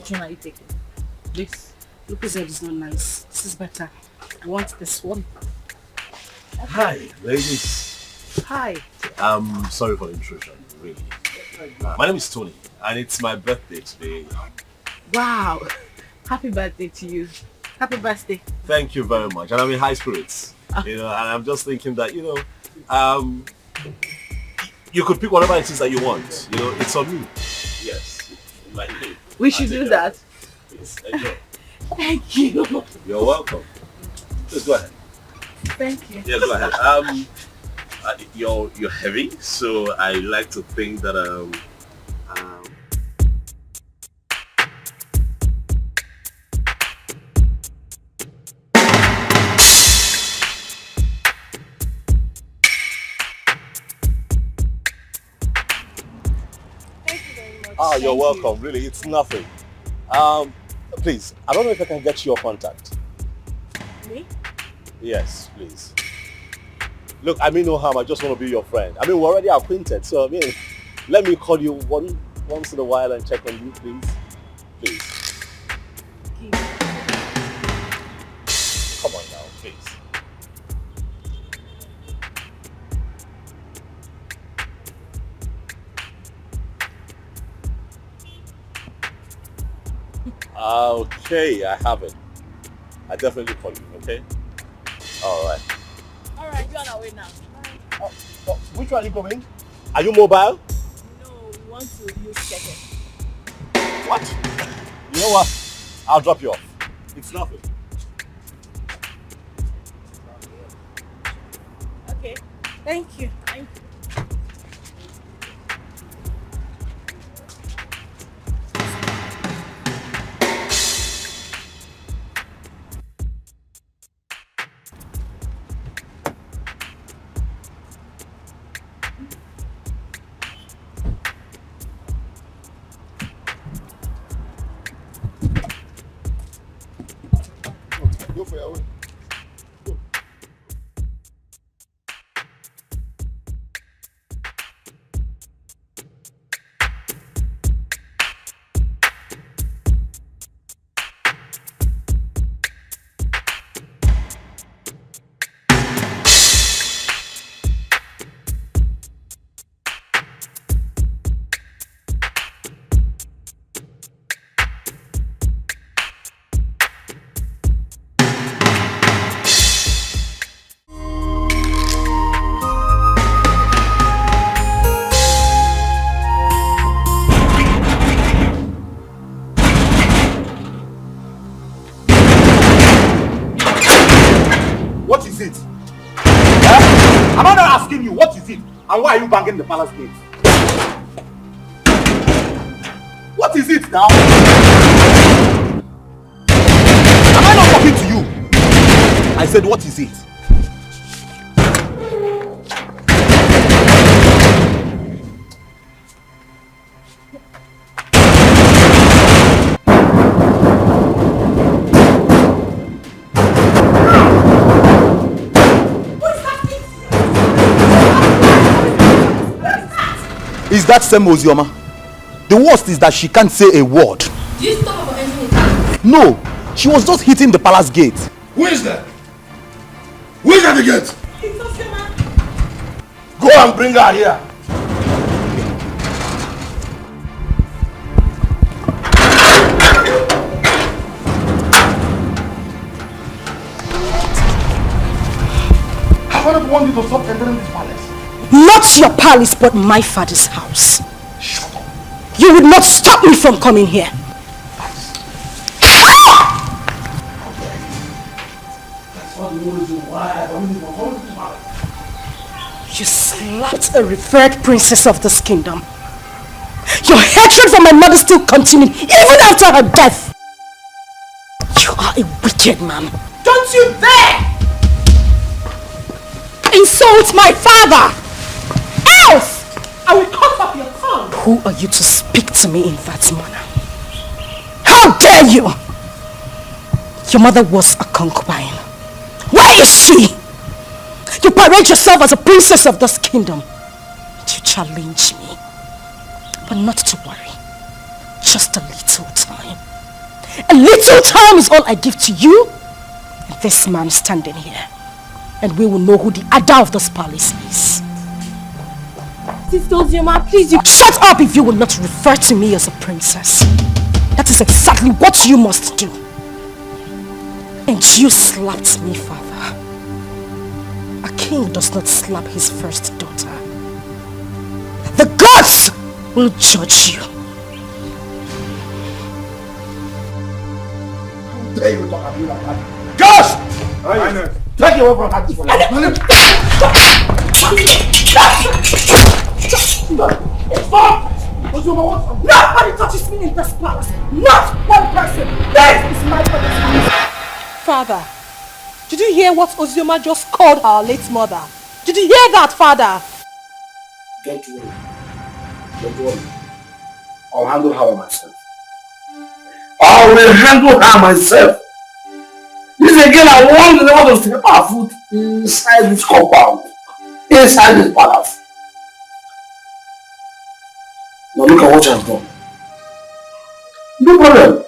Which one are you taking? This. Lucas said it's not nice. This is better. I want this one. Hi, ladies. Hi. I'm sorry for the intrusion, really. My name is Tony, and it's my birthday today. Wow. Happy birthday to you. Happy birthday. Thank you very much. And I'm in high spirits. You know, and I'm just thinking that, you know, you could pick whatever it is that you want. You know, it's on me. Yes. We should do that. Please, enjoy. Thank you. You're welcome. Please go ahead. Thank you. Yeah, go ahead. You're heavy, so I like to think that you're welcome. Really, it's nothing. Please, I don't know if I can get your contact. Me? Yes, please. Look, I mean no harm. I just want to be your friend. I mean, we're already acquainted, so I mean, let me call you once in a while and check on you, please. Please. Come on now, please. Okay, I have it. I definitely call you, okay? Alright. Alright, you're on our way now. Which one are you going? Are you mobile? No, we want to use Keke. What? You know what? I'll drop you off. It's nothing. Okay. Thank you. Thank you. Go for your way. And why are you banging the palace gate? What is it now? Am I not talking to you? I said, what is it? Is that same Ozioma? The worst is that she can't say a word. Do you stop her from entering the house? No, she was just hitting the palace gate. Who is that? Who is at the gate? It's Ozioma. Go and bring her here. How do you want you to stop entering this palace? Not your palace, but my father's house. Shut up. You would not stop me from coming here. That's not the reason why I don't even come to this palace. You slapped a revered princess of this kingdom. Your hatred for my mother still continued even after her death. You are a wicked man. Don't you dare insult my father! Else I will cut off your tongue. Who are you to speak to me in that manner? How dare you! Your mother was a concubine. Where is she? You parade yourself as a princess of this kingdom. You challenge me. But not to worry. Just a little time. A little time is all I give to you and this man standing here. And we will know who the Ada of this palace is. Sister Ozioma, please, you... Shut up if you will not refer to me as a princess. That is exactly what you must do. And you slapped me, father. A king does not slap his first daughter. The gods will judge you. How dare you talk about me like that? Just! Take your away from her. Stop! Nobody touches me in this palace. Not one person. This is my father's house. Father, did you hear what Ozioma just called our late mother? Did you hear that, Father? Don't worry. Don't worry. I'll handle her myself. I will handle her myself. This again, I want never to step our foot inside this compound. Inside this palace. Now look at what she has done. No problem.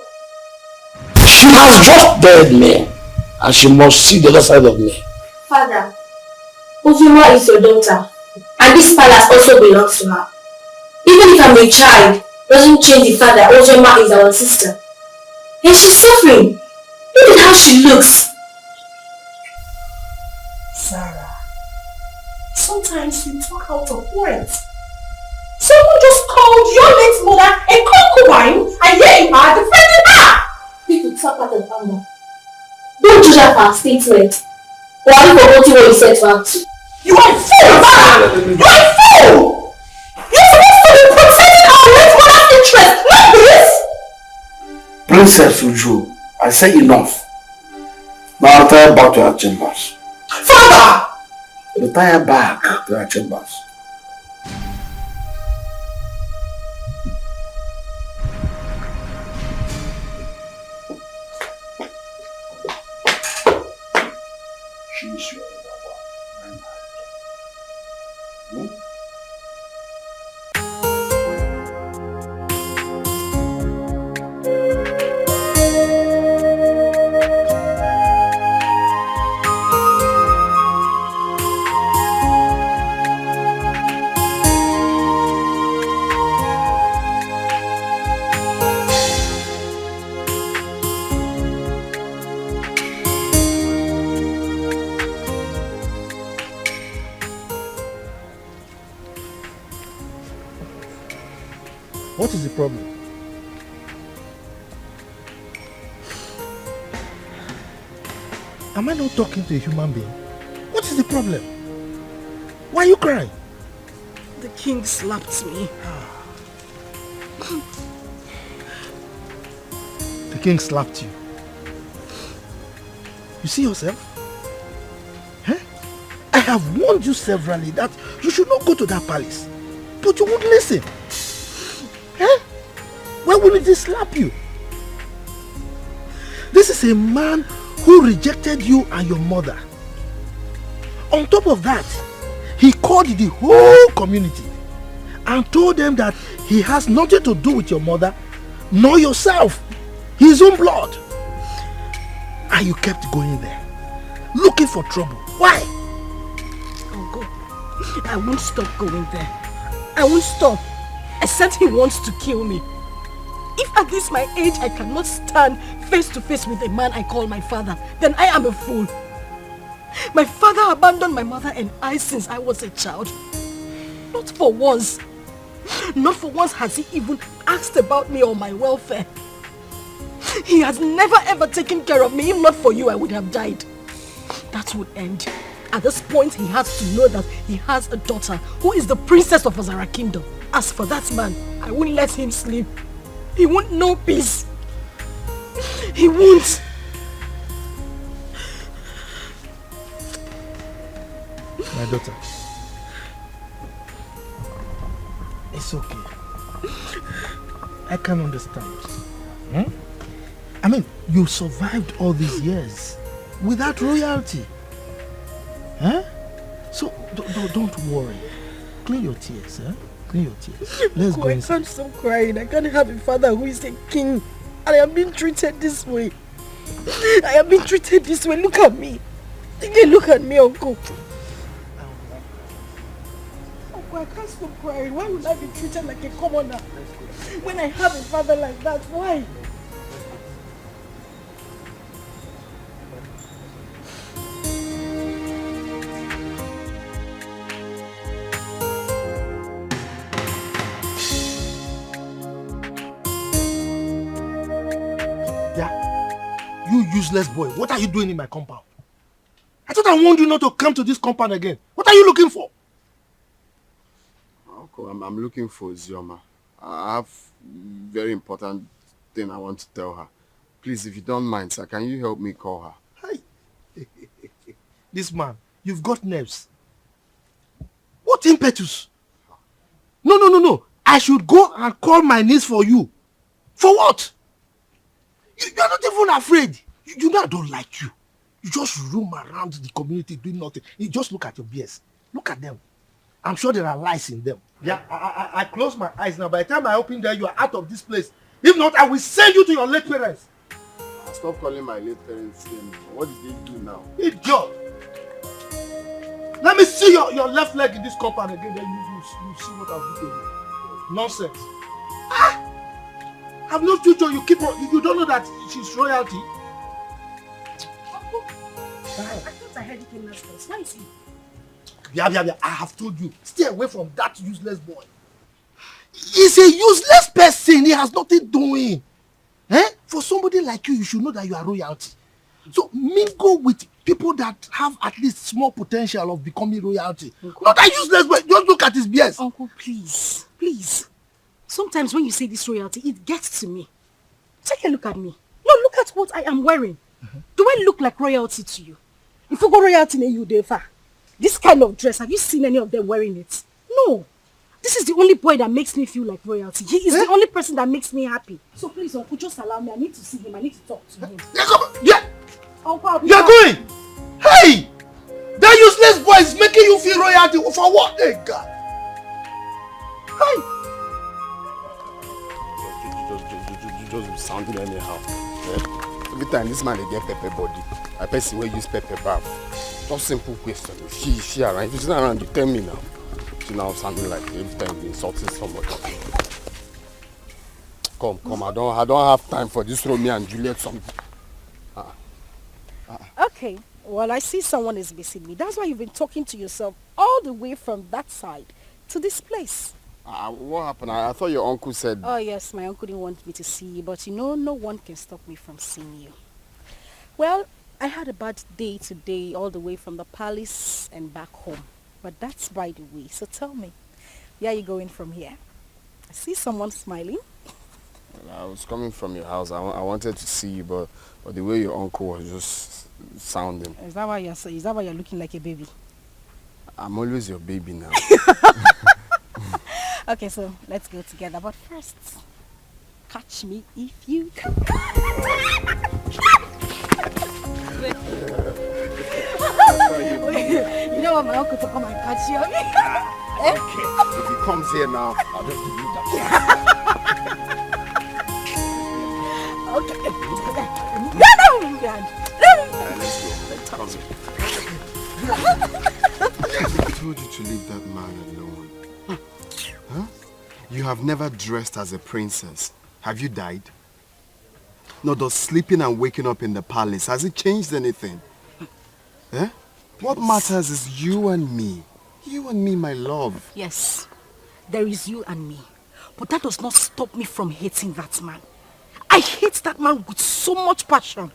She has just dared me. And she must see the other side of me. Father, Ozioma is your daughter. And this palace also belongs to her. Even if I'm a child, doesn't change the fact that Ozioma is our sister. And she's suffering. Look at how she looks. Sarah, sometimes you talk out of words. Someone just called your late mother a concubine, and here you are defending her! People talk out of anger. Don't judge her for her statement. Or are you forgetting what you said to her too? You are a fool, Father! You are a fool! You're supposed to be protecting our late mother's interest, not this! Princess Uju, I say enough. Now retire back to our chambers. Father! Retire back to our chambers. She's your lover. What is the problem? Am I not talking to a human being? What is the problem? Why are you crying? The king slapped me. The king slapped you. You see yourself? Huh? I have warned you severally that you should not go to that palace. But you won't listen. Huh? Why wouldn't he slap you? This is a man who rejected you and your mother. On top of that, he called the whole community and told them that he has nothing to do with your mother nor yourself, his own blood. And you kept going there, looking for trouble. Why? I'll go. I won't stop going there. I won't stop. Except he wants to kill me. If at this my age I cannot stand face to face with a man I call my father, then I am a fool. My father abandoned my mother and I since I was a child. Not for once. Not for once has he even asked about me or my welfare. He has never ever taken care of me. If not for you, I would have died. That would end. At this point, he has to know that he has a daughter who is the princess of Azara Kingdom. As for that man, I won't let him sleep. He won't know peace. He won't. My daughter, it's okay. I can understand. I mean, you survived all these years without royalty. Huh? So don't worry. Clean your tears, huh? Clean your tears. Let's go I inside. can't stop crying. I can't have a father who is a king I am being treated this way. I am being treated this way. Look at me. Look at me, Uncle. Uncle, I can't stop crying. Why would I be treated like a commoner when I have a father like that? Why? You useless boy, what are you doing in my compound? I thought I warned you not to come to this compound again. What are you looking for? Uncle, I'm looking for Zioma. I have very important thing I want to tell her. Please, if you don't mind, sir, can you help me call her? Hey. This man, you've got nerves. What impetus? No. I should go and call my niece for you. For what? You're not even afraid. You know I don't like you. You just roam around the community doing nothing. You just look at your beers. Look at them. I'm sure there are lies in them. Yeah, I close my eyes now. By the time I open them, you are out of this place. If not, I will send you to your late parents. Stop calling my late parents. What did they do now? Idiot! Let me see your left leg in this compound again. Then you see what I'll do to you. Nonsense. I've no future. You don't know that she's royalty. Uncle, I thought I heard it came last place. Why is he? Yeah. I have told you. Stay away from that useless boy. He's a useless person. He has nothing doing. For somebody like you, you should know that you are royalty. So mingle with people that have at least small potential of becoming royalty. Uncle, not that useless boy. Just look at his BS. Uncle, please. Sometimes when you say this royalty, it gets to me. Take a look at me. No, look at what I am wearing. Do I look like royalty to you? If you go royalty in you, Defa, this kind of dress, have you seen any of them wearing it? No. This is the only boy that makes me feel like royalty. He is the only person that makes me happy. So please, Uncle, just allow me. I need to see him. I need to talk to him. Yeah. Uncle, you're going. Hey! That useless boy is making you feel royalty. For what? Hey, God. Hey! Just sounding anyhow. Yeah? Every time this man they get pepper body, I person will use pepper bath. Just simple question. She around. If she's not around, you tell me now. She now sounding like every time insulting somebody. Come. I don't have time for this Romeo and Juliet song. Okay. Well, I see someone is missing me. That's why you've been talking to yourself all the way from that side to this place. What happened? I thought your uncle said... Oh yes, my uncle didn't want me to see you, but you know, no one can stop me from seeing you. Well, I had a bad day today, all the way from the palace and back home. But that's by the way, so tell me, where are you going from here? I see someone smiling. Well, I was coming from your house. I wanted to see you, but the way your uncle was just sounding. Is that why you're looking like a baby? I'm always your baby now. Okay, so let's go together. But first, catch me if you can. You don't want my uncle to come and catch you. Okay. If he comes here now, I'll just do that. Okay. I told you to leave that man alone. Huh? You have never dressed as a princess. Have you died? No, does sleeping and waking up in the palace, has it changed anything? Eh? What matters is you and me. You and me, my love. Yes, there is you and me. But that does not stop me from hating that man. I hate that man with so much passion.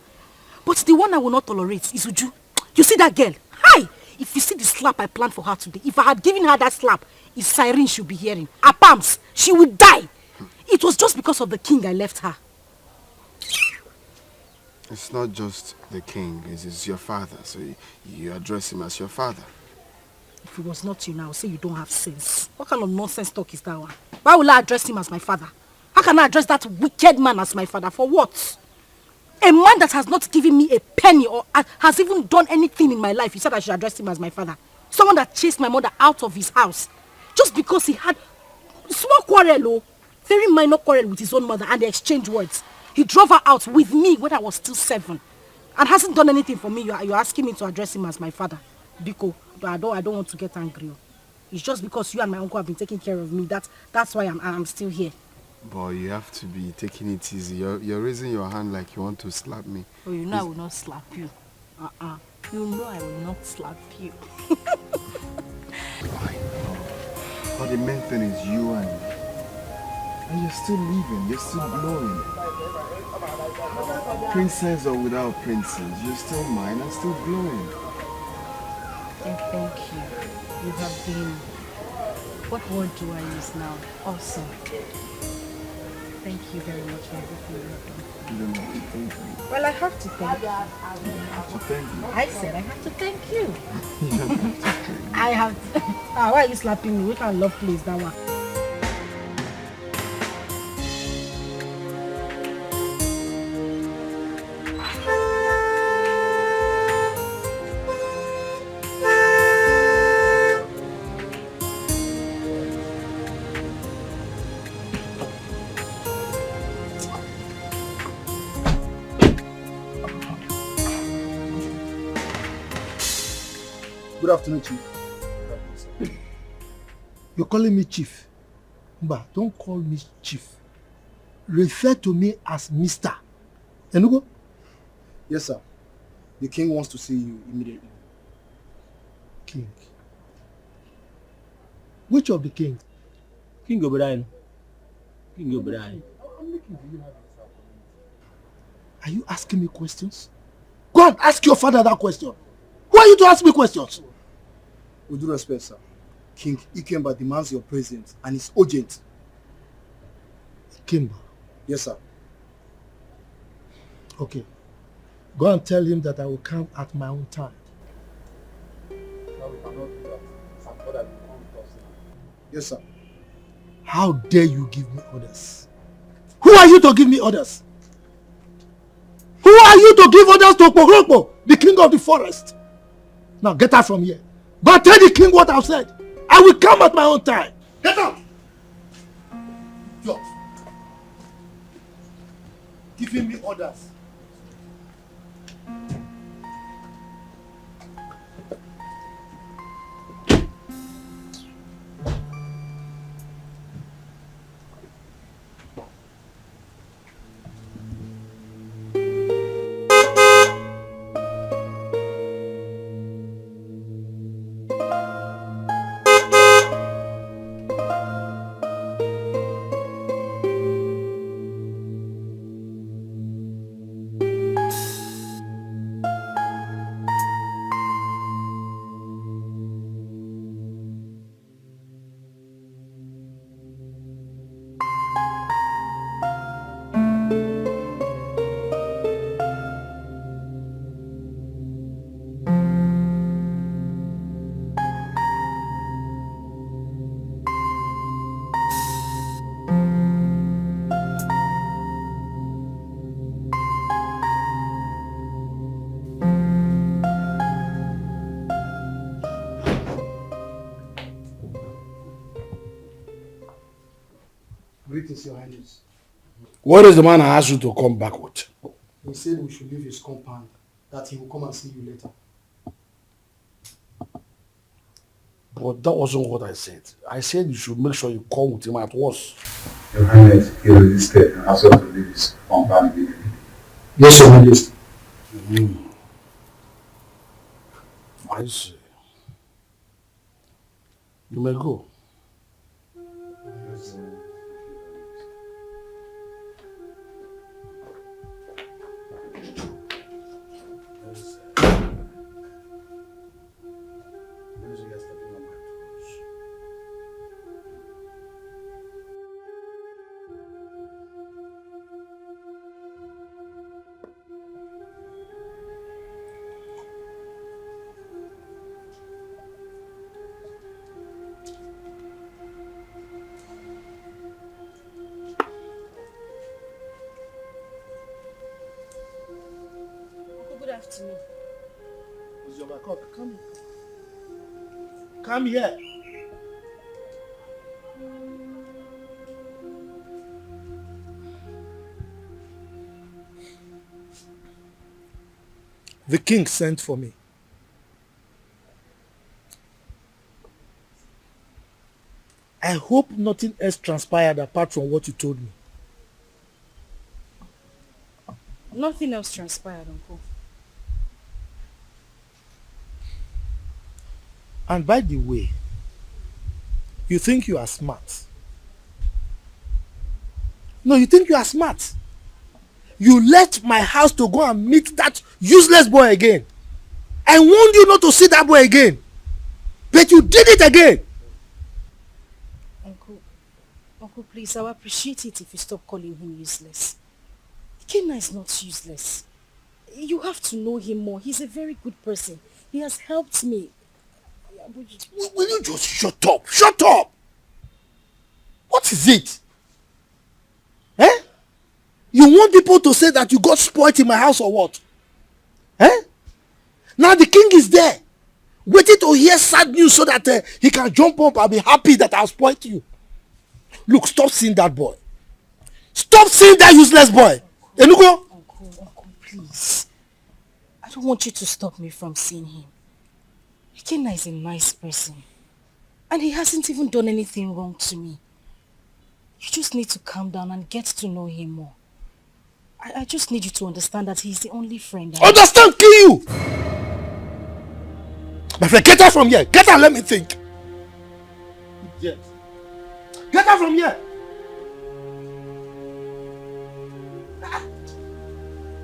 But the one I will not tolerate is Uju. You see that girl? Hi! If you see the slap I planned for her today, if I had given her that slap, it's siren she'll be hearing. Her palms, she would die. It was just because of the king I left her. It's not just the king, it's your father, so you address him as your father. If it was not you now, I would say you don't have sense. What kind of nonsense talk is that one? Why will I address him as my father? How can I address that wicked man as my father? For what? A man that has not given me a penny or has even done anything in my life, you said I should address him as my father. Someone that chased my mother out of his house just because he had small quarrel, very minor quarrel with his own mother, and they exchanged words. He drove her out with me when I was still 7. And hasn't done anything for me. You're asking me to address him as my father. Biko, I don't want to get angry. It's just because you and my uncle have been taking care of me. That's why I'm still here. But you have to be taking it easy. You're raising your hand like you want to slap me. Oh, you know I will not slap you. You know I will not slap you. But the main thing is you and me. And you're still living, you're still glowing. Princess or without princess, you're still mine and still glowing. And thank you. You have been, what word do I use now? Awesome. Thank you very much for everything you have done. You don't have to thank me. Well, I have to thank you. You have to thank you. I said I have to thank you. You don't have to thank me. I have to. Why are you slapping me? We can love please that one. Good afternoon, Chief. You're calling me Chief. But don't call me Chief. Refer to me as Mr. Enugo? Yes, sir. The king wants to see you immediately. King. Which of the king? King Obrien. King Obrien. Are you asking me questions? Go and ask your father that question. Who are you to ask me questions? With due respect, sir. King Ikemba demands your presence and it's urgent. Ikemba? Yes, sir. Okay. Go and tell him that I will come at my own time. No, we cannot do that. Some father will come with us now. Yes, sir. How dare you give me orders? Who are you to give me orders? Who are you to give orders to Pogrokpo, the king of the forest? Now get out from here. Go and tell the king what I've said. I will come at my own time. Get out! George. Giving me orders. Greetings, Your Highness. What is the man I asked you to come back with? He said we should leave his compound, that he will come and see you later. But that wasn't what I said. I said you should make sure you come with him at once. Your Highness, he resisted and asked us to leave his compound immediately. Yes, Your Majesty. I see. You may go. Good afternoon. Come. Come here. The king sent for me. I hope nothing else transpired apart from what you told me. Nothing else transpired, Uncle. And by the way, you think you are smart. No, you think you are smart. You left my house to go and meet that useless boy again. I warned you not to see that boy again. But you did it again. Uncle, please, I would appreciate it if you stop calling him useless. Ikenna is not useless. You have to know him more. He's a very good person. He has helped me. Will you just shut up? Shut up! What is it? Eh? You want people to say that you got spoiled in my house or what? Eh? Now the king is there, waiting to hear sad news so that he can jump up and be happy that I spoiled you. Look, stop seeing that boy. Stop seeing that useless boy. Enugo? Uncle, please. I don't want you to stop me from seeing him. Ikenna is a nice person. And he hasn't even done anything wrong to me. You just need to calm down and get to know him more. I just need you to understand that he's the only friend I have. Understand? Kill you! My friend, get out from here. Get out, let me think. Yes. Get out from here.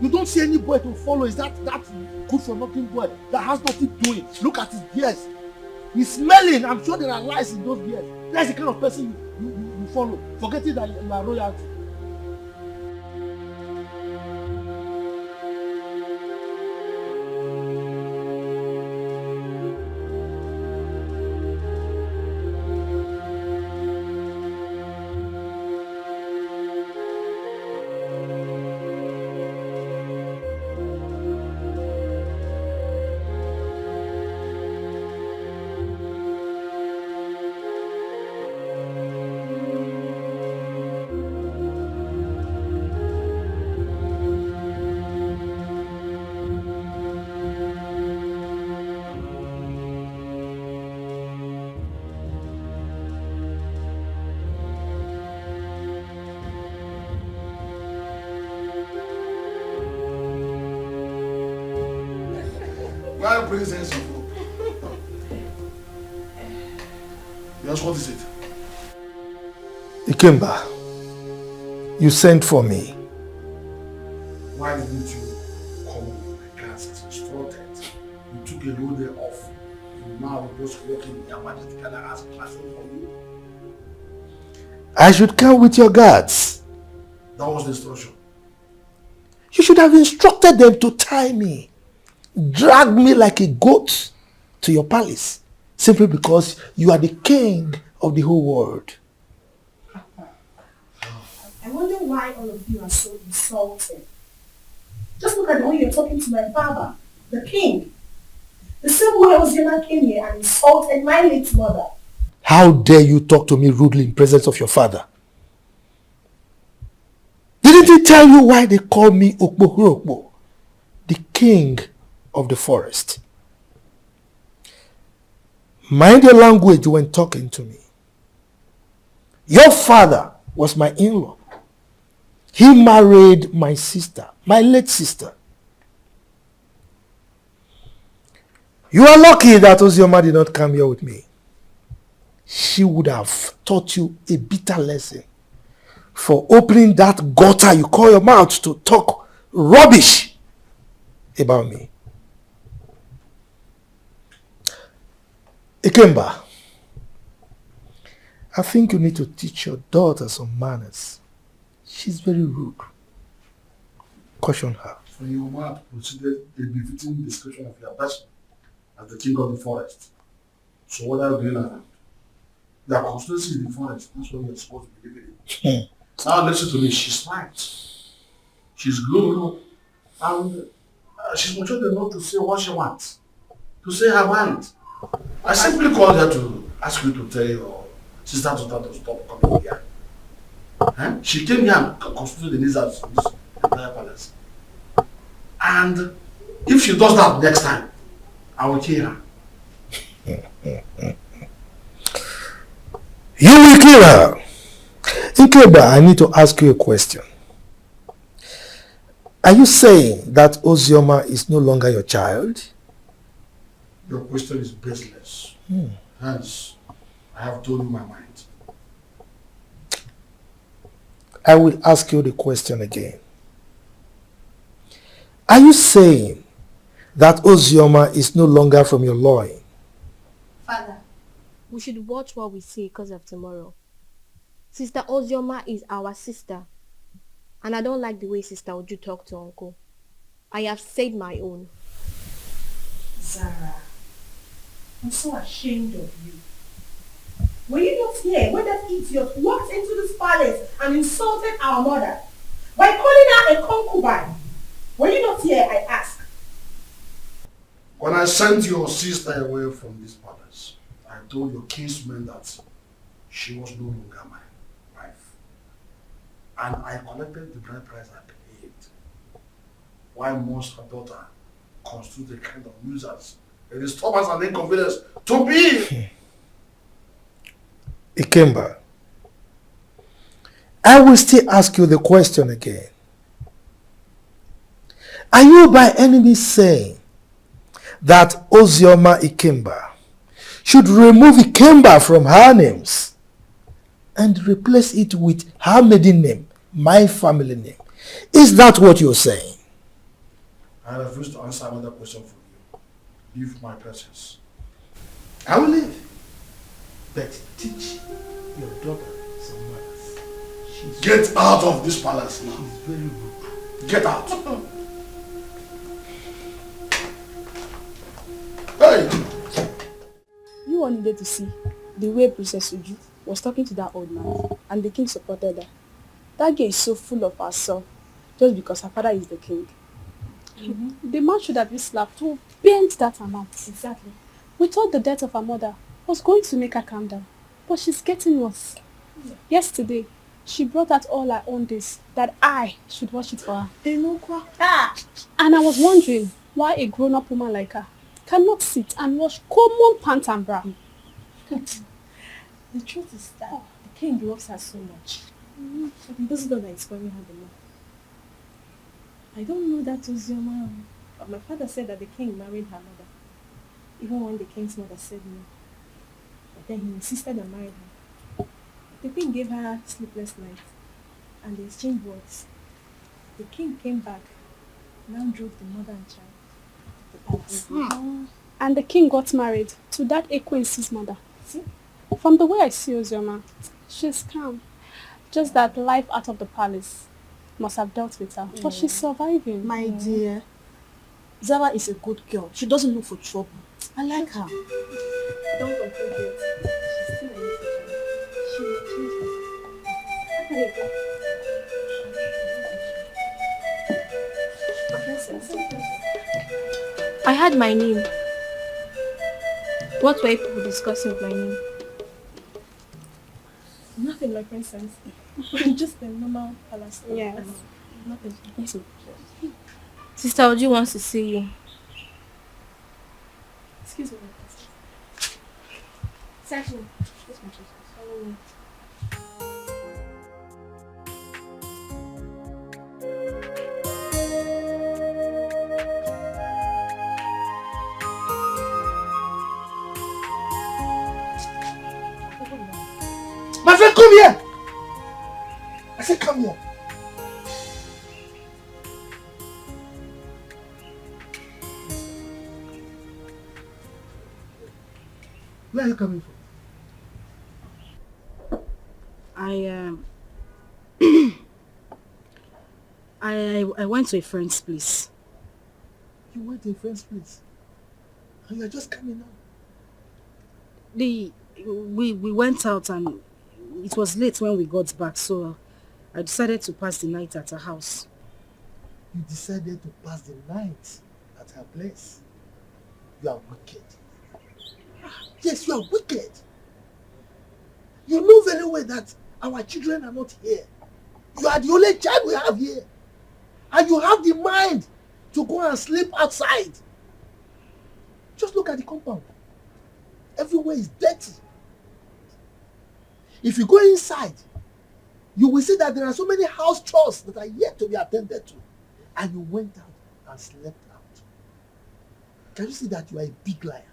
You don't see any boy to follow. Is that good for nothing boy that has nothing doing? Look at his beards. He's smelling. I'm sure there are lies in those beards. That's the kind of person you follow. Forgetting that you are royalty. Why presence of hope? Yes, what is it? Ikemba, you sent for me. Why didn't you come with my class as instructed? You took a whole day off. You now are just working in your majesty and I ask classroom for you. I should come with your guards. That was the instruction. You should have instructed them to tie me. Drag me like a goat to your palace simply because you are the king of the whole world. I wonder why all of you are so insulted. Just look at the way you're talking to my father, the king. The same way Ozioma came here and insulted my late mother. How dare you talk to me rudely in presence of your father? Didn't he tell you why they call me Okpohurokpo, the king of the forest? Mind your language when talking to me. Your father was my in-law. He married my sister, my late sister. You are lucky that Ozioma did not come here with me. She would have taught you a bitter lesson for opening that gutter you call your mouth to talk rubbish about me. Ikemba, I think you need to teach your daughter some manners. She's very rude. Caution her. For your mouth considered a befitting description of your person as the king of the forest. So what are you doing around? There are conspiracies in the forest. That's what you're supposed to be living in. Now listen to me. She's smart. She's grown up. And she's mature enough to say what she wants. To say her mind. I simply called her to ask you to tell your sister to stop coming here. She came here and consulted the needs of this entire palace. And If she does that next time, I will kill her. You will kill her. Ikeba, I need to ask you a question. Are you saying that Ozioma is no longer your child? Your question is baseless. Hence, I have told you my mind. I will ask you the question again. Are you saying that Ozioma is no longer from your loin? Father, we should watch what we say because of tomorrow. Sister Ozioma is our sister. And I don't like the way Sister Uju talk to Uncle. I have said my own. Zara, I'm so ashamed of you. Were you not here when that idiot walked into this palace and insulted our mother by calling her a concubine? Were you not here, I ask? When I sent your sister away from this palace, I told your kinsmen that she was no longer my wife. And I collected the bride price I paid. Why must her daughter constitute a kind of nuisance, a disturbance and inconvenience to me? Ikemba, I will still ask you the question again. Are you by any means saying that Ozioma Ikemba should remove Ikemba from her names and replace it with her maiden name, my family name? Is that what you're saying? I refuse to answer another question from you. Leave my presence. I will leave. But teach your daughter some manners. Get out of this palace now. She's very rude. Get out. Hey! You all needed to see the way Princess Uju was talking to that old man, and the king supported her. That girl is so full of herself just because her father is the king. The man should have been slapped to bend that amount. Exactly. We thought the death of her mother was going to make her calm down, but she's getting worse. Yesterday, she brought out all her own days that I should watch it for her. And I was wondering why a grown-up woman like her cannot sit and watch common pant and bra. The truth is that the king loves her so much. But he doesn't know that it's spoiling her the more. I don't know that was your mom. But my father said that the king married her mother. Even when the king's mother said no. But then he insisted on marrying her. The king gave her sleepless nights. And they exchanged words. The king came back. Now drove the mother and child to the palace. And the king got married to that acquaintance's mother. See? From the way I see Ozioma, she's calm. Just that life out of the palace must have dealt with her. But she's surviving. My dear, Zara is a good girl. She doesn't look for trouble. I like her. Don't complain yet. She's still a little child. She will change herself. How can it go? I had my name. What were people discussing with my name? Nothing, my princess. Just a normal palace. Yes. Nothing. Sister Uju wants to see you. Excuse me, my princess. Certainly. Yes, my princess. Follow me. My friend, come here! I said, come here. Where are you coming from? I went to a friend's place. You went to a friend's place? And you're just coming out? We went out and it was late when we got back, so I decided to pass the night at her house. You decided to pass the night at her place? You are wicked. Yes, you are wicked. You know very well that our children are not here. You are the only child we have here. And you have the mind to go and sleep outside. Just look at the compound. Everywhere is dirty. If you go inside, you will see that there are so many house chores that are yet to be attended to. And you went out and slept out. Can you see that you are a big liar?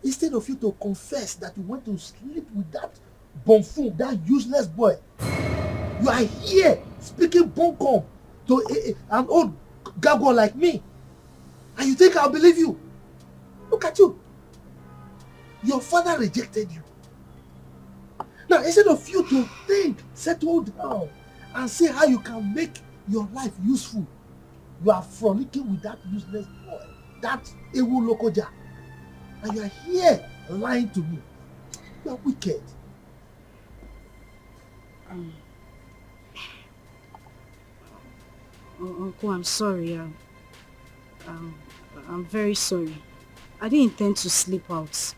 Instead of you to confess that you went to sleep with that buffoon, that useless boy, you are here speaking bunkum to an old gargoyle like me. And you think I'll believe you? Look at you. Your father rejected you. Now, instead of you to think, settle down, and see how you can make your life useful, you are frolicking with that useless boy, that Ewu Lokoja. And you are here lying to me. You are wicked. Uncle, I'm sorry. I'm very sorry. I didn't intend to sleep out.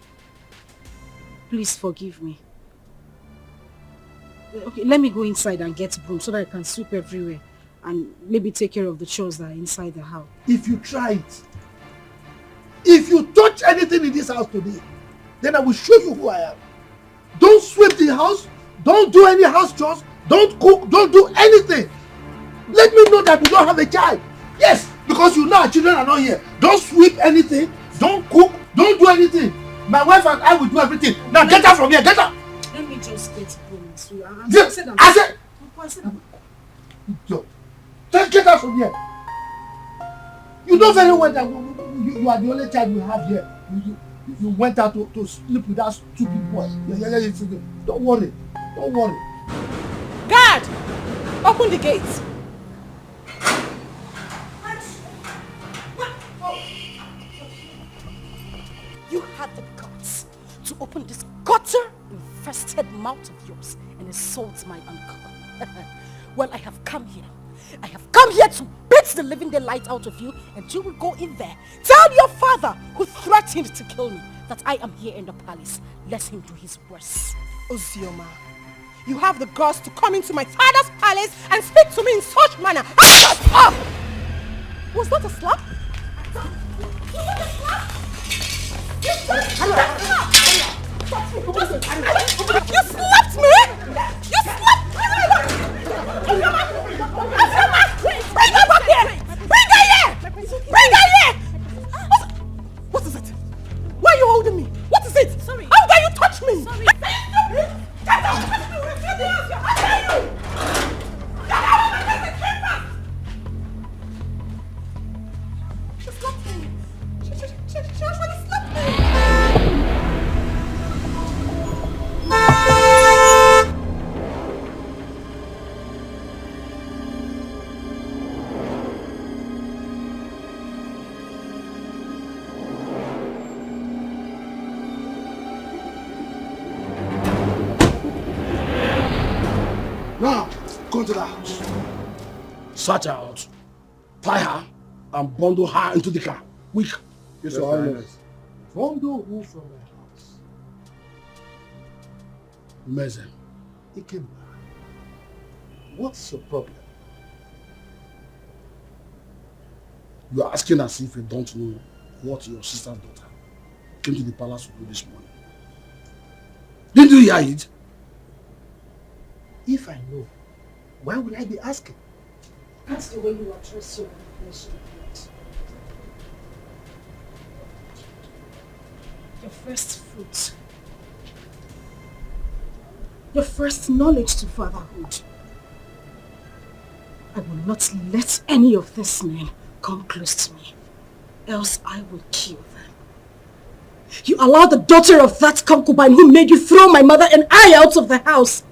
Please forgive me. Okay, let me go inside and get broom so that I can sweep everywhere and maybe take care of the chores that are inside the house. If you try it, if you touch anything in this house today, then I will show you who I am. Don't sweep the house, don't do any house chores, don't cook, don't do anything. Let me know that you don't have a child. Yes, because you know our children are not here. Don't sweep anything, don't cook, don't do anything. My wife and I will do everything. Now get out from here, get out. Let me just get broom. I said, just get out from here. You know very well that you are the only child we have here. You went out to sleep with that stupid boy. Don't worry. Don't worry. Guard! Open the gates. You had the guts to open this gutter-infested mouth of yours and insult my uncle. Well, I have come here. I have come here to beat the living daylight out of you, and you will go in there. Tell your father, who threatened to kill me, that I am here in the palace. Let him do his worst. Ozioma, you have the guts to come into my father's palace and speak to me in such manner. Shut up! Was that a slap? Was that a slap? You slapped me! You slapped me! Bring her back here! Bring her here! Bring her here! What is it? Why are you holding me? What is it? Sorry. How dare you touch me? Sorry. Get out of the room! How dare you? Get out of the room! She slapped me. She actually slapped me. Now, go to the house. Search her out. Tie her and bundle her into the car. Quick. Yes, Your Highness. Bundle who from the house? Mezen. Ikemba. What's your problem? You are asking as if you don't know what your sister's daughter came to the palace to do this morning. Did you hear it? If I know, why would I be asking? That's the way you address your reflection. Your first fruit. Your first knowledge to fatherhood. I will not let any of these men come close to me, else I will kill them. You allowed the daughter of that concubine who made you throw my mother and I out of the house.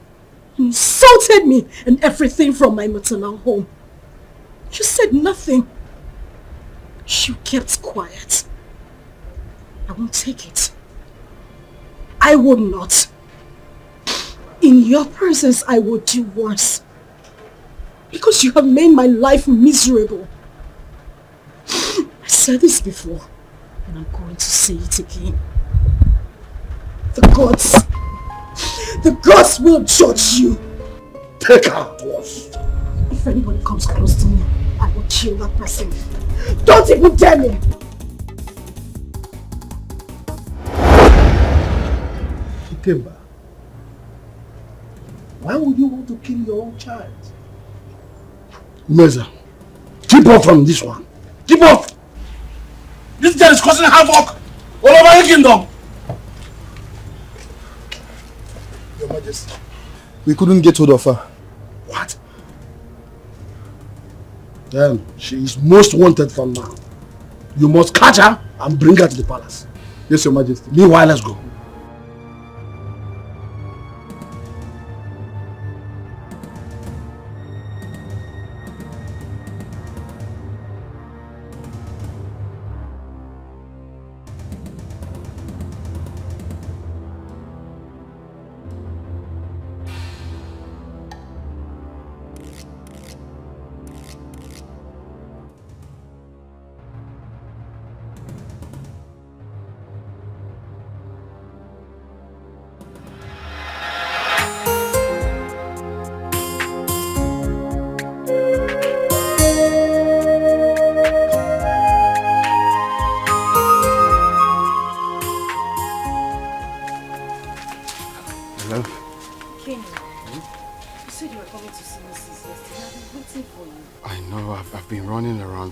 You insulted me and everything from my maternal home. You said nothing. You kept quiet. I won't take it. I would not. In your presence, I will do worse. Because you have made my life miserable. I said this before, and I'm going to say it again. The gods will judge you. Take her to us. If anybody comes close to me, I will kill that person. Don't even dare me! Ikemba, why would you want to kill your own child? Meza, keep off from this one. Keep off! This girl is causing havoc all over the kingdom. Your Majesty. We couldn't get hold of her. What? Then she is most wanted from now. You must catch her and bring her to the palace. Yes, Your Majesty. Meanwhile, let's go.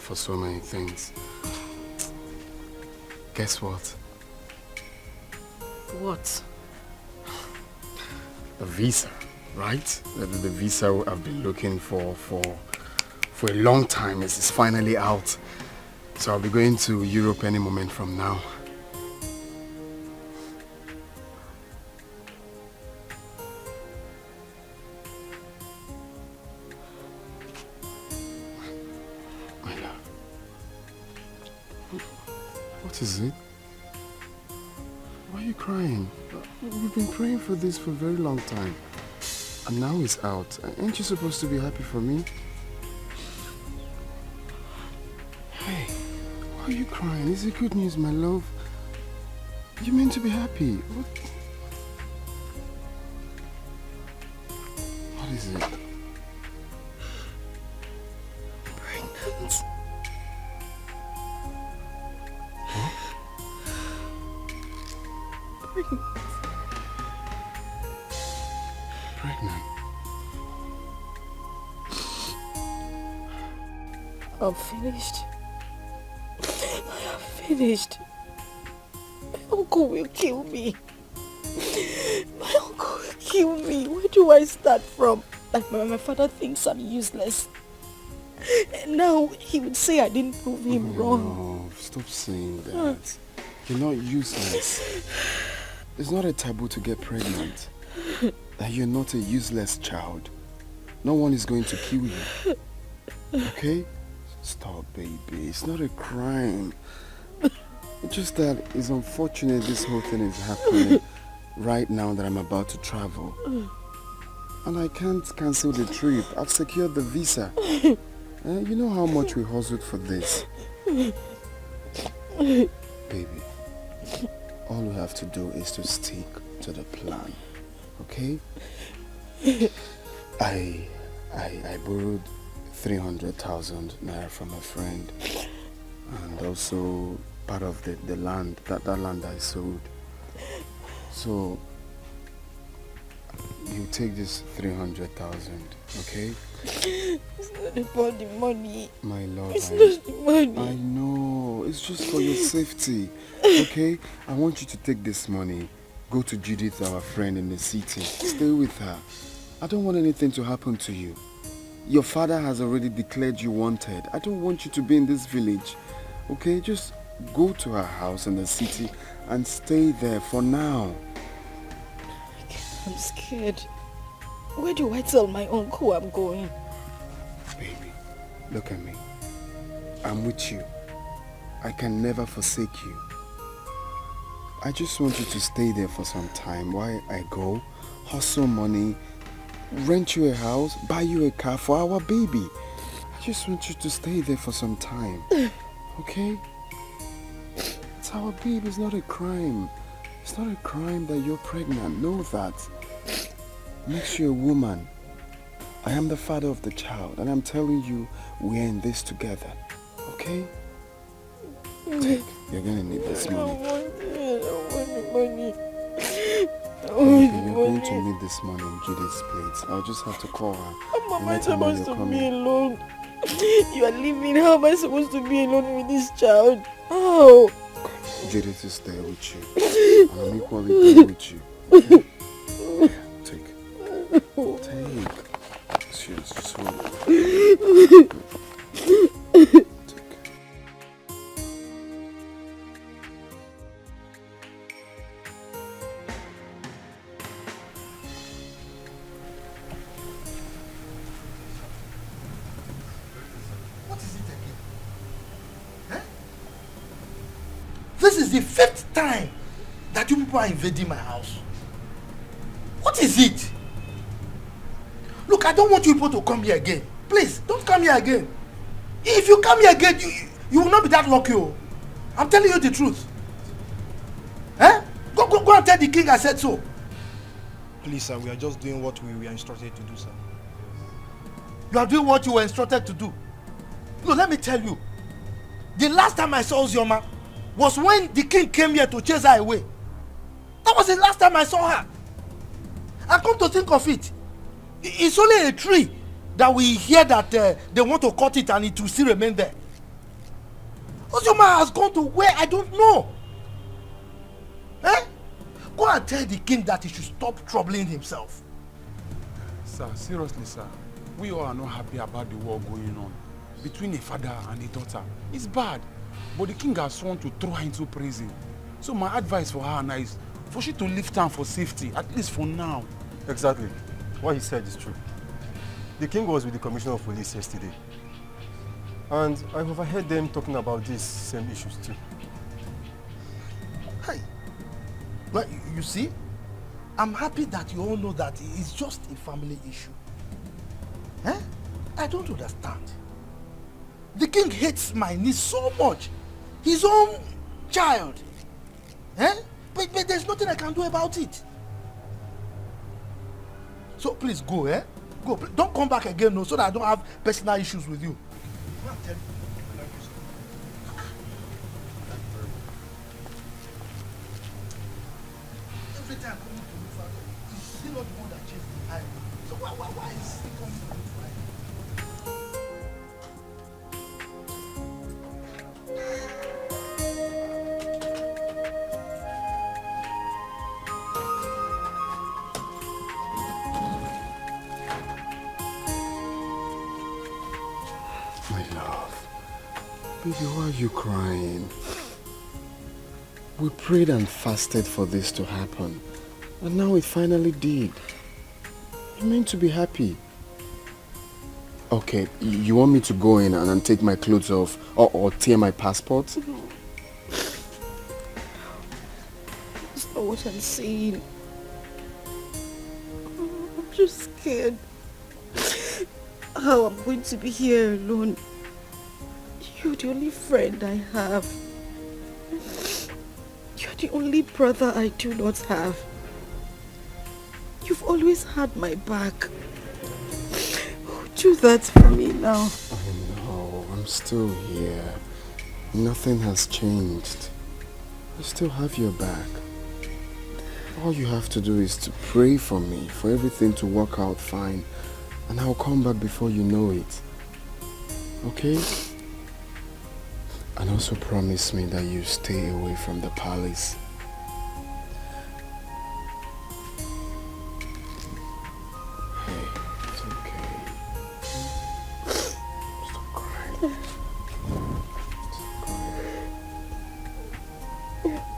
For so many things. Guess what? What? The visa, right? The visa I've been looking for a long time is finally out. So I'll be going to Europe any moment from now. What is it? Why are you crying? We've been praying for this for a very long time. And now it's out. Ain't you supposed to be happy for me? Hey, why are you crying? Is it good news, my love? You meant to be happy. What is it? Pregnant. Pregnant. I'm finished. I am finished. My uncle will kill me. My uncle will kill me. Where do I start from? Like my father thinks I'm useless. And now he would say I didn't prove him wrong. No, stop saying that. You're not useless. It's not a taboo to get pregnant. That you're not a useless child. No one is going to kill you. Okay? Stop, baby. It's not a crime. It's just that it's unfortunate this whole thing is happening right now that I'm about to travel. And I can't cancel the trip. I've secured the visa. You know how much we hustled for this. Baby, all we have to do is to stick to the plan. Okay? I borrowed 300,000 naira from a friend, and also part of the land, that land I sold. So you take this 300,000, okay? It's not about the money. My love, it's not the money. I know, it's just for your safety, okay? I want you to take this money, go to Judith, our friend in the city, stay with her. I don't want anything to happen to you. Your father has already declared you wanted. I don't want you to be in this village, okay? Just go to her house in the city and stay there for now. I'm scared. Where do I tell my uncle I'm going? Baby, look at me. I'm with you. I can never forsake you. I just want you to stay there for some time while I go, hustle money, rent you a house, buy you a car for our baby. I just want you to stay there for some time. Okay? It's our baby, it's not a crime. It's not a crime that you're pregnant. Know that. Makes you a woman. I am the father of the child, and I'm telling you, we're in this together. Okay? Take. You're gonna need this money. I don't want the money. You're going to need this money in Judy's plate. I'll just have to call her. How am I supposed to be alone? You are leaving. How am I supposed to be alone with this child? Oh! Judith is there with you. And I'm equally there with you. Okay? Take. Cheers, just hold it. This is the 5th time that you people are invading my house. What is it? Look, I don't want you people to come here again. Please, don't come here again. If you come here again, you will not be that lucky. Oh. I'm telling you the truth. Eh? Go and tell the king I said so. Please, sir, we are just doing what we were instructed to do, sir. You are doing what you were instructed to do. No, let me tell you. The last time I saw Ozioma was when the king came here to chase her away. That was the last time I saw her. And come to think of it, it's only a tree that we hear that they want to cut it and it will still remain there. Ozioma has gone to where I don't know. Eh? Go and tell the king that he should stop troubling himself. Sir, seriously, sir, we all are not happy about the war going on between a father and a daughter. It's bad, but the king has sworn to throw her into prison. So my advice for her now is for she to leave town for safety, at least for now. Exactly. What he said is true. The king was with the commissioner of police yesterday. And I overheard them talking about these same issues too. Hey, well, you see, I'm happy that you all know that it's just a family issue. Eh? I don't understand. The king hates my niece so much. His own child. Eh? But there's nothing I can do about it. So please go, eh? Go. Don't come back again, no, so that I don't have personal issues with you. Every time I come to look for him, he's still not the one that chased the eye. So why is he coming to look for him? My love, baby, why are you crying? We prayed and fasted for this to happen, and now it finally did. You're meant to be happy. Okay, you want me to go in and take my clothes off or tear my passport? No. That's not what I'm saying. I'm just scared. How I'm going to be here alone. You're the only friend I have. You're the only brother I do not have. You've always had my back. Do that for me now. I know, I'm still here. Nothing has changed. I still have your back. All you have to do is to pray for me, for everything to work out fine, and I'll come back before you know it. Okay? And also promise me that you stay away from the palace. Hey, it's okay. Stop crying. Stop crying.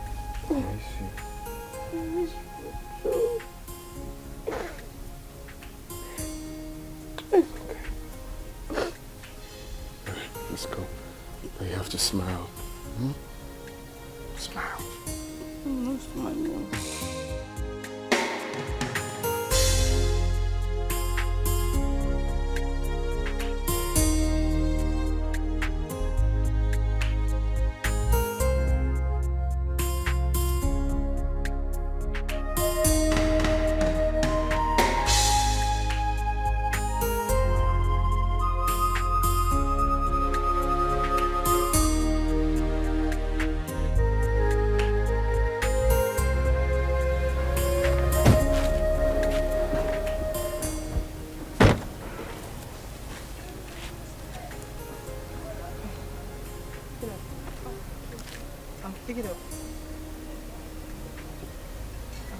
I miss you. Let's go. But you have to smile. Hmm? Smile. I'm not smiling.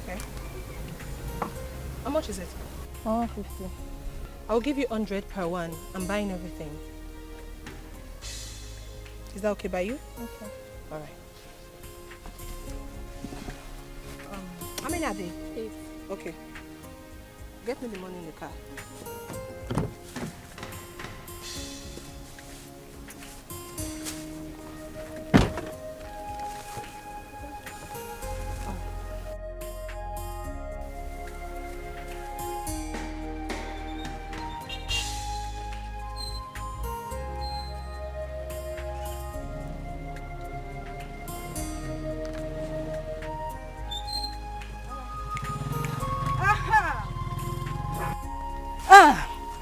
Okay. How much is it? 150. I'll give you 100 per one. I'm buying everything. Is that okay by you? Okay. All right. How many are they? 8. Okay. Get me the money in the car.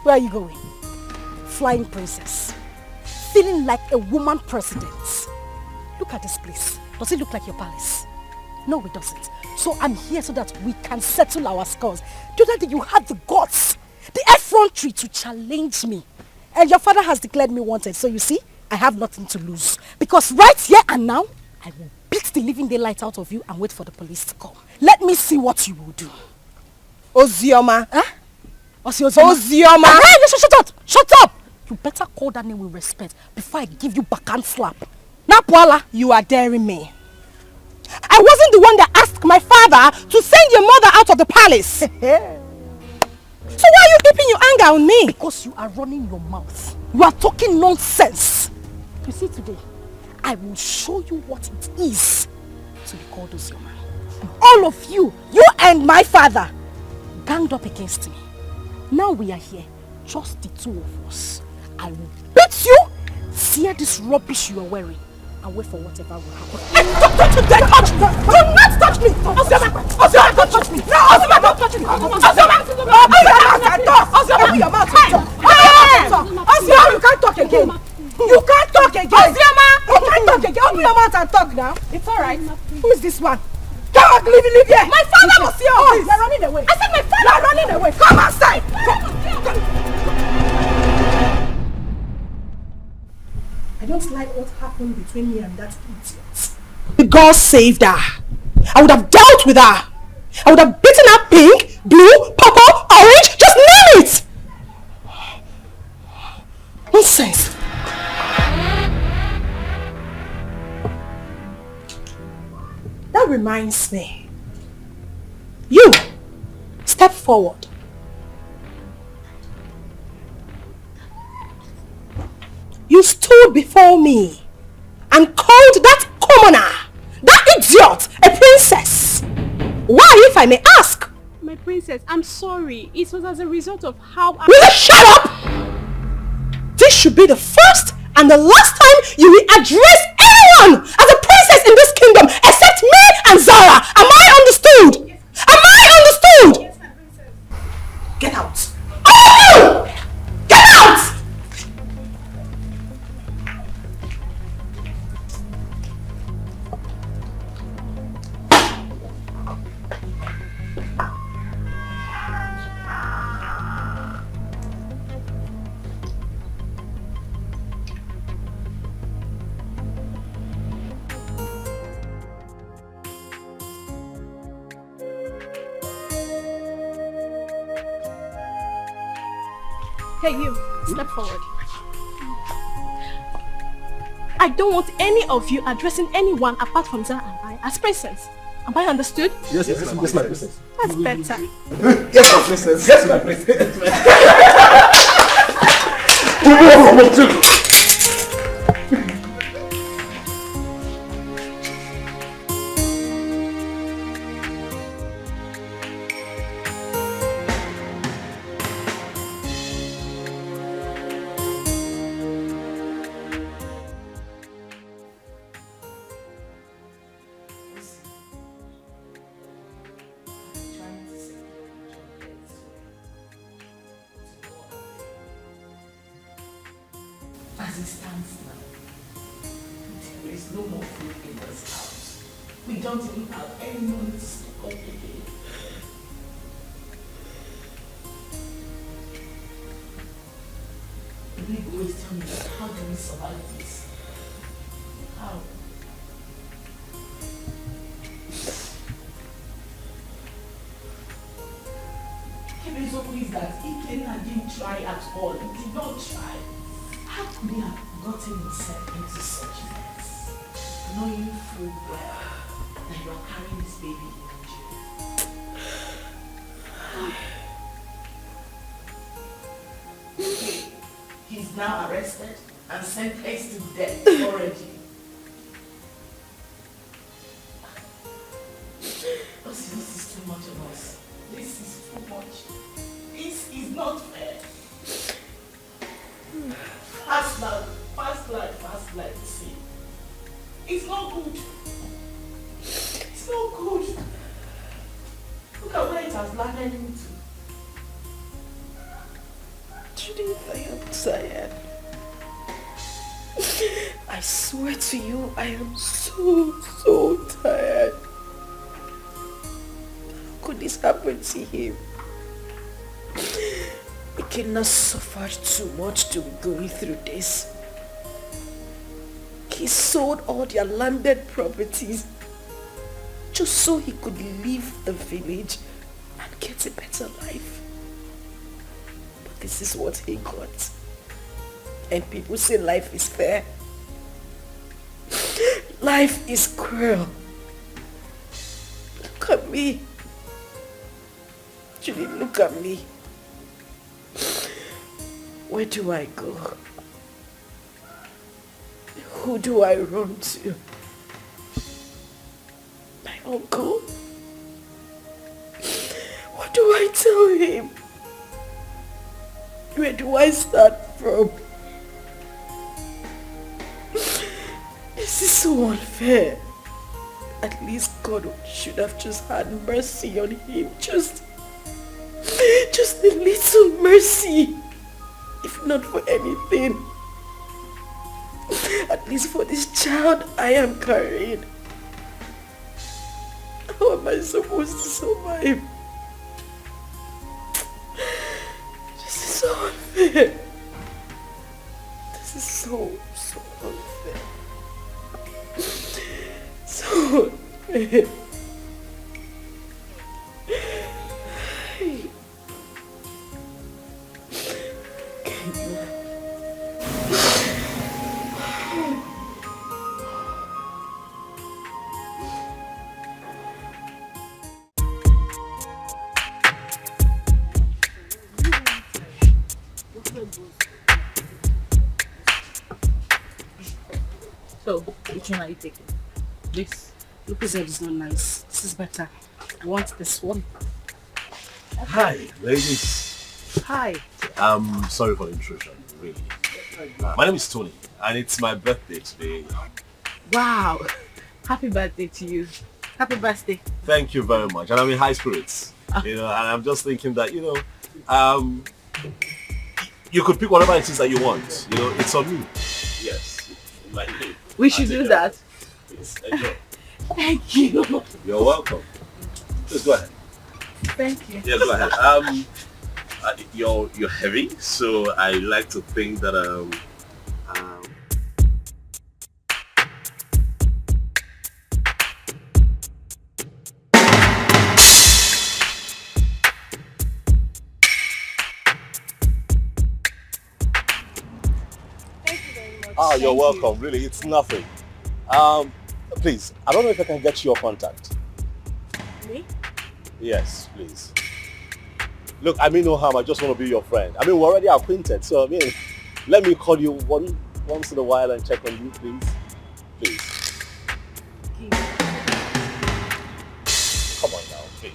Where are you going? Flying princess. Feeling like a woman president. Look at this place. Does it look like your palace? No, it doesn't. So I'm here so that we can settle our scores. The other day you had the guts, the effrontery to challenge me. And your father has declared me wanted. So you see, I have nothing to lose. Because right here and now, I will beat the living daylight out of you and wait for the police to come. Let me see what you will do. Ozioma. Huh? Ozioma. Hey, shut up! Shut up! You better call that name with respect before I give you backhand slap. Now, Paula, you are daring me. I wasn't the one that asked my father to send your mother out of the palace. So why are you keeping your anger on me? Because you are running your mouth. You are talking nonsense. You see, today, I will show you what it is to be called Ozioma. All of you, you and my father, ganged up against me. Now we are here, just the two of us. I will beat you, tear this rubbish you are wearing, and wait for whatever will happen. Don't touch me! Do not touch me! Ozioma, don't touch me! No, Ozioma, don't touch me! Ozioma, open your mouth and talk! Ozioma, you can't talk again! You can't talk again! Ozioma! You can't talk again! Open your mouth and talk now! It's alright. Who is this one? Come on, leave here! My father was here! Oh, you're running away! I said my father! You're running away! Come outside! I don't like what happened between me and that idiot. God saved her. I would have dealt with her. I would have beaten her pink, blue, purple, orange, just name it! Nonsense. That reminds me. You, step forward. You stood before me and called that commoner, that idiot, a princess. Why, if I may ask? My princess, I'm sorry. It was as a result of how Will you shut up? This should be the first and the last time you will address anyone as a princess in this kingdom except me and Zara. Am I understood? Am I understood? Yes, my princess. Get out. Oh! Get out! Hey, you, step forward. I don't want any of you addressing anyone apart from Zara and I as princess. Am I understood? Yes, my princess. That's better. Yes, my princess. Yes, my princess. As it stands now, there is no more food in this house. We don't even have any money to stock up again. The big boy is telling me, how do we survive this? How? is that Ikenna didn't try at all. He did not try. How could he have gotten himself into such a mess? Knowing full well that you are carrying this baby in you. He's now arrested and sentenced to death already. This is too much of us. This is too much. This is not fair. Fast life, see. It's not good. It's not good. Look at where it has landed into. Judith, I am tired. I swear to you, I am so tired. How could this happen to him? He cannot suffer too much to be going through this. He sold all their landed properties just so he could leave the village and get a better life. But this is what he got. And people say life is fair. Life is cruel. Look at me. Julie, look at me. Where do I go? Who do I run to? My uncle? What do I tell him? Where do I start from? This is so unfair. At least God should have just had mercy on him. Just a little mercy. If not for anything. At least for this child I am carrying. How am I supposed to survive? This is so unfair. This is so unfair. So unfair. So, which one are you taking? This? Look, said it's not nice. This is better. I want this one. Hi, ladies. Hi. I'm sorry for the intrusion, really. My name is Tony, and it's my birthday today. Wow. Happy birthday to you. Happy birthday. Thank you very much, and I'm in high spirits. You know, and I'm just thinking that, you know, you could pick whatever it is that you want. You know, it's on me. Yes. Like me. We should do that. Please, enjoy. Thank you. You're welcome. Just go ahead. Thank you. Yeah, go ahead. You're heavy, so I like to think that Oh, you're welcome. Really, it's nothing. Please, I don't know if I can get your contact. Me? Yes, please. Look, I mean no harm. I just want to be your friend. I mean, we're already acquainted, so I mean, let me call you once in a while and check on you, please. Please. Come on now, please.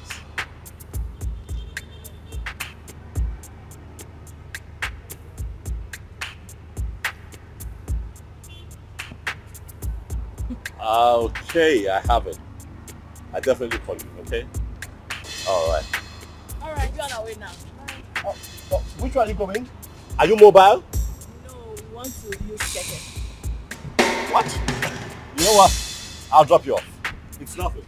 Okay, I have it. I definitely call you, okay? Alright. Alright, you're on our way now. Which one are you going? Are you mobile? No, we want to use Keke. What? You know what? I'll drop you off. It's nothing.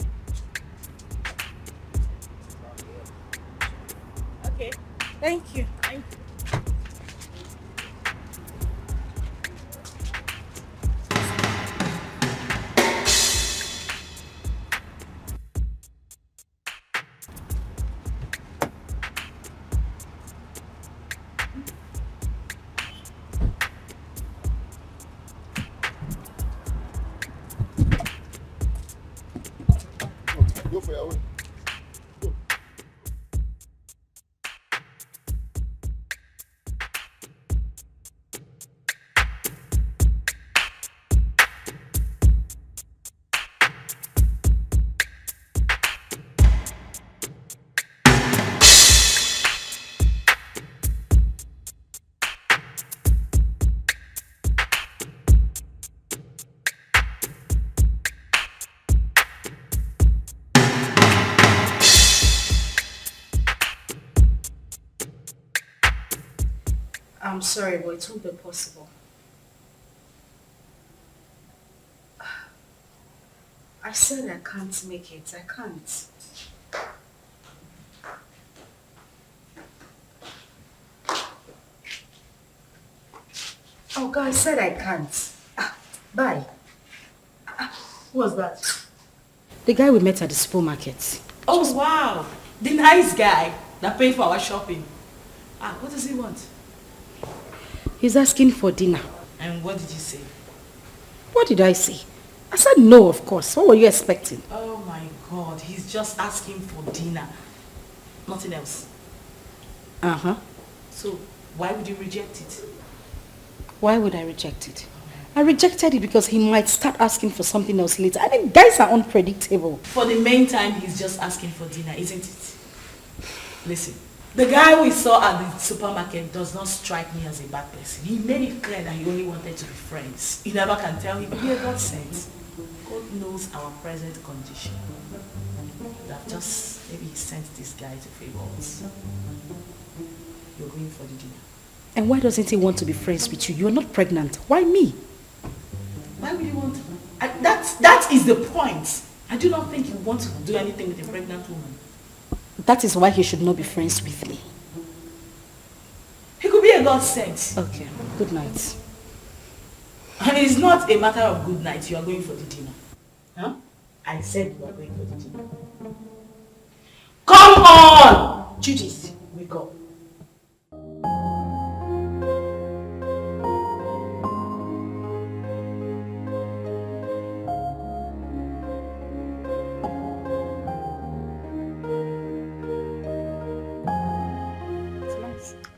Okay. Thank you. Thank you. I'm sorry, but it won't be possible. I said I can't make it. I can't. Oh, God, I said I can't. Bye. Who was that? The guy we met at the supermarket. Oh, wow. The nice guy that paid for our shopping. What does he want? He's asking for dinner. And what did you say? What did I say? I said no, of course. What were you expecting? Oh my God, he's just asking for dinner. Nothing else. Uh-huh. So, why would you reject it? Why would I reject it? I rejected it because he might start asking for something else later. I mean, guys are unpredictable. For the main time, he's just asking for dinner, isn't it? Listen, the guy we saw at the supermarket does not strike me as a bad person. He made it clear that he only wanted to be friends. He never can tell him. He God sent. God knows our present condition. That just, maybe he sent this guy to favor us. You're going for the dinner. And why doesn't he want to be friends with you? You're not pregnant. Why me? Why would you want to? That is the point. I do not think you want to do anything with a pregnant woman. That is why he should not be friends with me. He could be a godsend. Okay, good night. And it's not a matter of good night. You are going for the dinner. Huh? I said you are going for the dinner. Come on! Judith, wake up.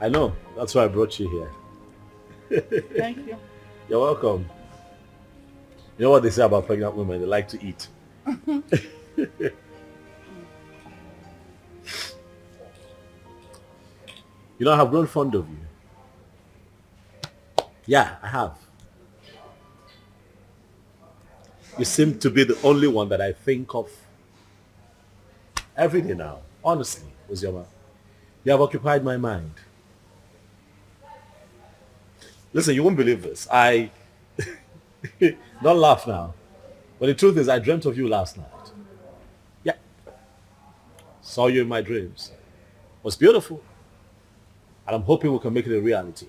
I know. That's why I brought you here. Thank you. You're welcome. You know what they say about pregnant women? They like to eat. You know, I have grown fond of you. Yeah, I have. You seem to be the only one that I think of every day now. Honestly, Uzioma. You have occupied my mind. Listen, you won't believe this. Don't laugh now. But the truth is, I dreamt of you last night. Yeah. Saw you in my dreams. It was beautiful. And I'm hoping we can make it a reality.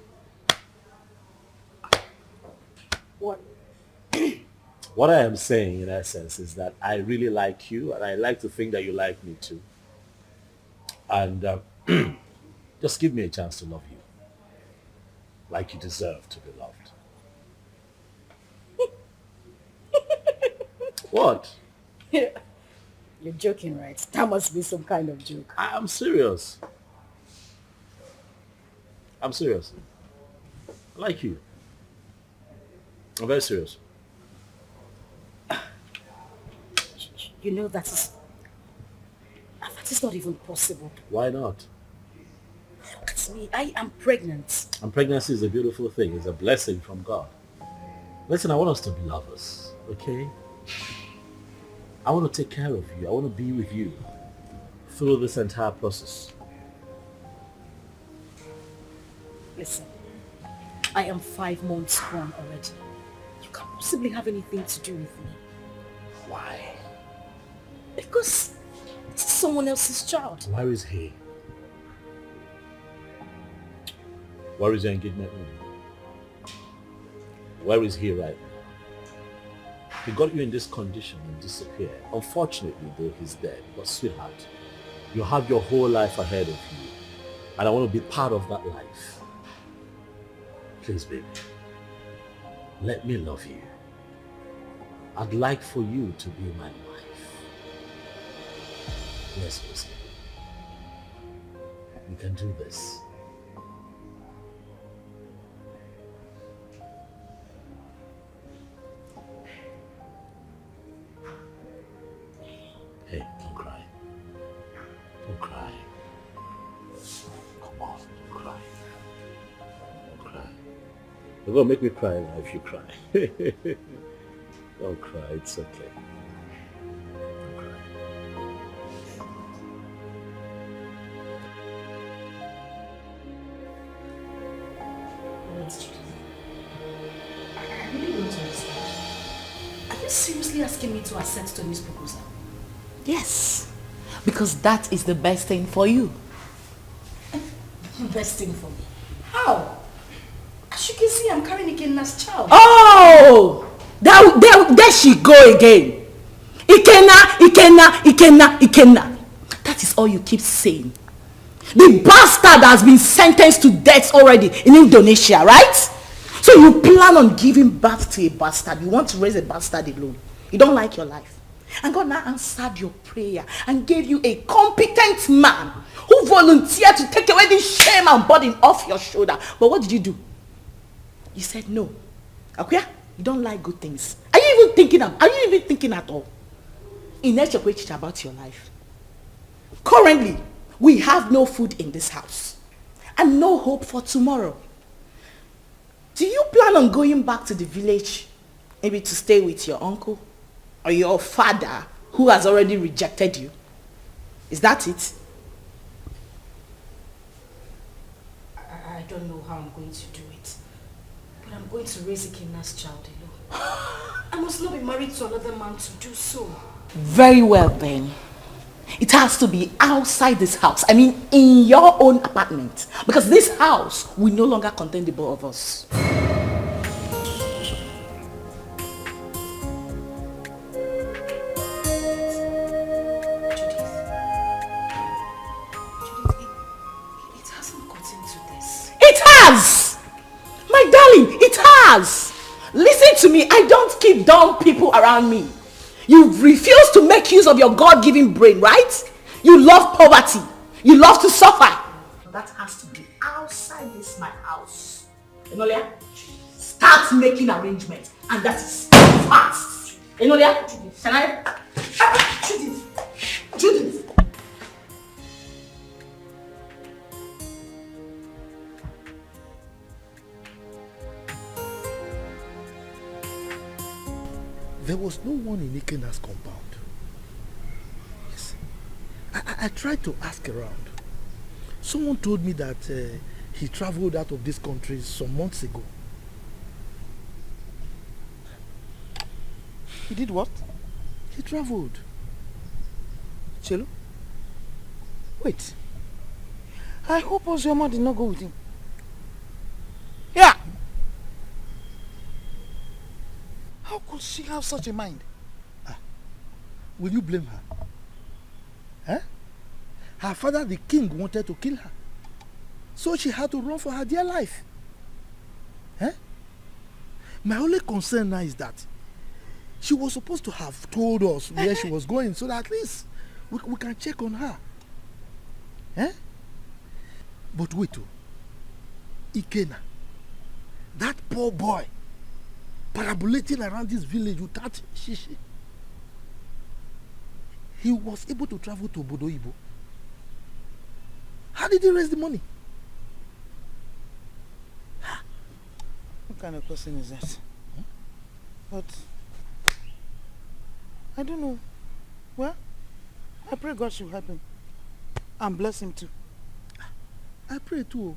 What? What I am saying, in essence, is that I really like you, and I like to think that you like me too. And just give me a chance to love you. Like you deserve to be loved. What? You're joking, right? That must be some kind of joke. I'm serious. I'm serious. I like you. I'm very serious. You know, that is not even possible. Why not? Look at me. I am pregnant. And pregnancy is a beautiful thing. It's a blessing from God. Listen, I want us to be lovers, okay? I want to take care of you. I want to be with you through this entire process. Listen, I am 5 months gone already. You can't possibly have anything to do with me. Why? Because it's someone else's child. Where is he? Where is your engagement ring? Where is he right now? He got you in this condition and disappeared. Unfortunately, though, he's dead. But sweetheart, you have your whole life ahead of you. And I want to be part of that life. Please, baby, let me love you. I'd like for you to be my wife. Yes, Lucy. We can do this. Hey, don't cry. Don't cry. Come on, don't cry. Don't cry. You're gonna make me cry now if you cry. Don't cry, it's okay. Don't cry. seriously asking me to accept Tony's proposal? Yes, because that is the best thing for you. Best thing for me? How? As you can see, I'm carrying Ikenna's child. Oh! There she go again. Ikenna. That is all you keep saying. The bastard has been sentenced to death already in Indonesia, right? So you plan on giving birth to a bastard. You want to raise a bastard alone. You don't like your life. And God now answered your prayer and gave you a competent man who volunteered to take away this shame and burden off your shoulder. But what did you do? You said no. Okay? You don't like good things. Are you even thinking at all? In about your life. Currently, we have no food in this house and no hope for tomorrow. Do you plan on going back to the village, maybe to stay with your uncle or your father who has already rejected you? Is that it? I don't know how I'm going to do it, but I'm going to raise Ikenna's child alone. I must not be married to another man to do so. Very well then. It has to be outside this house. I mean, in your own apartment. Because this house will no longer contain the both of us. It hasn't gotten to this. It has! My darling, it has! Listen to me, I don't keep dumb people around me. You refuse to make use of your God-given brain, right? You love poverty. You love to suffer. That has to be outside this my house. Enolia, start making arrangements. And that is fast. Enolia, can I? Judith. There was no one in Ikenna's compound. Yes. I tried to ask around. Someone told me that he traveled out of this country some months ago. He did what? He traveled. Chelo? Wait. I hope Ozioma did not go with him. Yeah! How could she have such a mind? Will you blame her? Huh? Her father, the king, wanted to kill her. So she had to run for her dear life. Huh? My only concern now is that she was supposed to have told us where she was going so that at least we can check on her. Huh? But wait, Ikenna, that poor boy, parabolating around this village without shishi. He was able to travel to Obodo Ibo. How did he raise the money? What kind of person is that? But I don't know. Well, I pray God should help him and bless him too. I pray too.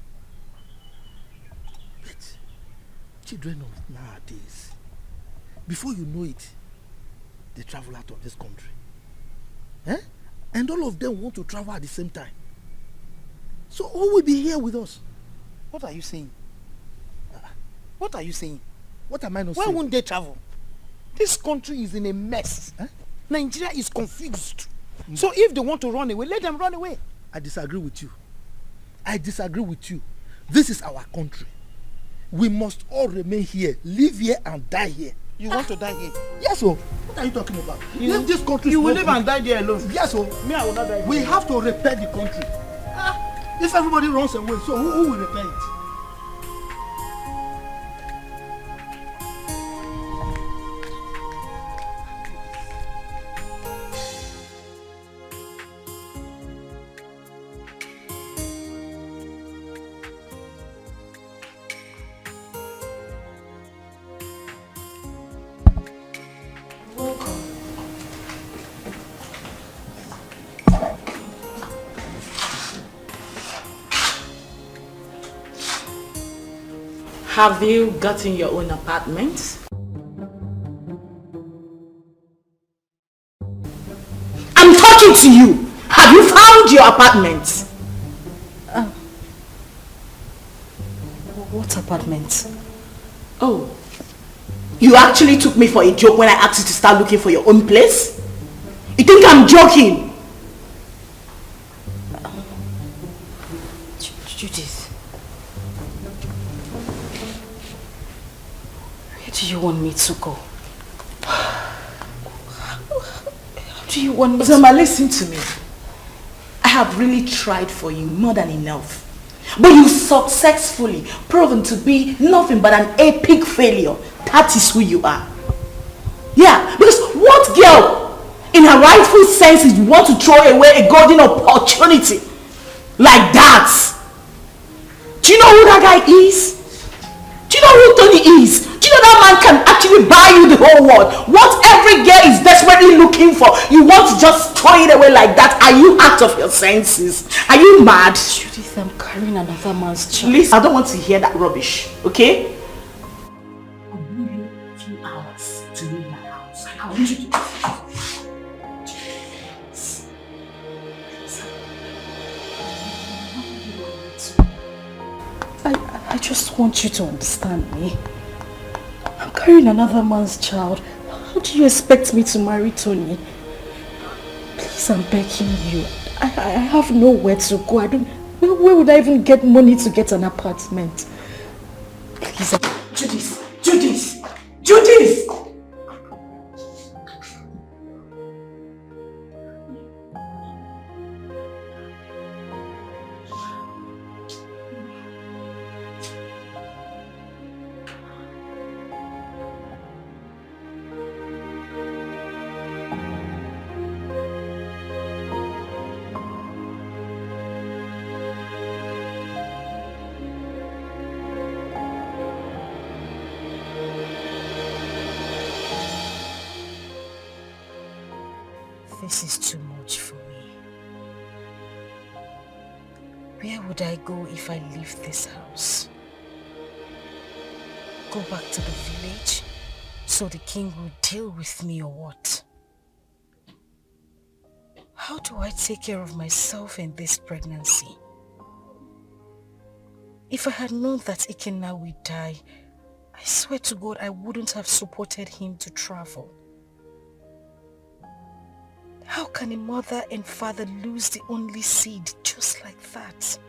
But children of nowadays, before you know it, they travel out of this country. Eh? And all of them want to travel at the same time. So who will be here with us? What are you saying? What are you saying? What am I not Why saying? Why won't they travel? This country is in a mess. Eh? Nigeria is confused. So if they want to run away, let them run away. I disagree with you. I disagree with you. This is our country. We must all remain here, live here and die here. You want to die here? Yes, sir. What are you talking about? If this country you will live and die there alone. Yes, sir. Me, I will not die. We have to repair the country. If everybody runs away, so who will repair it? Have you gotten your own apartment? to you? Have you found your apartment? What apartment? Oh, you actually took me for a joke when I asked you to start looking for your own place? You think I'm joking? Judith, where do you want me to go? How do you want me to... Zoma, listen to me. I have really tried for you more than enough. But you successfully proven to be nothing but an epic failure. That is who you are. Yeah, because what girl in her rightful senses want to throw away a golden opportunity like that? Do you know who that guy is? Do you know who Tony is? Do you know that man can actually buy you the whole world? What every girl is desperately looking for, you want to just throw it away like that? Are you out of your senses? Are you mad? Judith, I'm carrying another man's child. Listen, I don't want to hear that rubbish, okay? I'll give you a few hours to leave my house. I want you to... I just want you to understand me. I'm carrying another man's child. How do you expect me to marry Tony? Please, I'm begging you. I have nowhere to go. Where would I even get money to get an apartment? Please. Judith! Judith! Judith! This is too much for me. Where would I go if I leave this house? Go back to the village so the king will deal with me or what? How do I take care of myself in this pregnancy? If I had known that Ikenna would die, I swear to God I wouldn't have supported him to travel. How can a mother and father lose the only seed just like that?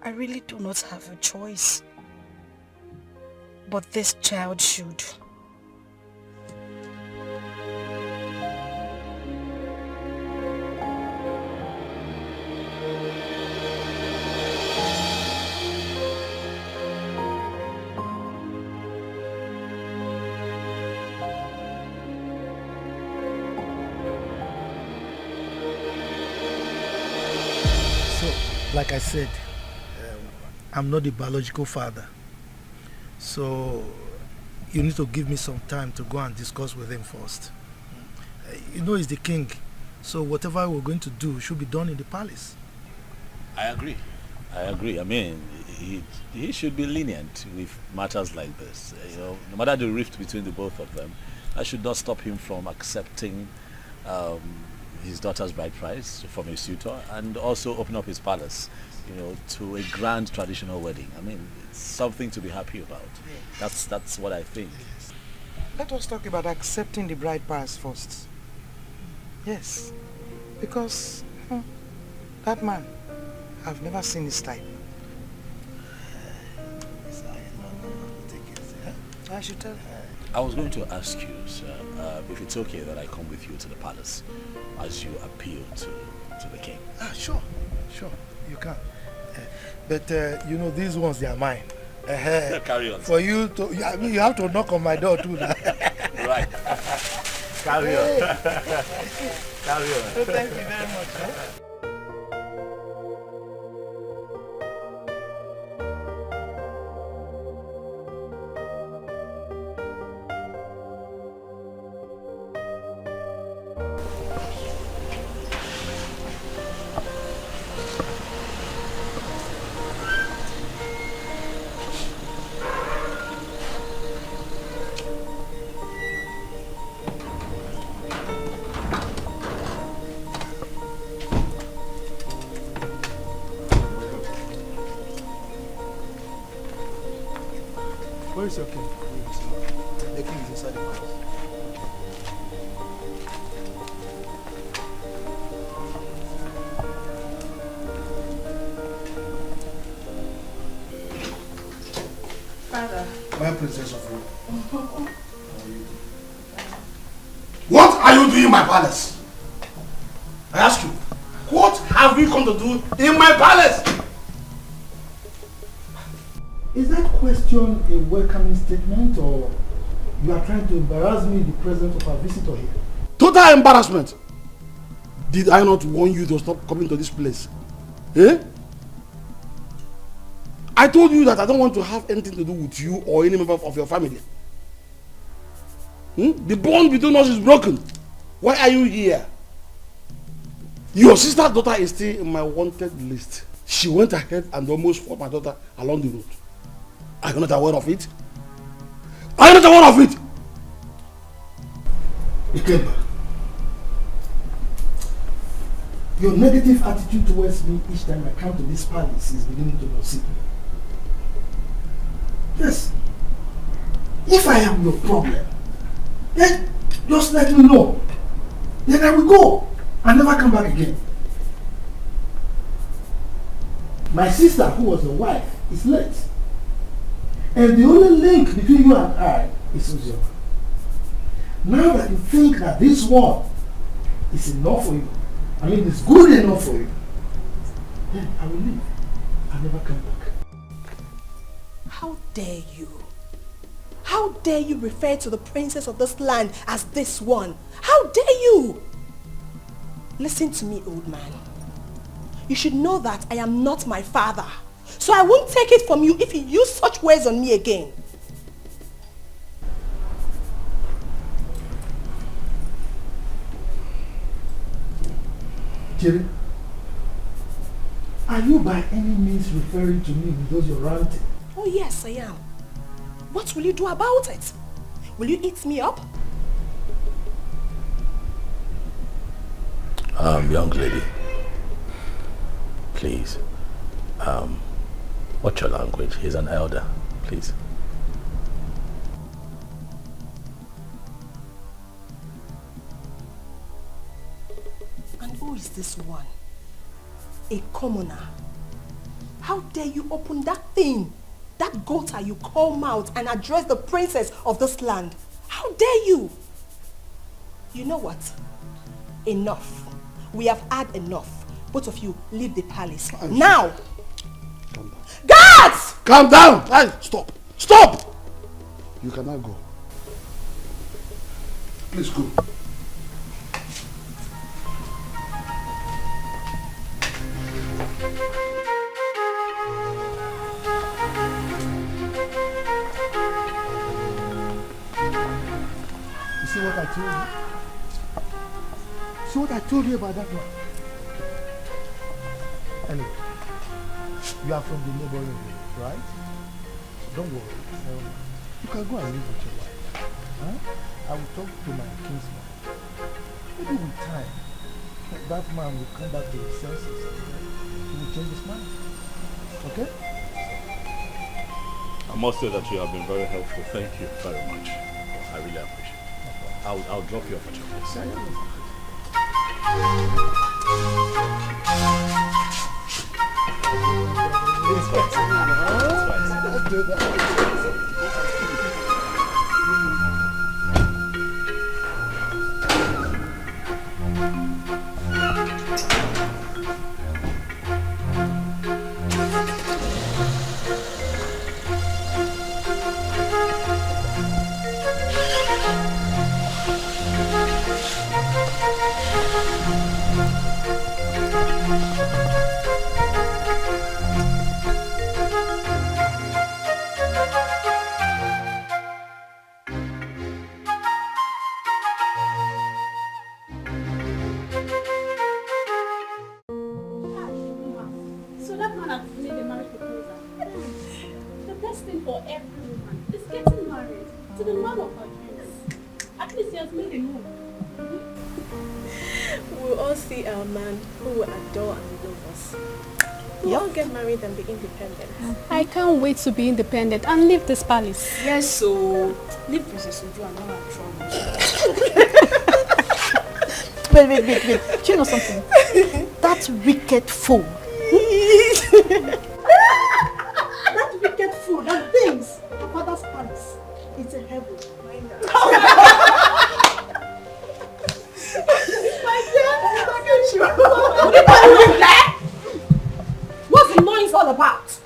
I really do not have a choice. But this child should. Like I said, I'm not the biological father. So you need to give me some time to go and discuss with him first. You know he's the king, so whatever we're going to do should be done in the palace. I agree. I mean, he should be lenient with matters like this. You know, no matter the rift between the both of them, that should not stop him from accepting his daughter's bride price from a suitor and also open up his palace, you know, to a grand traditional wedding. I mean, it's something to be happy about. That's what I think. Let us talk about accepting the bride price first. Yes, because that man, I've never seen his type. I should tell her. I was going to ask you, sir, if it's okay that I come with you to the palace as you appeal to the king. Sure, you can. But you know, these ones, they are mine. Carry on. For you to, I mean, you have to knock on my door too now. Right. Carry on. Carry on. So thank you very much. Huh? is your king? The king is inside the palace. Father. My princess of Rome. What are you doing in my palace? I ask you, what have you come to do in my palace? Is that question a welcoming statement, or you are trying to embarrass me in the presence of our visitor here? Total embarrassment. Did I not warn you to stop coming to this place? Eh? I told you that I don't want to have anything to do with you or any member of your family. The bond between us is broken. Why are you here? Your sister's daughter is still in my wanted list. She went ahead and almost fought my daughter along the road. Are you not aware of it? Are you not aware of it? Ikemba, your negative attitude towards me each time I come to this palace is beginning to proceed. Yes. If I am your problem, then just let me know. Then I will go and never come back again. My sister, who was your wife, is late. And the only link between you and I is Uzioma. Now that you think that this one is enough for you, I mean it's good enough for you, then I will leave and never come back. How dare you? How dare you refer to the princess of this land as this one? How dare you? Listen to me, old man. You should know that I am not my father. So I won't take it from you if you use such words on me again. Jerry, are you by any means referring to me with those you're ranting? Oh yes, I am. What will you do about it? Will you eat me up? Young lady, please, watch your language. He's an elder, please. And who is this one? A commoner. How dare you open that thing, that gutter you call mouth, and address the princess of this land? How dare you? You know what? Enough. We have had enough. Both of you leave the palace. Now! Calm down. Guards! Calm down! Hey, stop! Stop! You cannot go. Please go. You see what I told you? See what I told you about that one? Anyway, you are from the neighboring village, right? Don't worry. You can go and live with your wife. Huh? I will talk to my kinsman. Maybe with time, that man will come back to his senses. He will change his mind. Okay? I must say that you have been very helpful. Thank you very much. I really appreciate it. I'll drop you off at your place. It's fine. Let's do that. We'll all get married and be independent. I can't wait to be independent and leave this palace. Yes, so leave Princess Uju and all our troubles. Wait. Do you know something? That wicked fool. That wicked fool that thinks her father's palace is a heaven. What's the noise all about?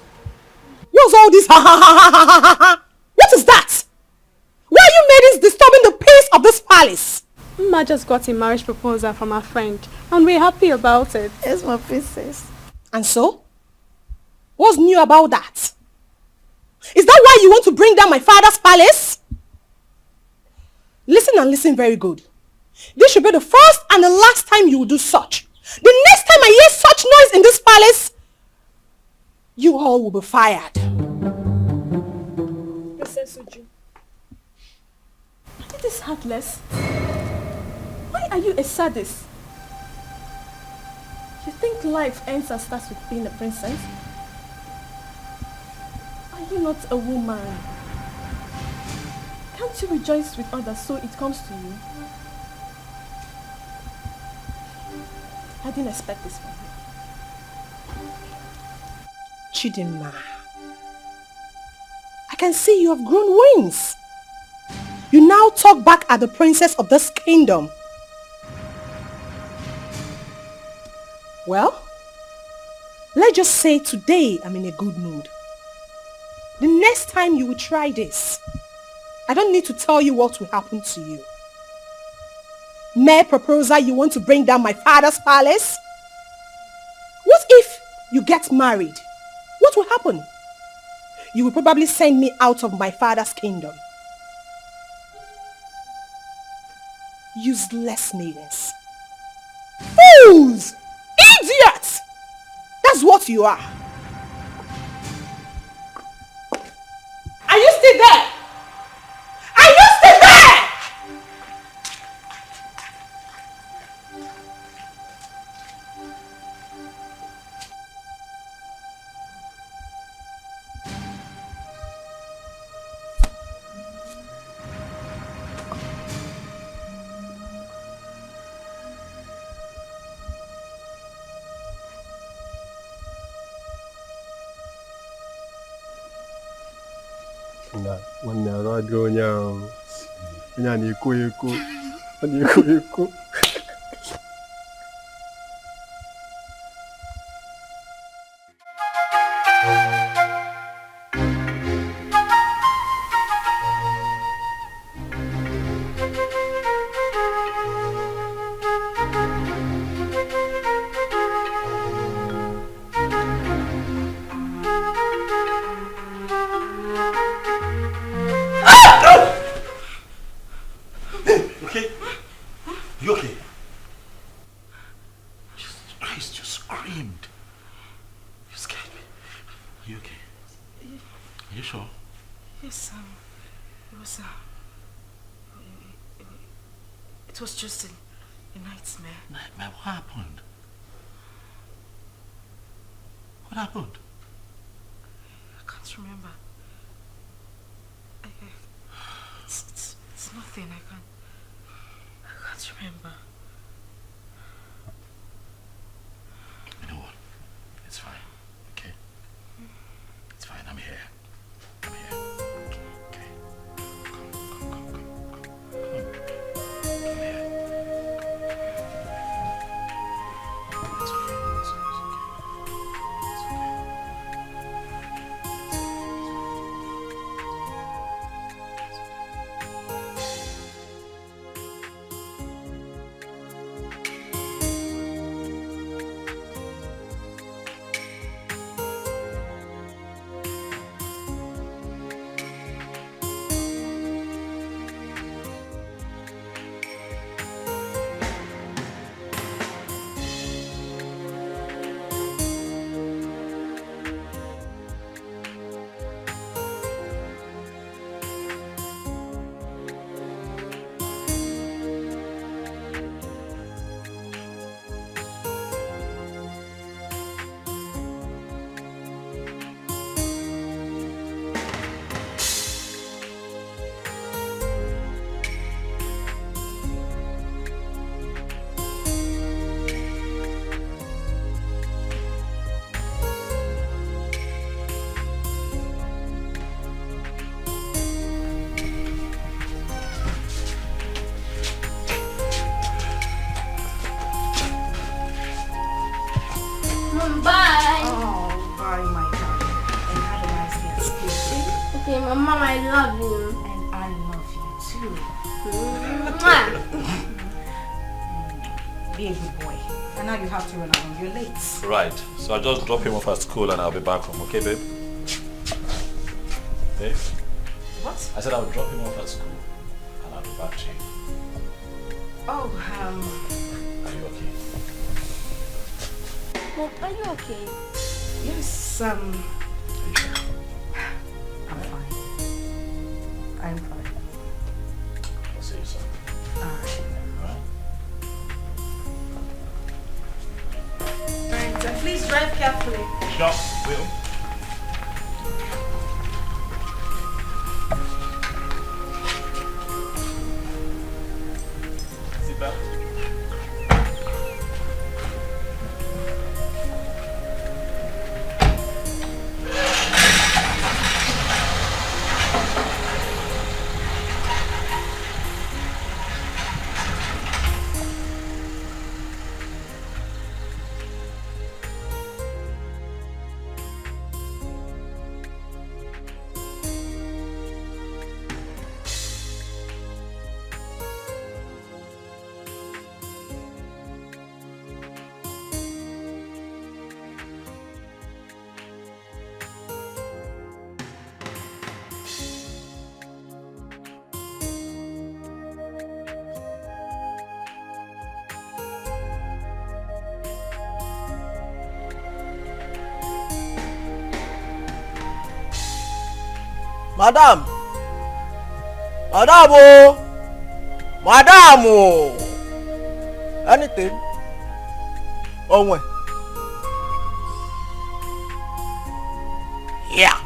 What's all this? What is that? Why are you ladies disturbing the peace of this palace? Ma just got a marriage proposal from her friend and we're happy about it. Yes, my princess. And so? What's new about that? Is that why you want to bring down my father's palace? Listen and listen very good. This should be the first and the last time you will do such. The next time I hear such noise in this palace, you all will be fired. Princess Uju, it is heartless. Why are you a sadist? You think life ends and starts with being a princess? Are you not a woman? Can't you rejoice with others so it comes to you? I didn't expect this from you. Chidinma, I can see you have grown wings. You now talk back at the princess of this kingdom. Well, let's just say today I'm in a good mood. The next time you will try this, I don't need to tell you what will happen to you. Mere proposal, you want to bring down my father's palace? What if you get married? What will happen? You will probably send me out of my father's kingdom. Useless maidens. Fools! Idiots! That's what you are. Are you still there? Are you still there? Nwanne arụ adịghị onye ahụ. Onye a na-eko eko. Ọ na-eko eko. It was just a nightmare. Nightmare? What happened? What happened? I can't remember. It's nothing. I can't remember. You know what? It's fine. Okay? It's fine. I'm here. I'm here. Okay. Come. Come here. It's okay. It's okay. Mama, I love you. And I love you too. Be a good boy. And now you have to run along. You're late. Right. So I'll just drop him off at school and I'll be back home. Okay, babe? Babe? What? I said I'll drop him off at school and I'll be back to you. Oh, Are you okay? Mom, are you okay? Yes, I'm fine. I'm fine. I'll see you soon. Alright. Alright? Alright, so please drive carefully. Sure, will. Sit back. Madam! Madam! Oh! Madam! Oh! Anything? Oh, when? Yeah.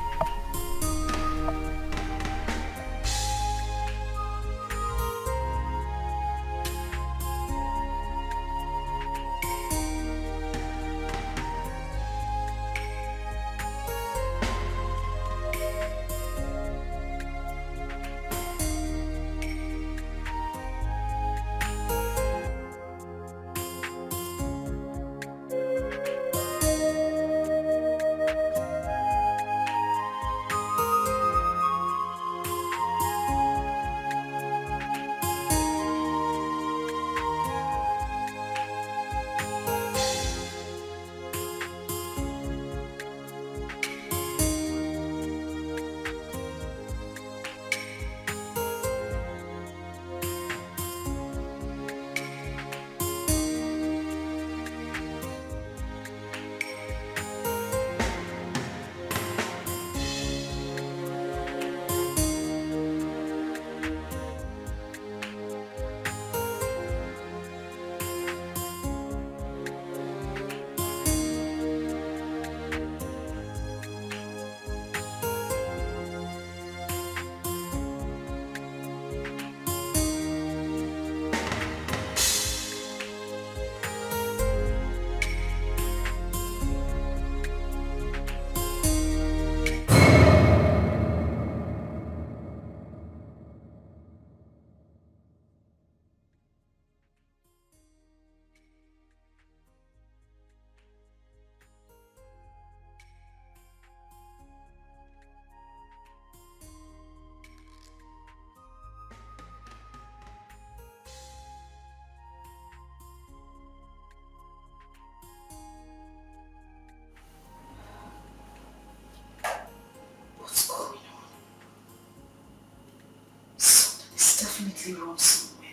Definitely wrong somewhere.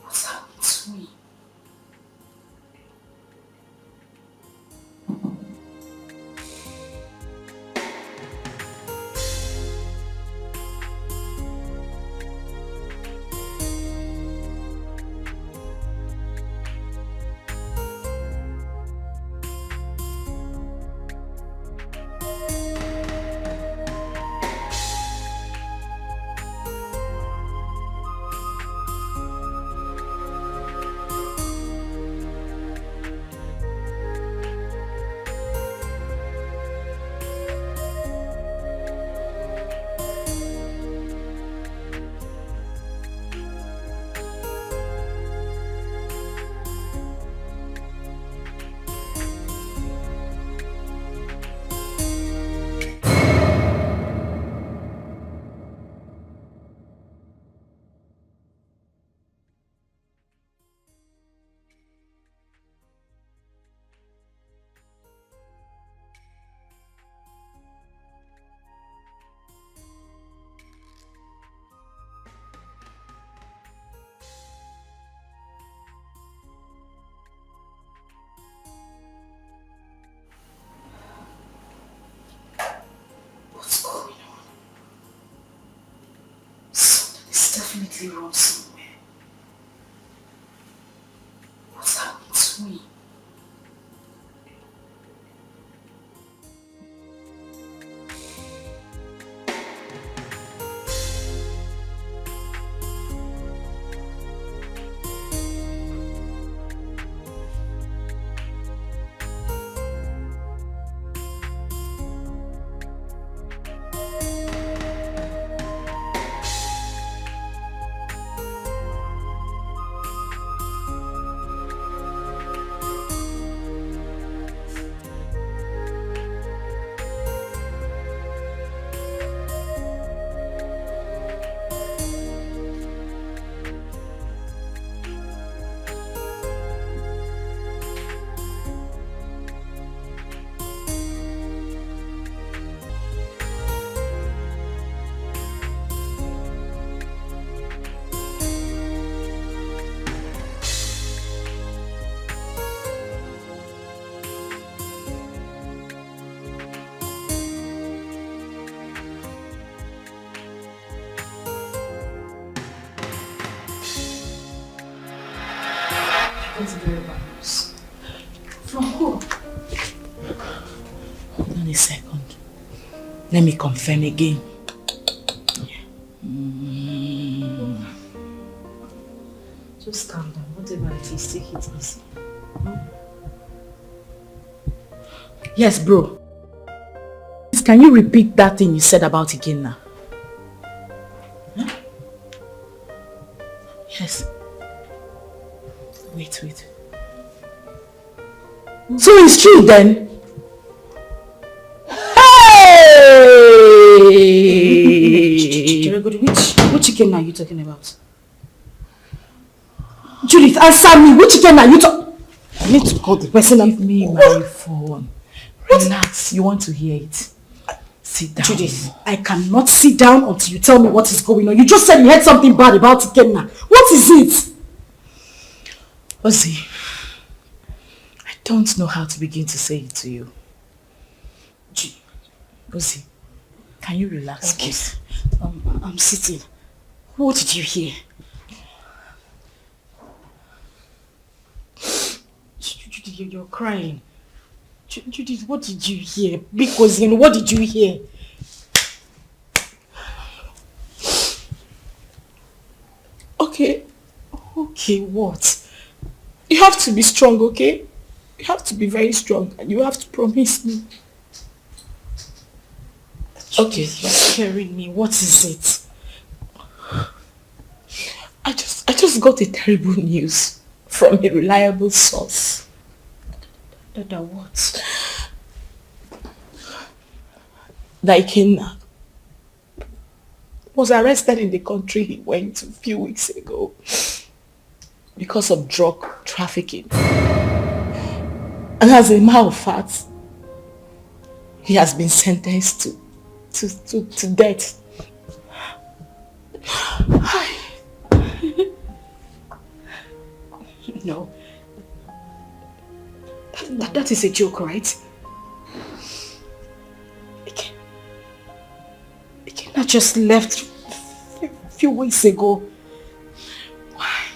What's happened to me? definitely wrong somewhere. What's happened to me? That's very bad news. From who? Hold on a second. Let me confirm again. Just calm down. Whatever it is, take it easy. Yes, bro. Can you repeat that thing you said about Ikenna? Huh? Yes. Wait. So it's true then? Hey! Which chicken are you talking about? Judith, answer me. Which chicken are you talking? I need to call the person. Give me my phone. Relax. You want to hear it? Sit down. Judith, I cannot sit down until you tell me what is going on. You just said you heard something bad about Ikenna. What is it? Ozzy, I don't know how to begin to say it to you. Ozzy, can you relax, please? I'm sitting. What did you hear? Judith, you're crying. Judith, what did you hear? Because what did you hear? Okay, what? you have to be strong, okay? You have to be very strong and you have to promise me. Okay, you're scaring me. What is it? I just got a terrible news from a reliable source. Dada, what? That Ikenna was arrested in the country he went to a few weeks ago because of drug trafficking. And as a matter of fact, he has been sentenced to death. No. That is a joke, right? Ikenna just left a few weeks ago. Why?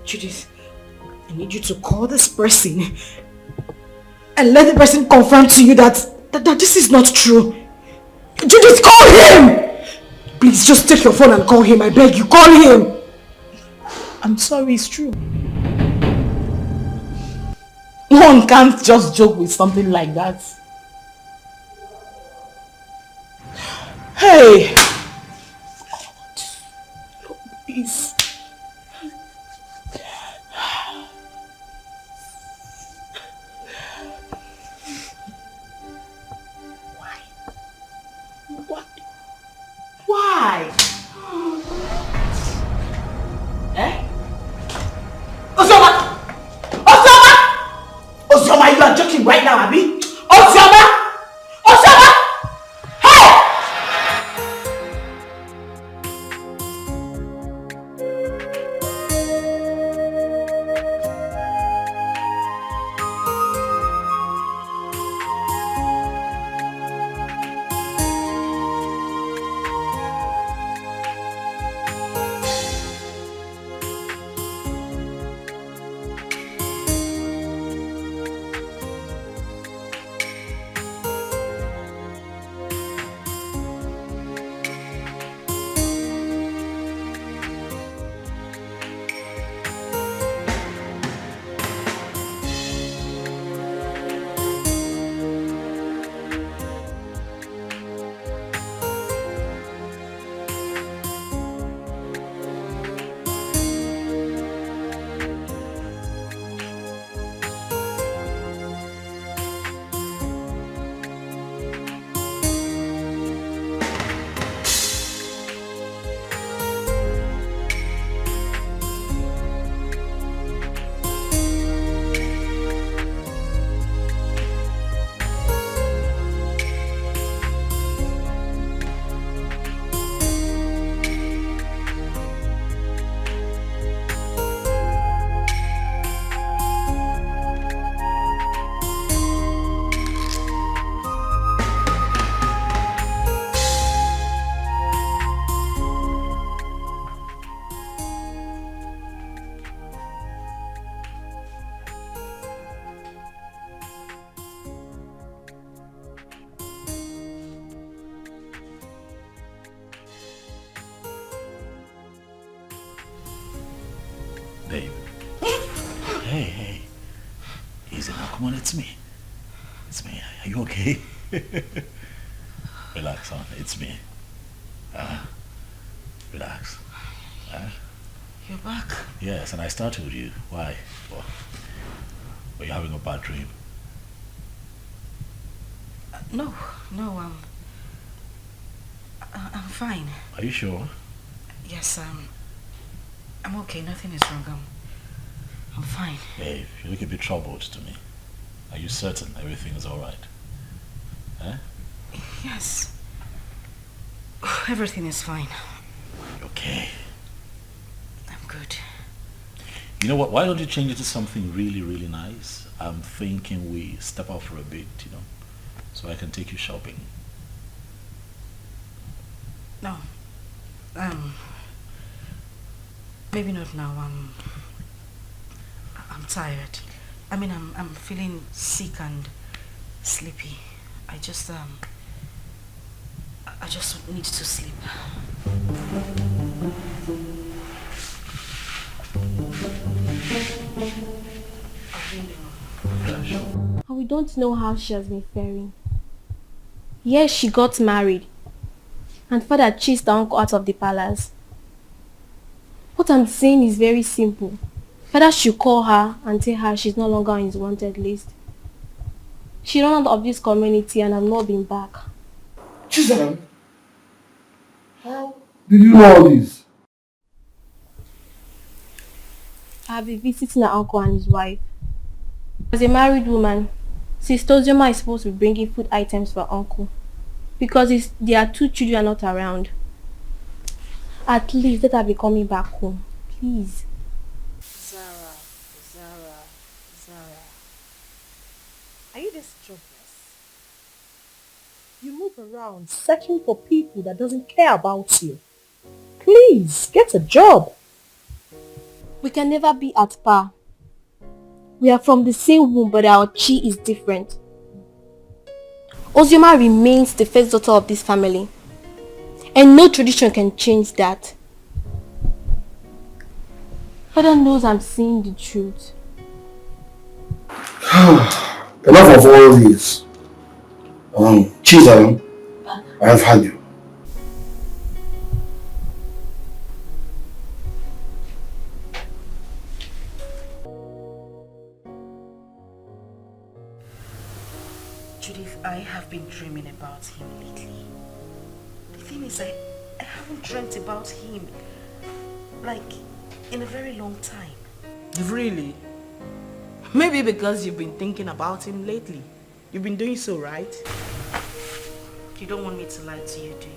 Judith, I need you to call this person and let the person confirm to you that this is not true. Judith, call him! Please, just take your phone and call him. I beg you, call him. I'm sorry, it's true. One can't just joke with something like that. Hey! Please. Why? Eh? Ozoma! Ozoma, you are joking right now, Abi? Ozoma! Hey! Babe. Hey. Easy now. Come on, it's me. It's me. Are you okay? Relax, son. It's me. Relax. You're back? Yes, and I started with you. Why? Well, were you having a bad dream? No, I'm fine. Are you sure? Yes, I'm okay. Nothing is wrong. I'm fine. Hey, you look a bit troubled to me. Are you certain everything is alright? Huh? Yes. Everything is fine. Okay. I'm good. You know what? Why don't you change it to something really, really nice? I'm thinking we step out for a bit, so I can take you shopping. No. Maybe not now. I'm tired. I mean, I'm feeling sick and sleepy. I just need to sleep. And we don't know how she has been faring. Yes, she got married. And father chased the uncle out of the palace. What I'm saying is very simple. Father should call her and tell her she's no longer on his wanted list. She ran out of this community and has not been back. Chisholm, how did you know all this? I have been visiting her uncle and his wife. As a married woman, Sister Ozioma is supposed to be bringing food items for her uncle. Because there are 2 children not around. At least let her be coming back home. Please. Zara. Are you this jobless? You move around searching for people that doesn't care about you. Please, get a job. We can never be at par. We are from the same womb, but our chi is different. Ozioma remains the first daughter of this family. And no tradition can change that. Father knows I'm saying the truth. Enough of all this. Chisholm, I have had you. Judith, I have been dreaming about him lately. The thing is, I haven't dreamt about him, like, in a very long time. Really? Maybe because you've been thinking about him lately. You've been doing so, right? You don't want me to lie to you, do you?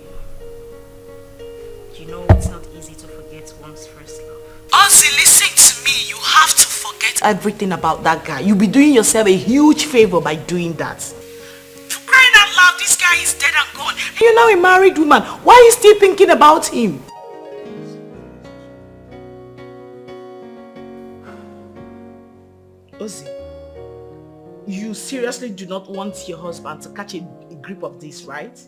You know it's not easy to forget one's first love. Ozzy, listen to me. You have to forget everything about that guy. You'll be doing yourself a huge favor by doing that. For crying out loud, this guy is dead and gone. And you're now a married woman. Why are you still thinking about him? Ozzy, you seriously do not want your husband to catch a grip of this, right?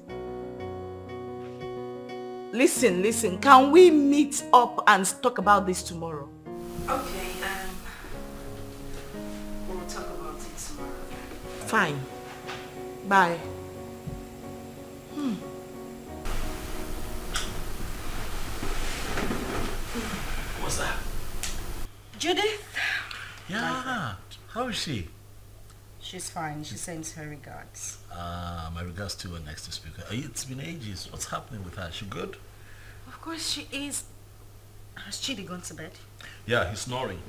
Listen, can we meet up and talk about this tomorrow? Okay, we'll talk about it tomorrow. Fine. Bye. What's that? Judith? Yeah. How is she? She's fine. She sends her regards. My regards to her next speaker. It's been ages. What's happening with her? She good? Of course she is. Has Chidi gone to bed? Yeah, he's snoring.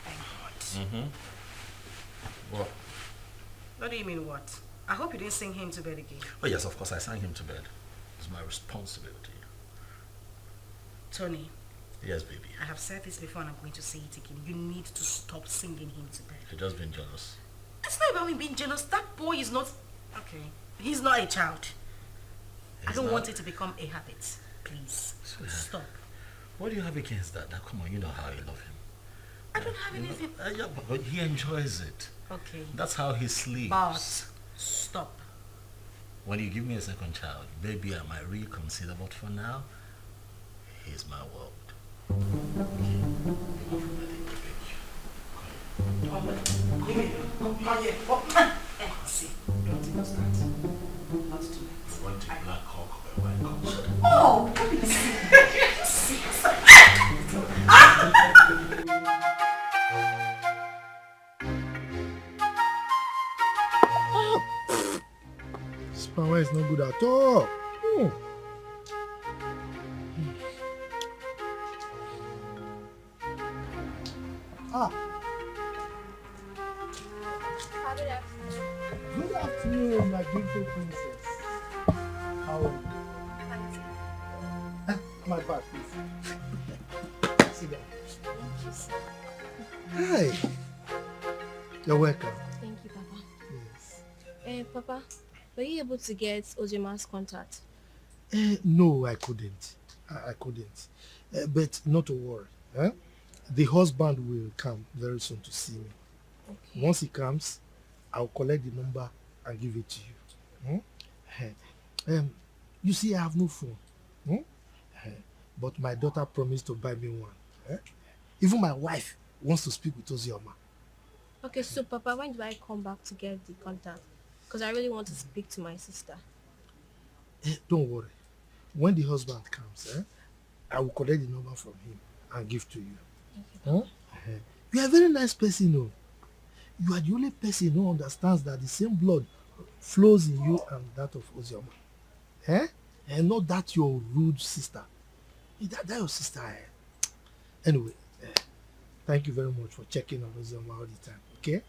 Thank God. Mm-hmm. What? What do you mean what? I hope you didn't sing him to bed again. Oh yes, of course I sang him to bed. It's my responsibility. Tony. Yes, baby. I have said this before and I'm going to say it again. You need to stop singing him to bed. You're just being jealous. It's not about me being jealous. That boy is not... Okay. He's not a child. I don't want it to become a habit. Please. Stop. What do you have against that? Come on, you know how you love him. I don't have anything... Yeah, but he enjoys it. Okay. That's how he sleeps. But stop. When you give me a second child, maybe I might reconsider, but for now, he's my world. See, don't understand. Not tonight. I want to black cock or white cock. Oh, please. This power is not good at all. Good afternoon, my beautiful princess. How are you? My bag, please. Sit down. Hi. You're welcome. Thank you, Papa. Yes. Papa, were you able to get Ojima's contact? No, I couldn't. I couldn't. But not to worry. The husband will come very soon to see me. Okay. Once he comes, I'll collect the number and give it to you. You see, I have no phone. But my daughter promised to buy me one. Even my wife wants to speak with Ozioma. Okay, so Papa, when do I come back to get the contact? Because I really want to speak to my sister. Don't worry. When the husband comes, I will collect the number from him and give to you. Okay, You are a very nice person, though. You are the only person who understands that the same blood flows in you and that of Ozioma. And not that your rude sister. That your sister. Anyway, thank you very much for checking on Ozioma all the time, okay?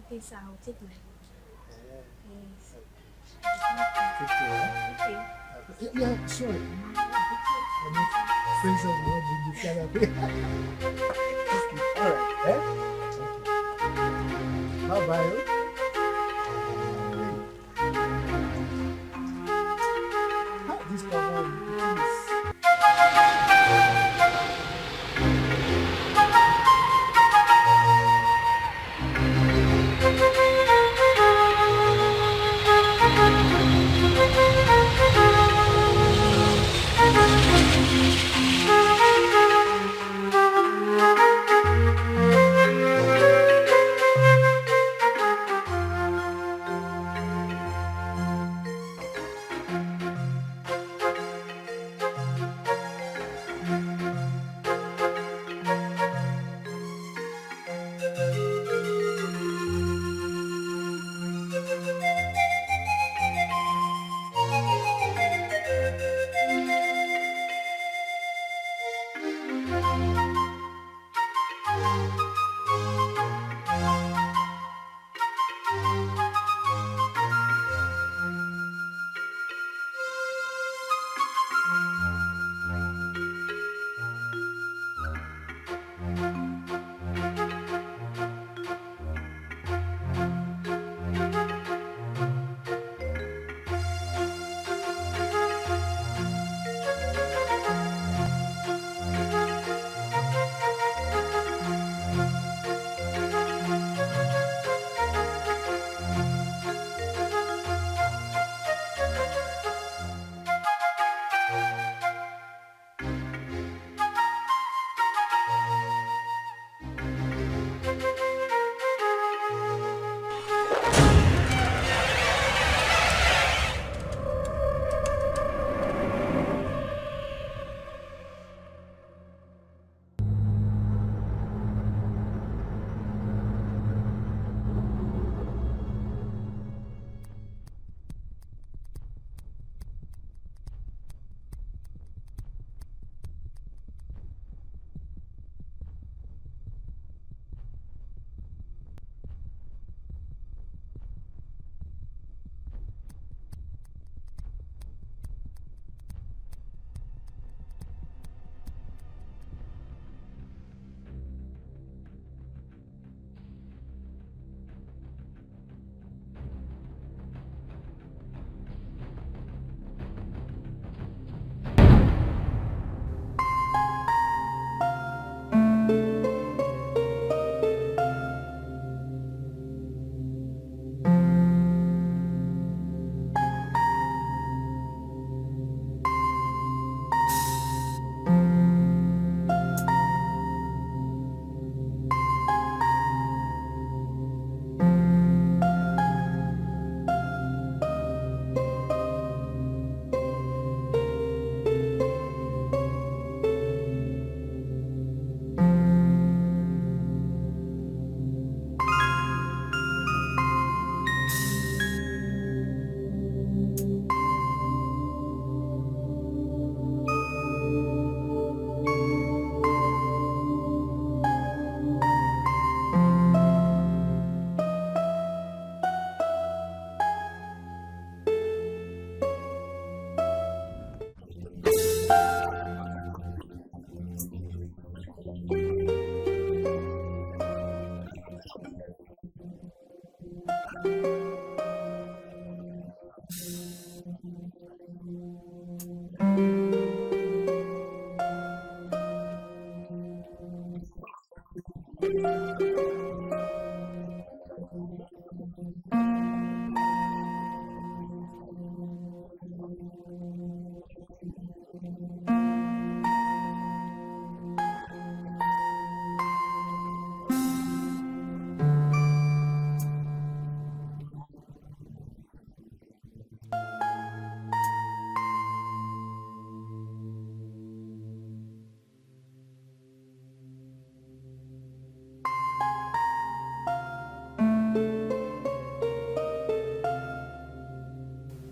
Okay, sir, I'll take my Take care. Okay. Yeah, sorry. Friends of the world, alright, Bye-bye. This power, please.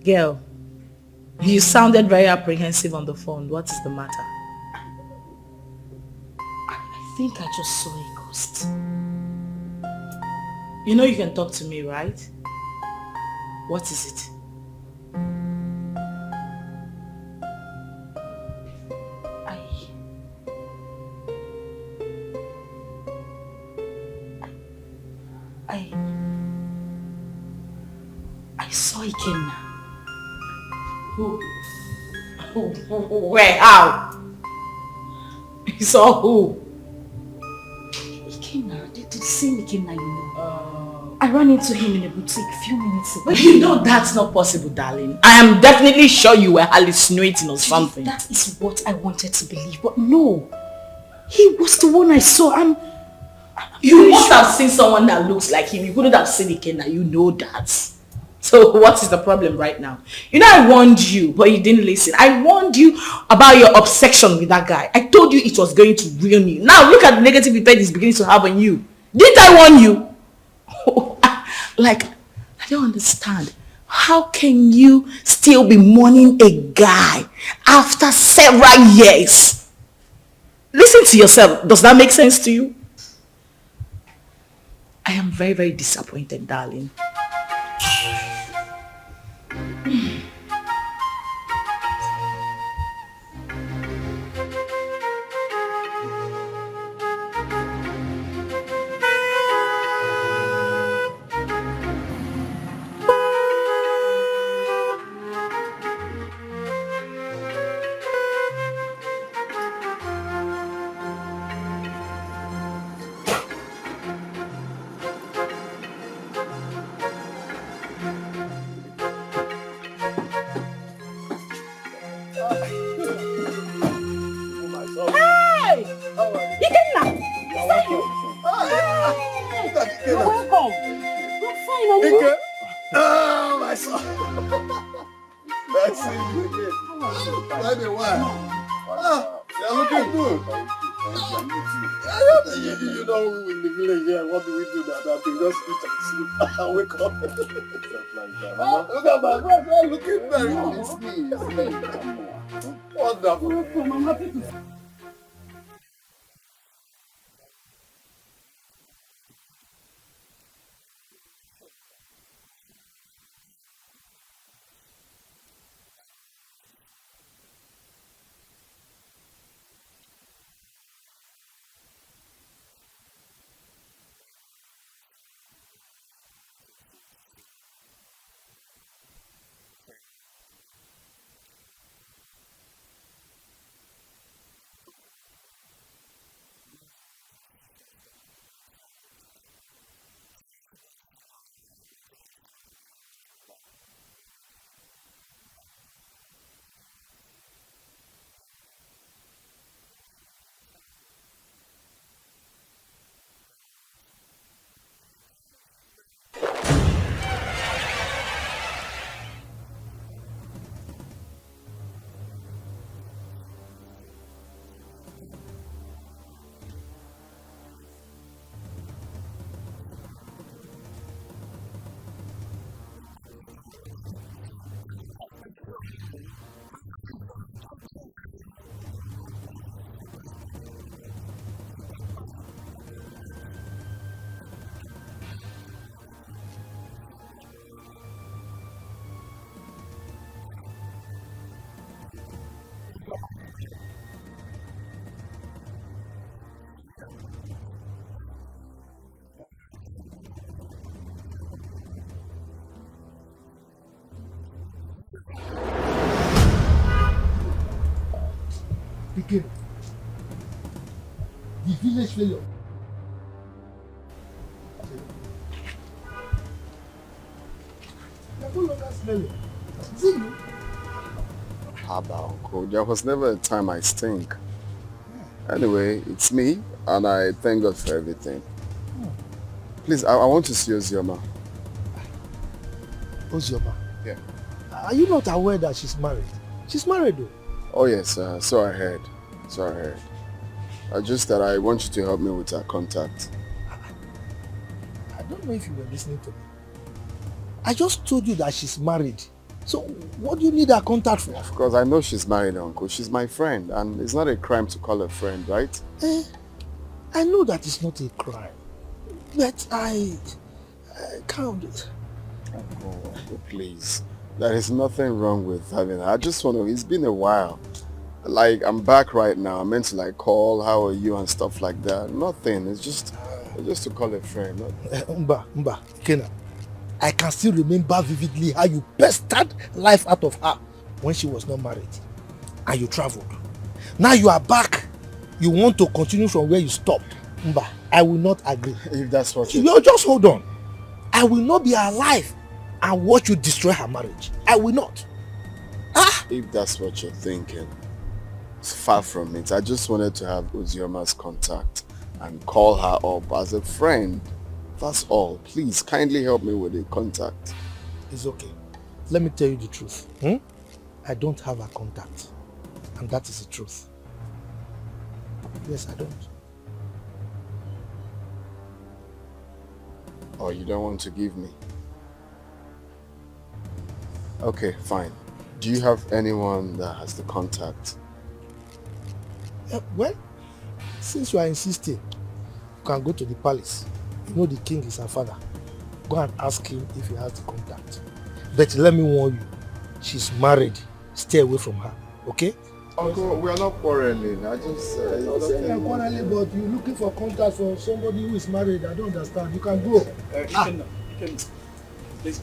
Girl, you sounded very apprehensive on the phone. What is the matter? I think I just saw a ghost. You know you can talk to me, right? What is it? I saw Ikenna. Who? Where? How? You saw who? Ikenna, the same Ikenna you know. I ran into him in a boutique a few minutes ago. But you know that's not possible, darling. I am definitely sure you were hallucinating or something. That is what I wanted to believe, but no. He was the one I saw. You must have seen someone that looks like him. You couldn't have seen Ikenna. You know that. So what is the problem right now? You know I warned you, but you didn't listen. I warned you about your obsession with that guy. I told you it was going to ruin you. Now look at the negative effect it's beginning to have on you. Didn't I warn you? Like, I don't understand. How can you still be mourning a guy after several years? Listen to yourself. Does that make sense to you? I am very, very disappointed, darling. Wake up. Look at my brother looking very wonderful. I'm happy to see. Pikin. The village failure. You're no longer smelling. Is it you? Haba, Uncle. There was never a time I stink. Anyway, it's me, and I thank God for everything. Please, I want to see Ozioma. Ozioma? Yeah. Are you not aware that she's married? She's married though. Oh yes, so I heard. Just that I want you to help me with her contact. I don't know if you were listening to me. I just told you that she's married. So what do you need her contact for? Of course, I know she's married, Uncle. She's my friend, and it's not a crime to call her friend, right? I know that it's not a crime, but I can't. Uncle, please. There is nothing wrong with having her. I just want to, it's been a while. Like, I'm back right now. I meant to like call, how are you and stuff like that. Nothing. It's just to call a friend. Mba, Kena. I can still remember vividly how you pestered life out of her when she was not married. And you traveled. Now you are back. You want to continue from where you stopped. Mba, I will not agree. If that's what you just hold on. I will not be alive and watch you destroy her marriage. I will not. If that's what you're thinking, it's far from it. I just wanted to have Ozioma's contact and call her up as a friend. That's all. Please, kindly help me with the contact. It's okay. Let me tell you the truth. I don't have her contact. And that is the truth. Yes, I don't. Oh, you don't want to give me? Okay, fine. Do you have anyone that has the contact? Well, since you are insisting, you can go to the palace. You know the king is her father. Go and ask him if he has the contact. But let me warn you, she's married. Stay away from her, okay? Uncle, we are not quarreling. I just... I'm not saying you're quarreling, but you're looking for contact for somebody who is married. I don't understand. You can go. Please,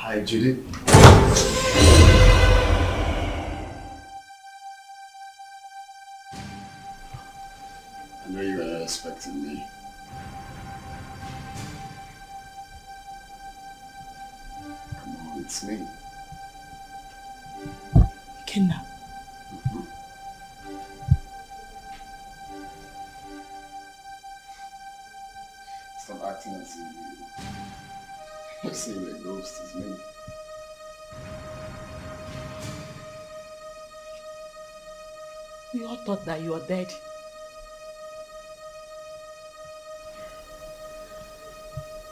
Hi, Judy. I know you were not expecting me. Come on, it's me. Ikenna. Stop acting as if you're saying the ghost is me. We all thought that you were dead.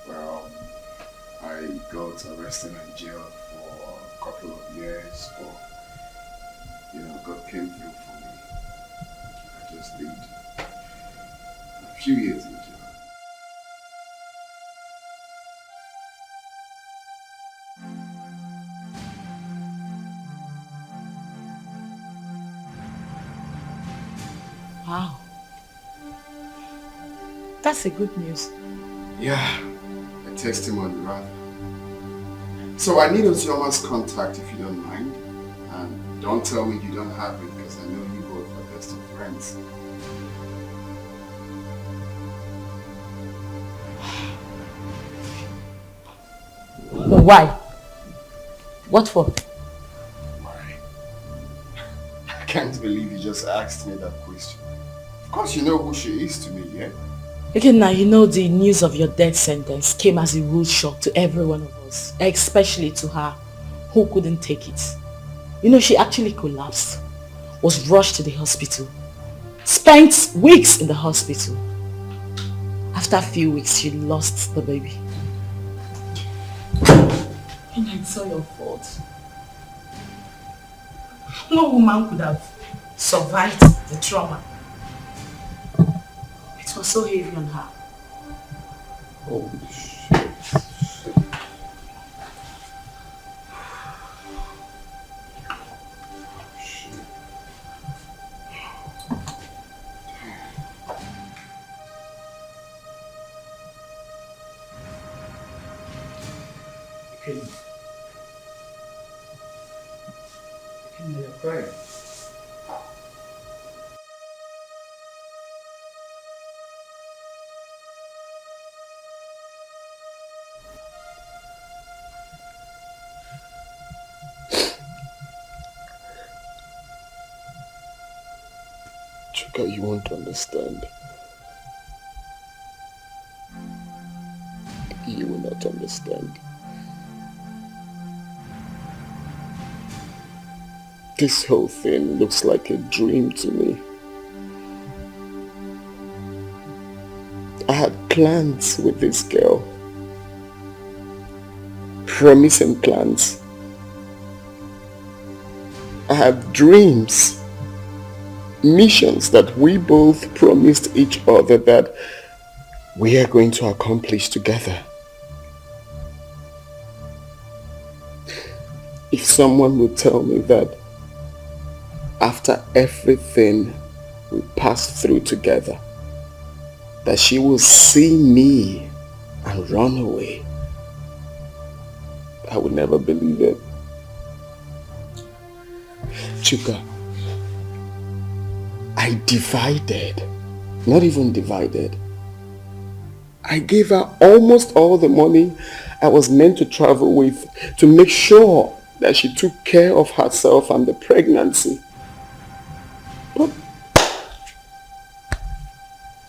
Well, I got arrested and jailed for a couple of years, but God came through for me. I just did a few years in jail. Wow. That's a good news. Yeah, a testimony rather. So I need Ozioma's contact if you don't mind. And don't tell me you don't have it because I know you both are best of friends. Why? What for? Why? I can't believe you just asked me that question. Of course you know who she is to me, yeah? Okay, now you know the news of your death sentence came as a rude shock to every one of us, especially to her, who couldn't take it. You know, she actually collapsed, was rushed to the hospital, spent weeks in the hospital. After a few weeks, she lost the baby. And it's all your fault. No woman could have survived the trauma. It was so heavy on her. Oh, shit. You're crying. Chuka, you won't understand. You will not understand. This whole thing looks like a dream to me. I had plans with this girl. Promising plans. I have dreams. Missions that we both promised each other that we are going to accomplish together. If someone would tell me that after everything we passed through together, that she will see me and run away, I would never believe it. Chuka, I divided, not even divided. I gave her almost all the money I was meant to travel with to make sure that she took care of herself and the pregnancy. But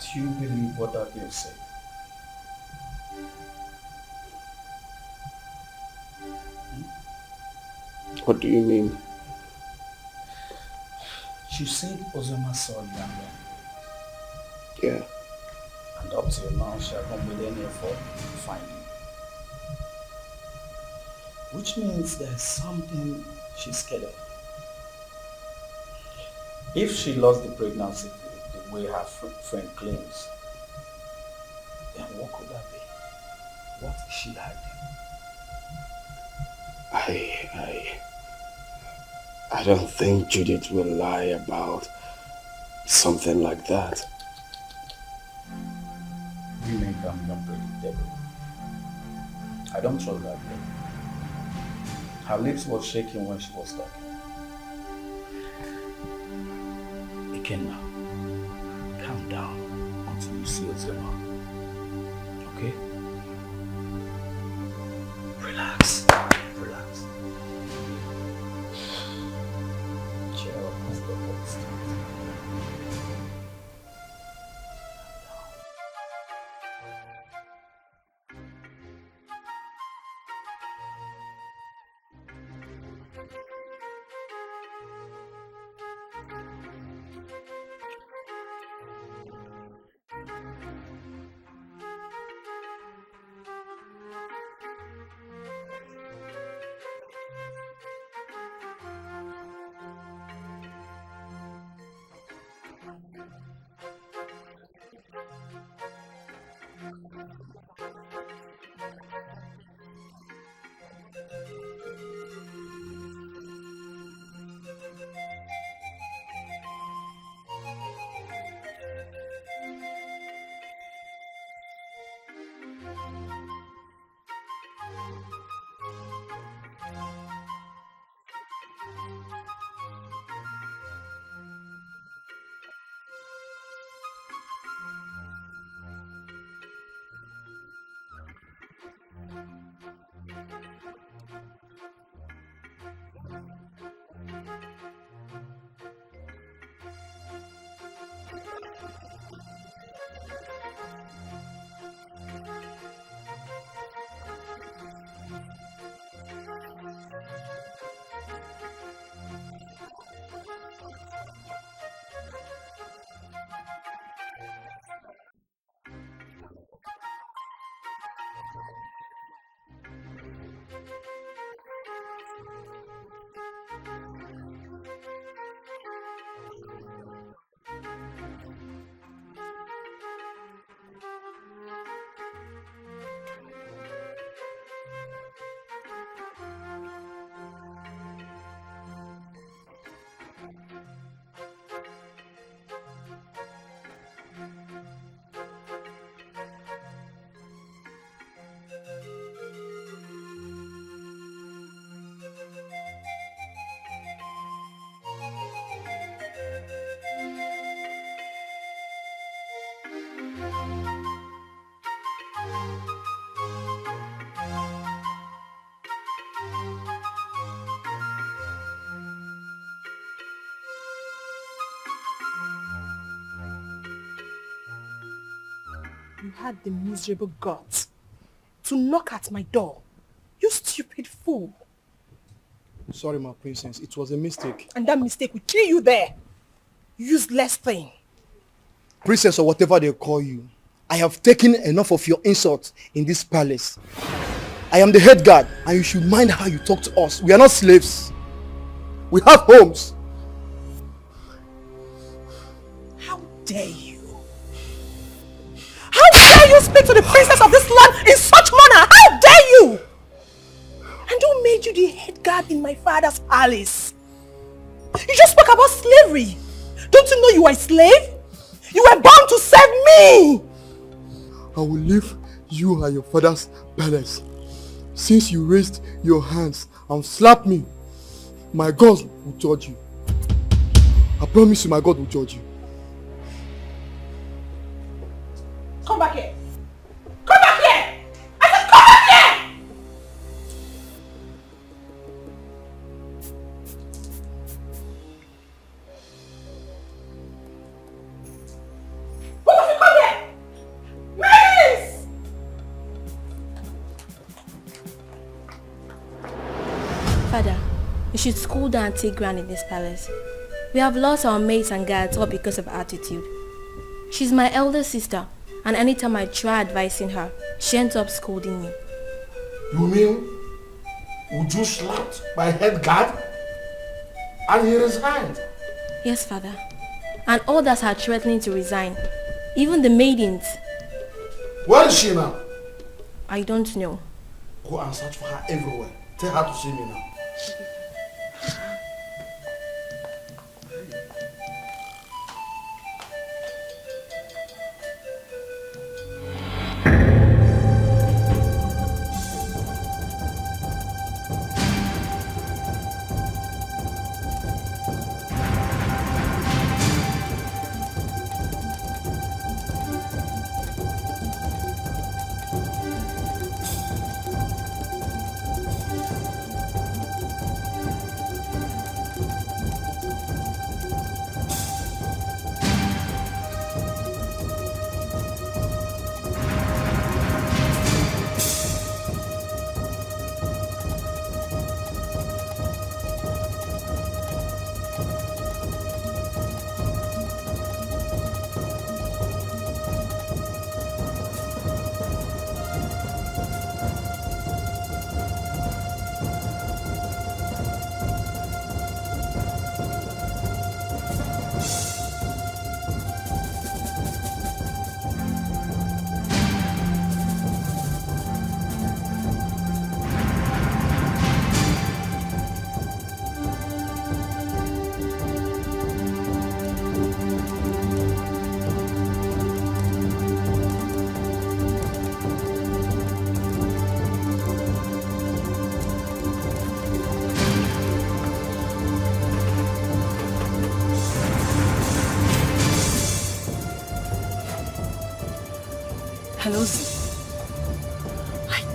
do you believe what that girl said? What do you mean? She said Ozoma saw you and ran. Yeah. And up till now she has not made any effort to find you. Which means there's something she's scared of. If she lost the pregnancy the way her friend claims, then what could that be? What is she hiding? I don't think Judith will lie about something like that. Women can be unpredictable. I don't trust that girl. Her lips were shaking when she was talking. Ikenna, calm down until you see Ozema. Okay? Relax. Relax. Cheer up, Mr. Host. You had the miserable guts to knock at my door. You stupid fool. Sorry, my princess. It was a mistake. And that mistake will kill you there. Useless thing. Princess or whatever they call you, I have taken enough of your insults in this palace. I am the head guard and you should mind how you talk to us. We are not slaves. We have homes. How dare you? How dare you speak to the princess of this land in such manner? How dare you? And who made you the head guard in my father's palace? You just spoke about slavery. Don't you know you are a slave? You were born to serve me. I will leave you and your father's palace. Since you raised your hands and slapped me, my God will judge you. I promise you my God will judge you. Come back here. Come back here. I said come back here. Both of you come here. Miss! Father, you should school down and take ground in this palace. We have lost our maids and guards all because of attitude. She's my elder sister, and anytime I try advising her, she ends up scolding me. You mean Uju slapped my head guard and he resigned? Yes, Father. And others are threatening to resign. Even the maidens. Where is she now? I don't know. Go and search for her everywhere. Tell her to see me now.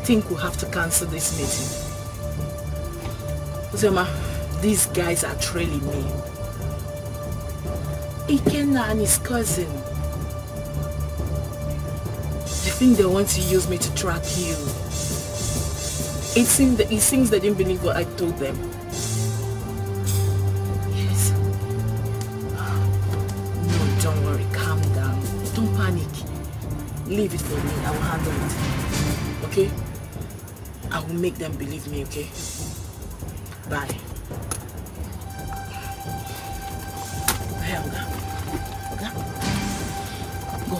think we'll have to cancel this meeting. Uzoma, these guys are trailing me. Ikenna and his cousin. They think they want to use me to track you. It seems they didn't believe what I told them. Yes. No, don't worry. Calm down. Don't panic. Leave it for me. I will handle it. Okay? I will make them believe me, okay? Bye. Hey, Oga. Oga. Go.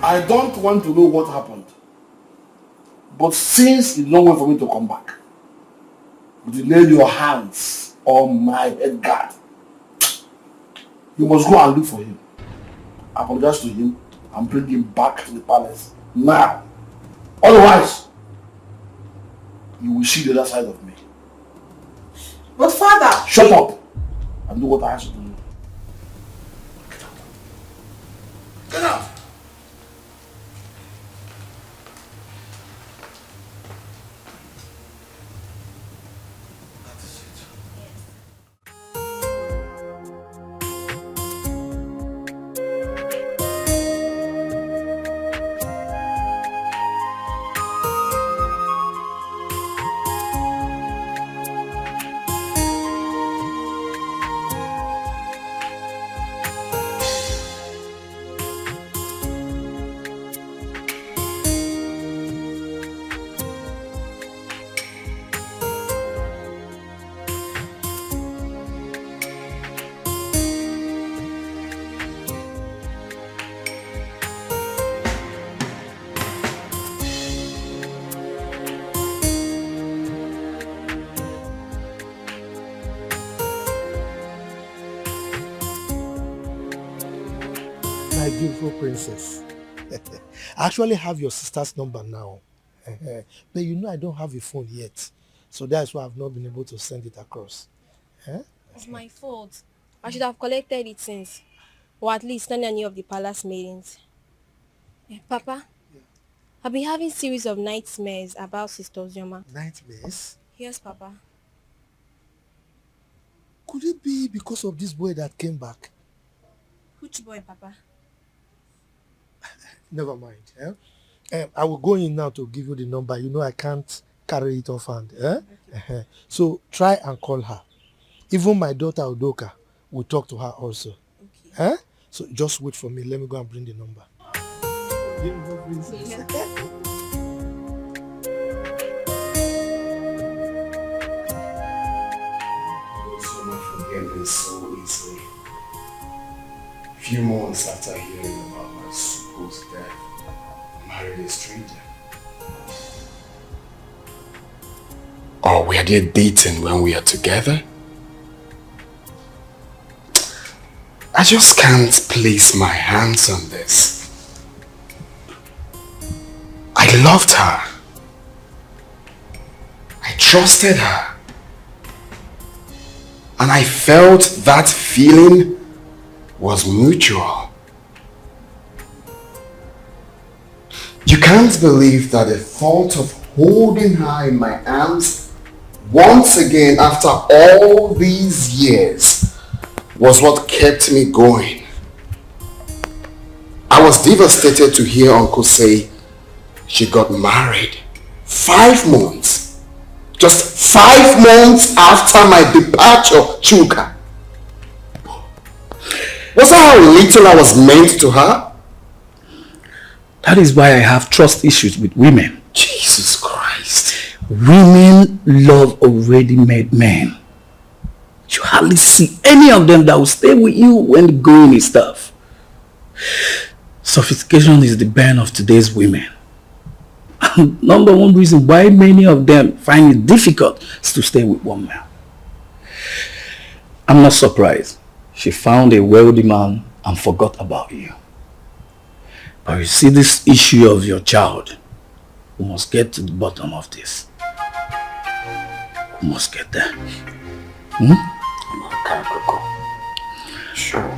I don't want to know what happened. But since you don't wait for me to come back, you lay your hands on my head guard. You must go and look for him. Apologize to him and bring him back to the palace now. Otherwise, you will see the other side of me. But father... Shut up and do what I ask you to do. Get out! My beautiful princess. I actually have your sister's number now. But you know I don't have a phone yet. So that's why I've not been able to send it across. It's my fault. I should have collected it since. Or at least done any of the palace meetings. Papa, I've been having series of nightmares about Sister Uzoma. Nightmares? Yes, Papa. Could it be because of this boy that came back? Which boy, Papa? Never mind. I will go in now to give you the number. You know I can't carry it off hand. Okay. So try and call her. Even my daughter Udoka will talk to her also. Okay. So just wait for me. Let me go and bring the number. Beautiful princess. Forget this so easily. Few months after hearing about my supposed death, I married a stranger. Or were they dating when we are together? I just can't place my hands on this. I loved her. I trusted her. And I felt that feeling was mutual. You can't believe that the thought of holding her in my arms once again after all these years was what kept me going. I was devastated to hear Uncle say she got married 5 months. Just 5 months after my departure, Chuka. Was that how little I was meant to her? That is why I have trust issues with women. Jesus Christ. Women love already made men. You hardly see any of them that will stay with you when the going is tough. Sophistication is the bane of today's women. And number one reason why many of them find it difficult is to stay with one man. I'm not surprised. She found a wealthy man and forgot about you. But you see, this issue of your child, we must get to the bottom of this. We must get there. Sure.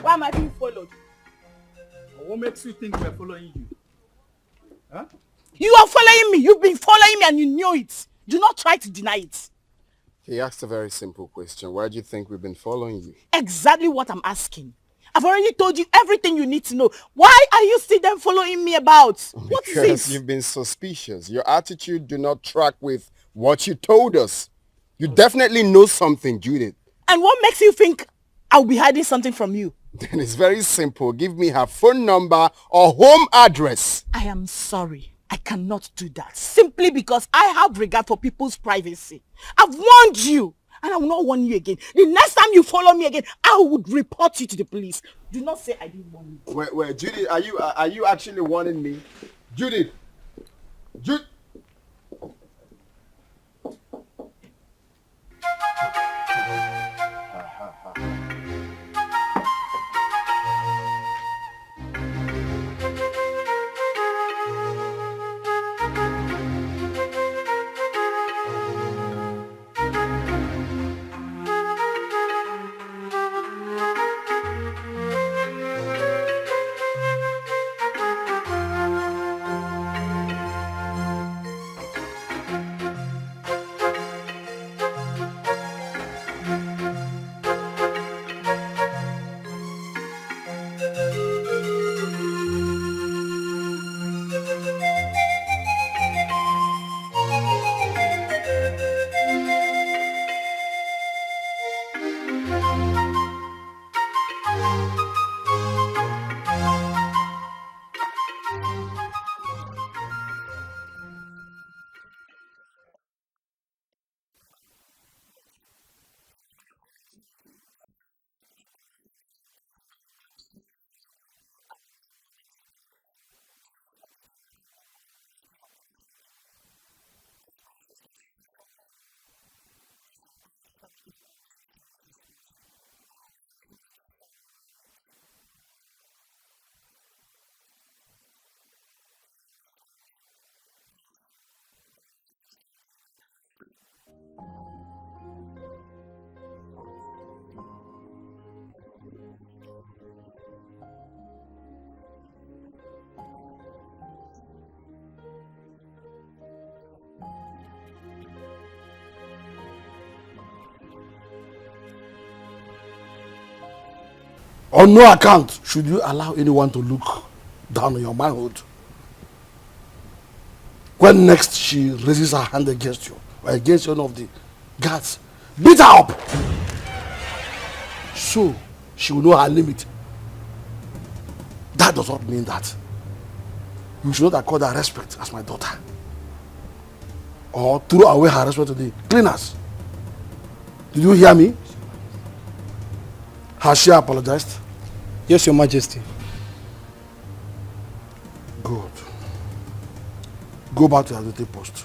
Why am I being followed? What makes you think we're following you? Huh? You are following me. You've been following me and you knew it. Do not try to deny it. He asked a very simple question. Why do you think we've been following you? Exactly what I'm asking. I've already told you everything you need to know. Why are you still then following me about? What is Because it? you've been suspicious. Your attitude do not track with what you told us. You definitely know something, Judith. And what makes you think I'll be hiding something from you? Then it's very simple. Give me her phone number or home address. I am sorry. I cannot do that. Simply because I have regard for people's privacy. I've warned you. And I will not warn you again. The next time you follow me again, I would report you to the police. Do not say I didn't warn you. Wait, Judith, are you actually warning me? Judith! On no account should you allow anyone to look down on your manhood. When next she raises her hand against you, or against one of the guards, beat her up. So she will know her limit. That does not mean that you should not accord her respect as my daughter. Or throw away her respect to the cleaners. Did you hear me? Has she apologized? Yes, Your Majesty. Good. Go back to your duty post.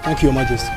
Thank you, Your Majesty.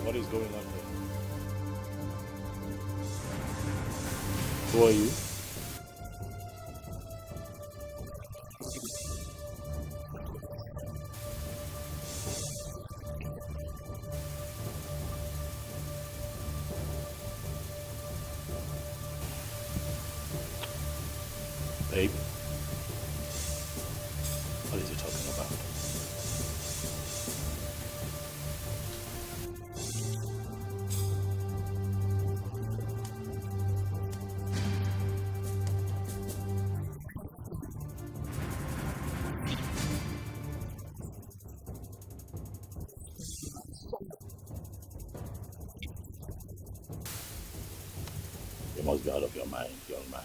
What is going on here? Who are you? Babe, what is he talking about? You must be out of your mind, young man.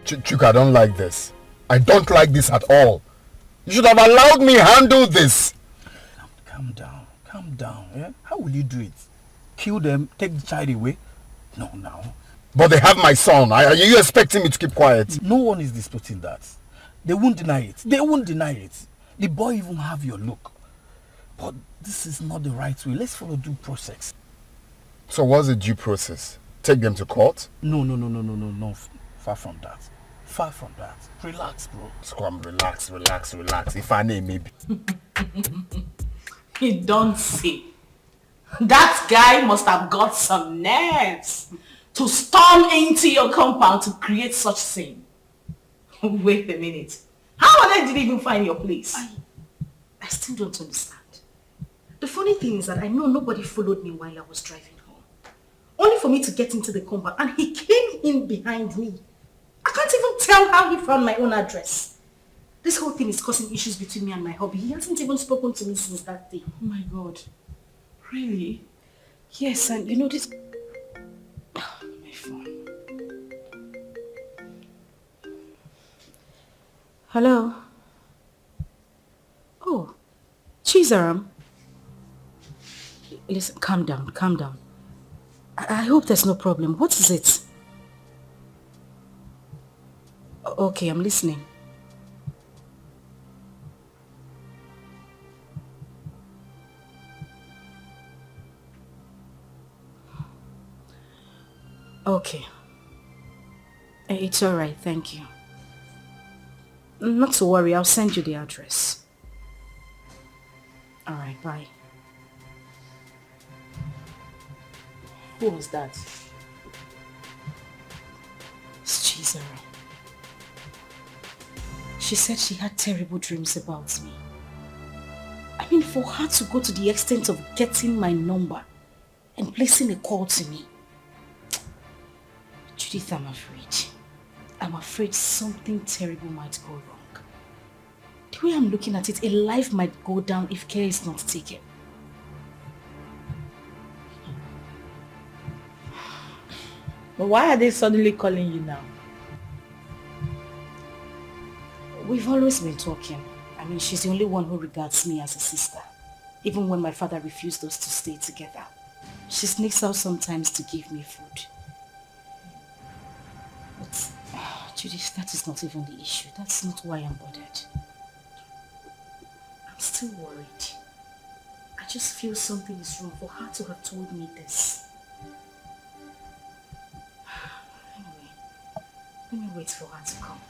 Chuka, I don't like this. I don't like this at all. You should have allowed me handle this. Calm down, yeah? How will you do it? Kill them, take the child away? No, now. But they have my son. Are you expecting me to keep quiet? No one is disputing that. They won't deny it. The boy even have your look. But this is not the right way. Let's follow due process. So what's the due process? take them to court? No. Far from that. Far from that. Relax, bro. Scrum, relax. If I name maybe. You don't see. That guy must have got some nerves to storm into your compound to create such scene. Wait a minute. How on earth did you even find your place? I still don't understand. The funny thing is that I know nobody followed me while I was driving home. Only for me to get into the compound and he came in behind me. I can't even tell how he found my own address. This whole thing is causing issues between me and my hubby. He hasn't even spoken to me since that day. Oh my God. Really? Yes, and you know this... My phone. Hello? Oh, Chizaram. Listen, calm down. I hope there's no problem. What is it? Okay, I'm listening. Okay. It's alright, thank you. Not to worry, I'll send you the address. Alright, bye. Who was that? It's Chizara. She said she had terrible dreams about me. I mean, for her to go to the extent of getting my number and placing a call to me. Judith, I'm afraid. I'm afraid something terrible might go wrong. The way I'm looking at it, a life might go down if care is not taken. But why are they suddenly calling you now? We've always been talking. I mean, she's the only one who regards me as a sister. Even when my father refused us to stay together. She sneaks out sometimes to give me food. But, Judith, that is not even the issue. That's not why I'm bothered. I'm still worried. I just feel something is wrong for her to have told me this. Anyway, let me wait for her to come.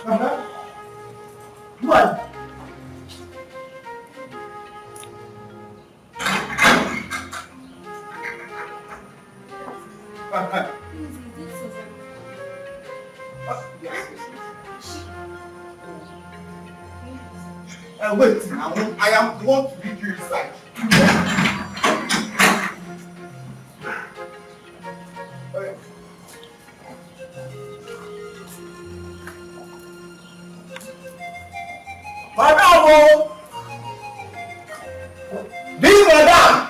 What? Wait, I am the one to lead you inside. Madam! This madam!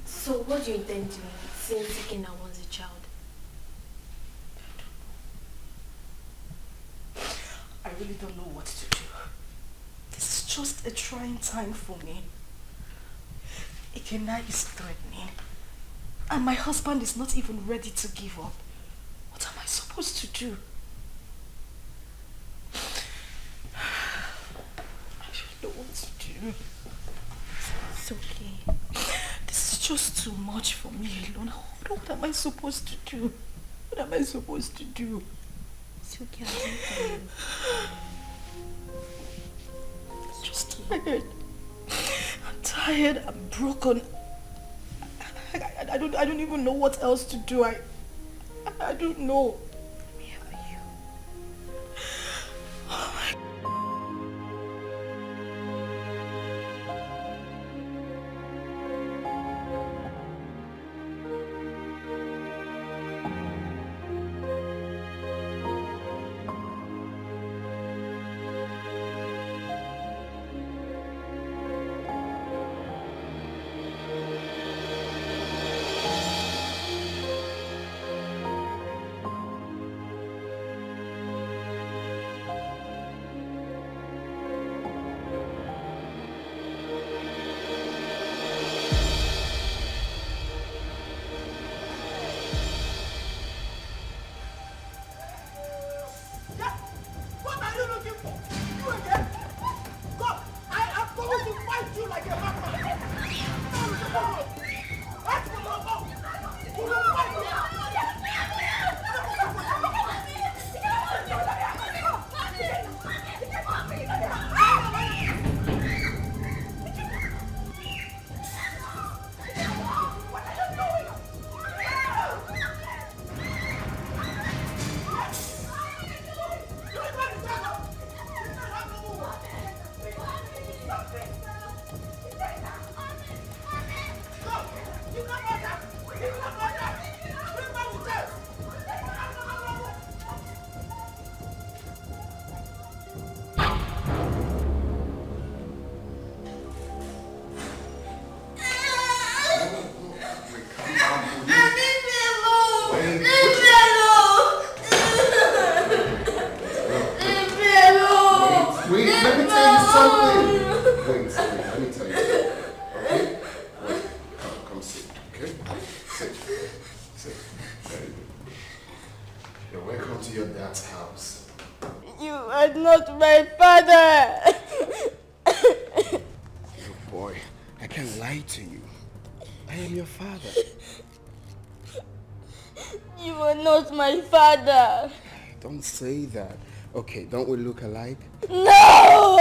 So what do you intend doing since Ikena wants a child? I really don't know what to do. This is just a trying time for me. Ikena is threatening. And my husband is not even ready to give up. What am I supposed to do? I don't know what to do. It's okay. This is just too much for me alone. What am I supposed to do? What am I supposed to do? It's okay, I'll do it for you. I'm just tired. I'm tired. I'm broken. I don't even know what else to do. I don't know. Let me help you. Oh my God. Don't say that. Okay, don't we look alike? No!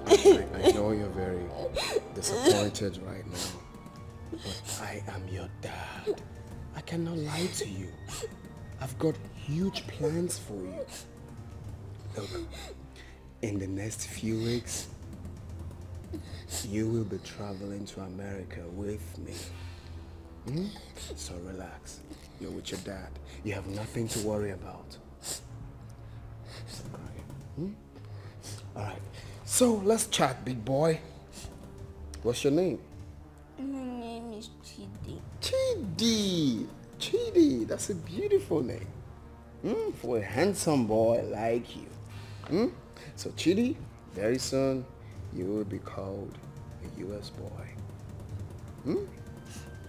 I know you're very disappointed right now, but I am your dad. I cannot lie to you. I've got huge plans for you. Look, in the next few weeks, you will be traveling to America with me. So relax. You're with your dad. You have nothing to worry about. Stop crying. Alright. So let's chat, big boy. What's your name? My name is Chidi. Chidi! Chidi, that's a beautiful name. For a handsome boy like you. So Chidi, very soon you will be called a US boy.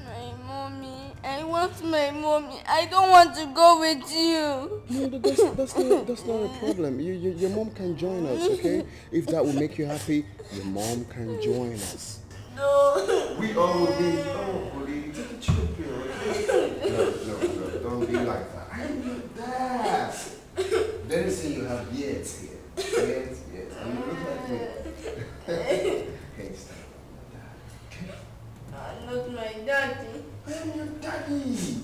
My mommy. I want my mommy. I don't want to go with you. No, that's not a problem. Your mom can join us, okay? If that will make you happy, your mom can join us. No. We all will be. Oh, buddy, take a chill pill, okay? No, don't be like that. I'm your dad. Don't say you have beards here. Beards. And you look like me. Hey, stop. I'm not my daddy. I'm your daddy.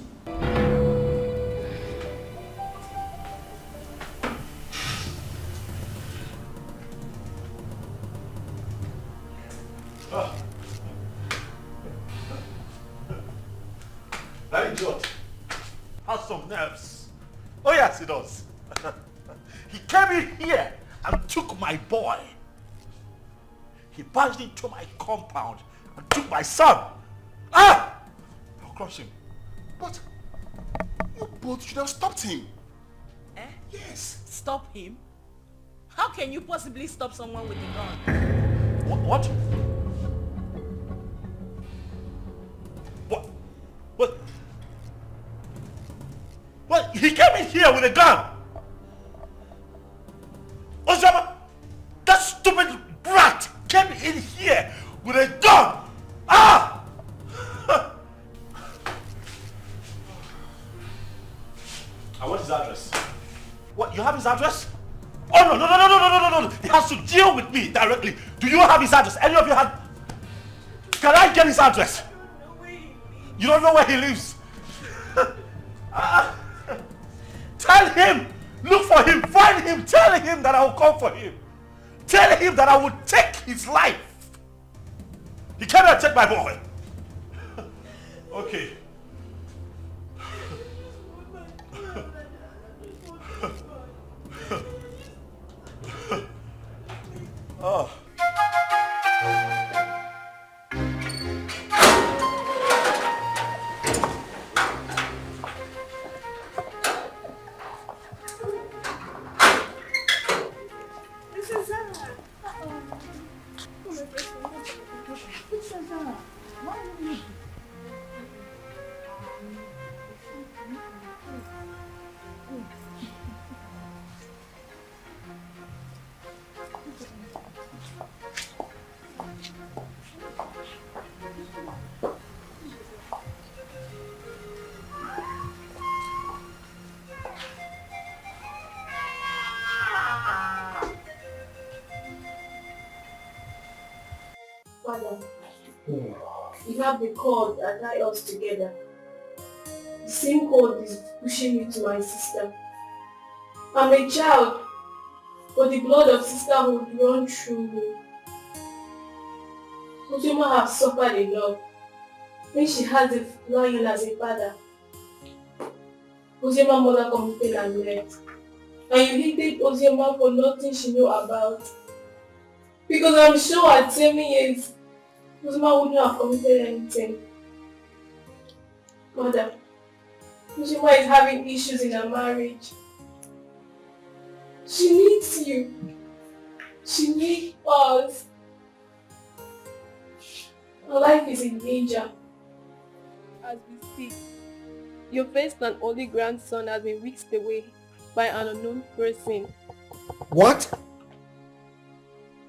That idiot has some nerves. Oh yes, he does. He came in here and took my boy. He barged into my compound and took my son. I'll crush him. But you both should have stopped him. Eh? Yes. Stop him? How can you possibly stop someone with a gun? What? What? He came in here with a gun. Osama, that stupid brat came in here with a gun. I want his address. What? You have his address? Oh no! He has to deal with me directly. Do you have his address? Any of you have? Can I get his address? You don't know where he lives. Tell him, look for him, find him, tell him that I will come for him. Tell him that I will take his life. He cannot take my boy. Okay. Oh. Father, you have the cord that tie us together. The same cord is pushing me to my sister. I'm a child, but the blood of sisterhood runs through me. Ojoma has suffered enough when she has a lion as a father. Ojoma's mother committed and left. And you hated Ojoma for nothing she knew about. Because I'm sure at 7 years, Ojoma wouldn't have committed anything. Mother, Ojoma is having issues in her marriage. She needs you. She needs us. Her life is in danger. As we speak, your first and only grandson has been whisked away by an unknown person. What?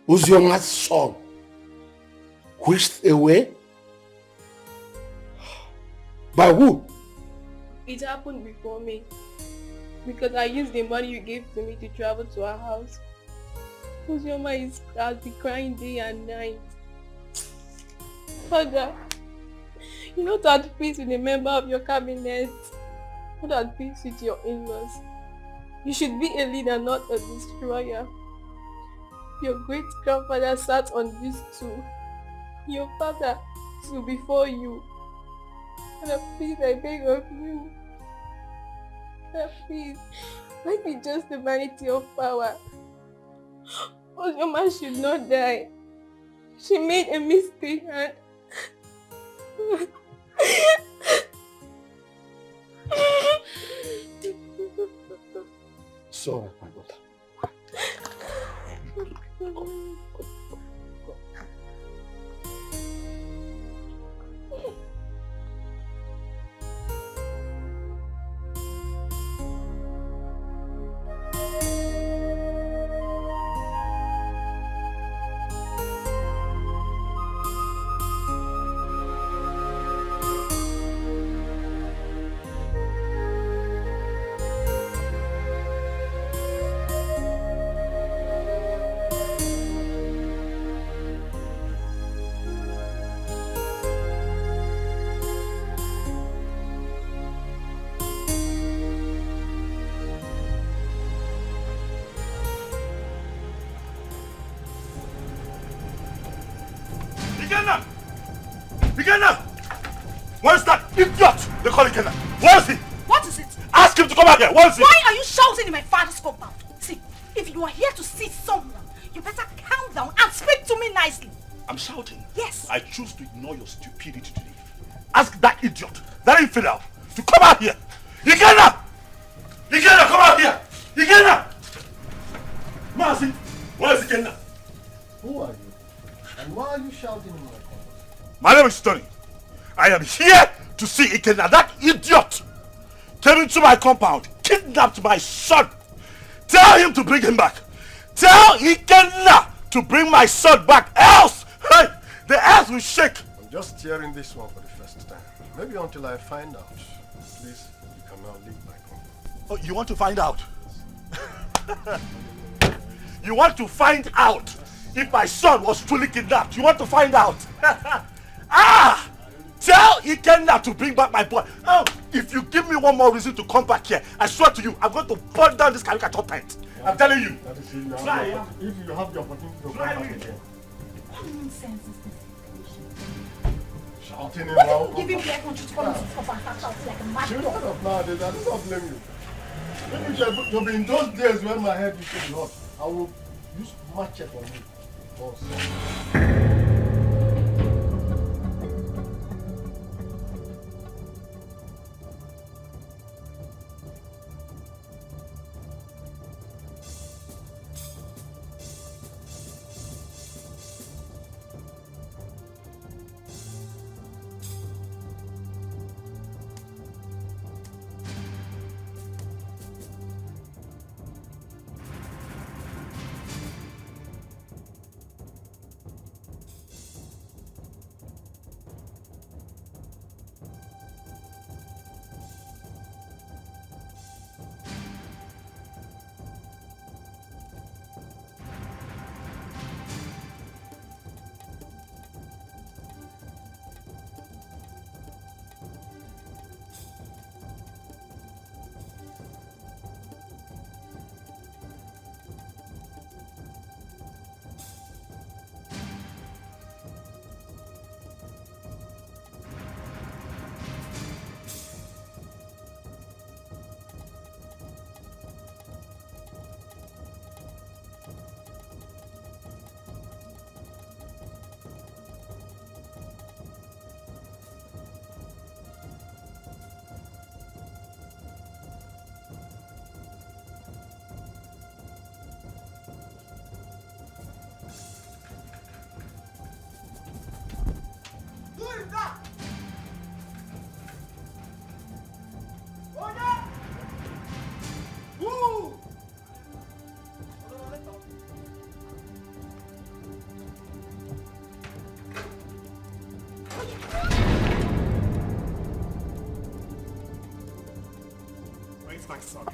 Uzioma's son whisked away? By who? It happened before me. Because I used the money you gave to me to travel to our house. Uzioma has been crying day and night. Father, you're not at peace with a member of your cabinet. Not at peace with your in-laws. You should be a leader, not a destroyer. Your great-grandfather sat on this stool. Your father stood before you. Father, please, I beg of you. Father, please, let me just the vanity of power. Uzioma should not die. She made a mistake and... Sorry, my daughter. Ikenna! Ikenna! Where's that idiot they call Ikenna? Where is he? What is it? Ask him to come out here. Where is he? Why are you shouting in my father's compound? See, if you are here to see someone, you better calm down and speak to me nicely. I'm shouting. Yes. I choose to ignore your stupidity today. Ask that idiot, that infidel, to come out here. Ikenna! Ikenna, come out here! Ikenna! Mazi, where is Ikenna? Who are you? And why are you shouting in my compound? My name is Tony. I am here to see Ikenna. That idiot came into my compound, kidnapped my son. Tell him to bring him back. Tell Ikenna to bring my son back, else hey, the earth will shake. I'm just hearing this one for the first time. Maybe until I find out. Please, you can now leave my compound. Oh, you want to find out? You want to find out if my son was truly kidnapped? You want to find out? Ah! Tell Ikenna to bring back my boy. Oh, if you give me one more reason to come back here, I swear to you, I'm going to burn down this caricature tent. I'm telling you. That is if you have the opportunity to come back again. What nonsense is this? Shouting in What my did you give him the air control to come into this compound and start shouting like a mad Shut dog? up nowadays, I do not blame you. Maybe you'll be in those days when my head used to be hot. I will use machete on you. Also. My son.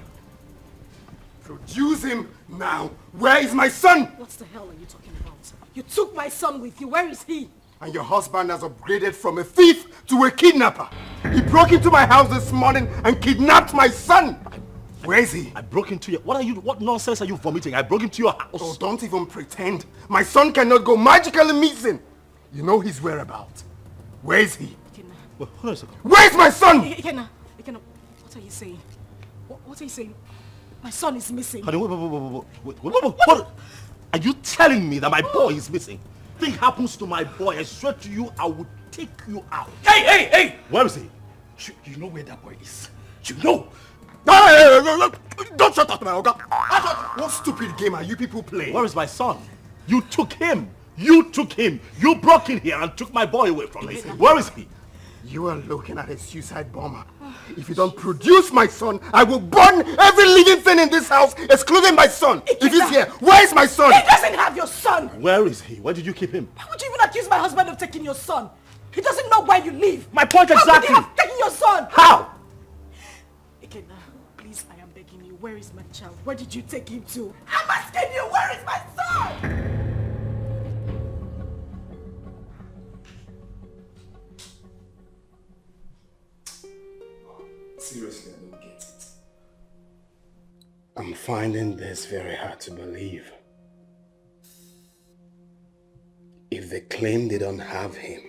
Produce him now. Where is my son? What the hell are you talking about? You took my son with you. Where is he? And your husband has upgraded from a thief to a kidnapper. He broke into my house this morning and kidnapped my son. Where is he? I broke into your... What nonsense are you vomiting? I broke into your house. Oh, don't even pretend. My son cannot go magically missing. You know his whereabouts. Where is he? Well, hold on a second. Where's my son? Ikenna, what are you saying? What are you saying? My son is missing. Honey, wait. What? Are you telling me that my boy is missing? Thing happens to my boy, I swear to you, I will take you out. Hey! Where is he? You know where that boy is. You know. Hey, don't shut up, my Oga. What stupid game are you people playing? Where is my son? You took him. You broke in here and took my boy away from me. Where is he? You are looking at a suicide bomber. If you don't produce my son, I will burn every living thing in this house, excluding my son. If he's here, where is my son? He doesn't have your son. Where is he? Where did you keep him? How would you even accuse my husband of taking your son? He doesn't know where you live. My point exactly. How could he have taken your son? How? Ikenna, please, I am begging you. Where is my child? Where did you take him to? I'm asking you, where is my son? Seriously, I don't get it. I'm finding this very hard to believe. If If they claim they don't have him,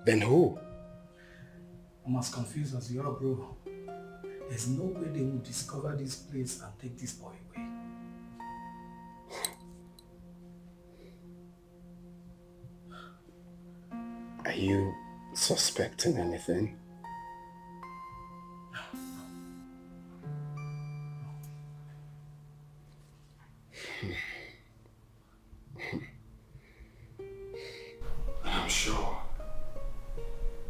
then who? I'm as confused as you are, bro. There's no way they will discover this place and take this boy away. Are you suspecting anything? I'm sure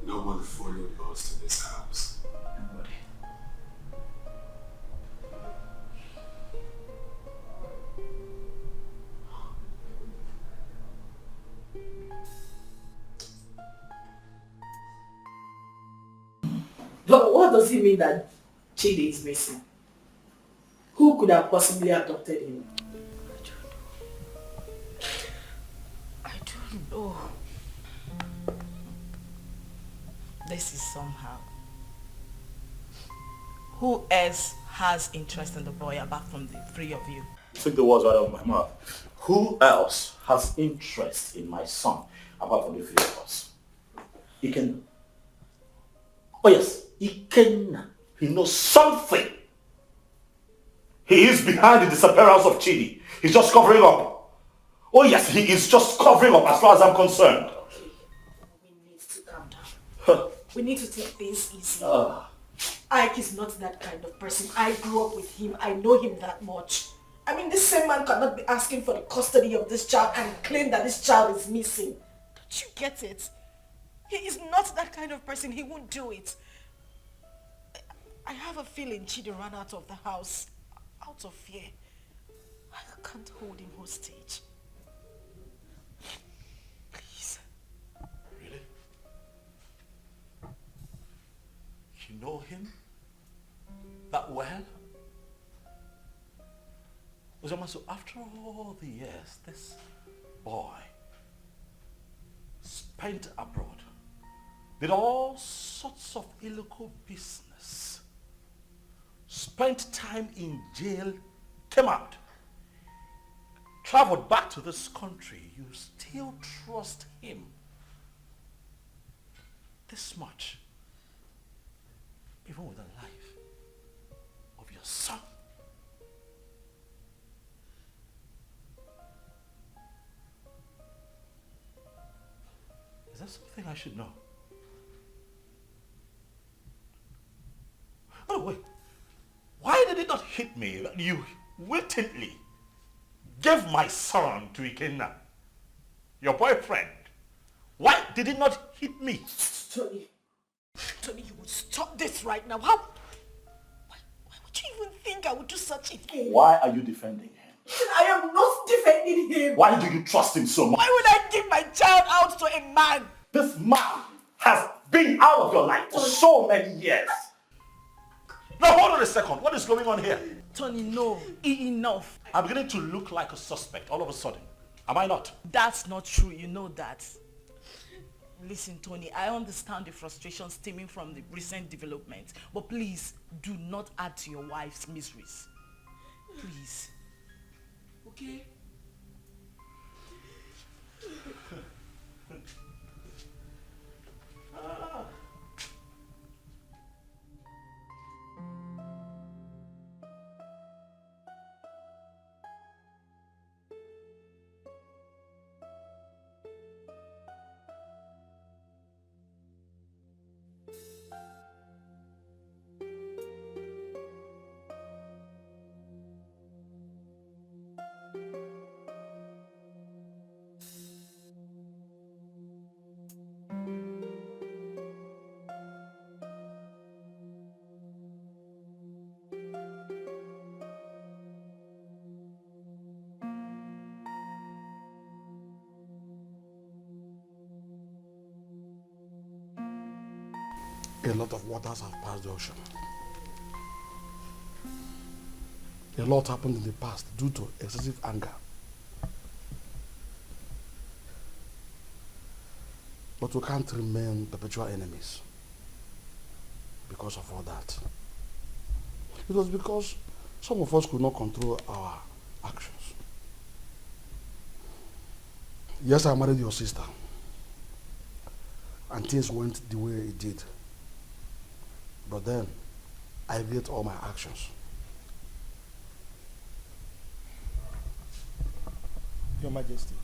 no one followed us to this house. Nobody. But what does it mean that Chidi is missing? Who could have possibly adopted him? I don't know. This is somehow. Who else has interest in the boy apart from the three of you? Took the words right out of my mouth. Who else has interest in my son apart from the three of us? Ikenna. Oh yes, Ikenna. He knows something. He is behind the disappearance of Chidi. He's just covering up. Oh yes, he is just covering up as far as I'm concerned. We need to calm down. We need to take things easy. Ike is not that kind of person. I grew up with him. I know him that much. I mean, this same man cannot be asking for the custody of this child and claim that this child is missing. Don't you get it? He is not that kind of person. He won't do it. I have a feeling Chidi ran out of the house out of fear. I can't hold him hostage. Please. Really? You know him that well? Uzoma, so after all the years, this boy spent abroad, did all sorts of illegal business, spent time in jail, came out, traveled back to this country. You still trust him this much, even with the life of your son. Is that something I should know? Oh wait, why did it not hit me that you wittingly gave my son to Ikenna, your boyfriend? Why did it not hit me? Tony, you would stop this right now. Why would you even think I would do such a thing? Why are you defending him? I am not defending him. Why do you trust him so much? Why would I give my child out to a man? This man has been out of your life for so many years. Now hold on a second. What is going on here? Tony, no. Enough. I'm beginning to look like a suspect all of a sudden. Am I not? That's not true. You know that. Listen, Tony, I understand the frustration stemming from the recent development, but please do not add to your wife's miseries. Please. Okay? A lot of waters have passed the ocean. A lot happened in the past due to excessive anger. But we can't remain perpetual enemies because of all that. It was because some of us could not control our actions. Yes, I married your sister. And things went the way it did. But then, I regret all my actions. Your Majesty,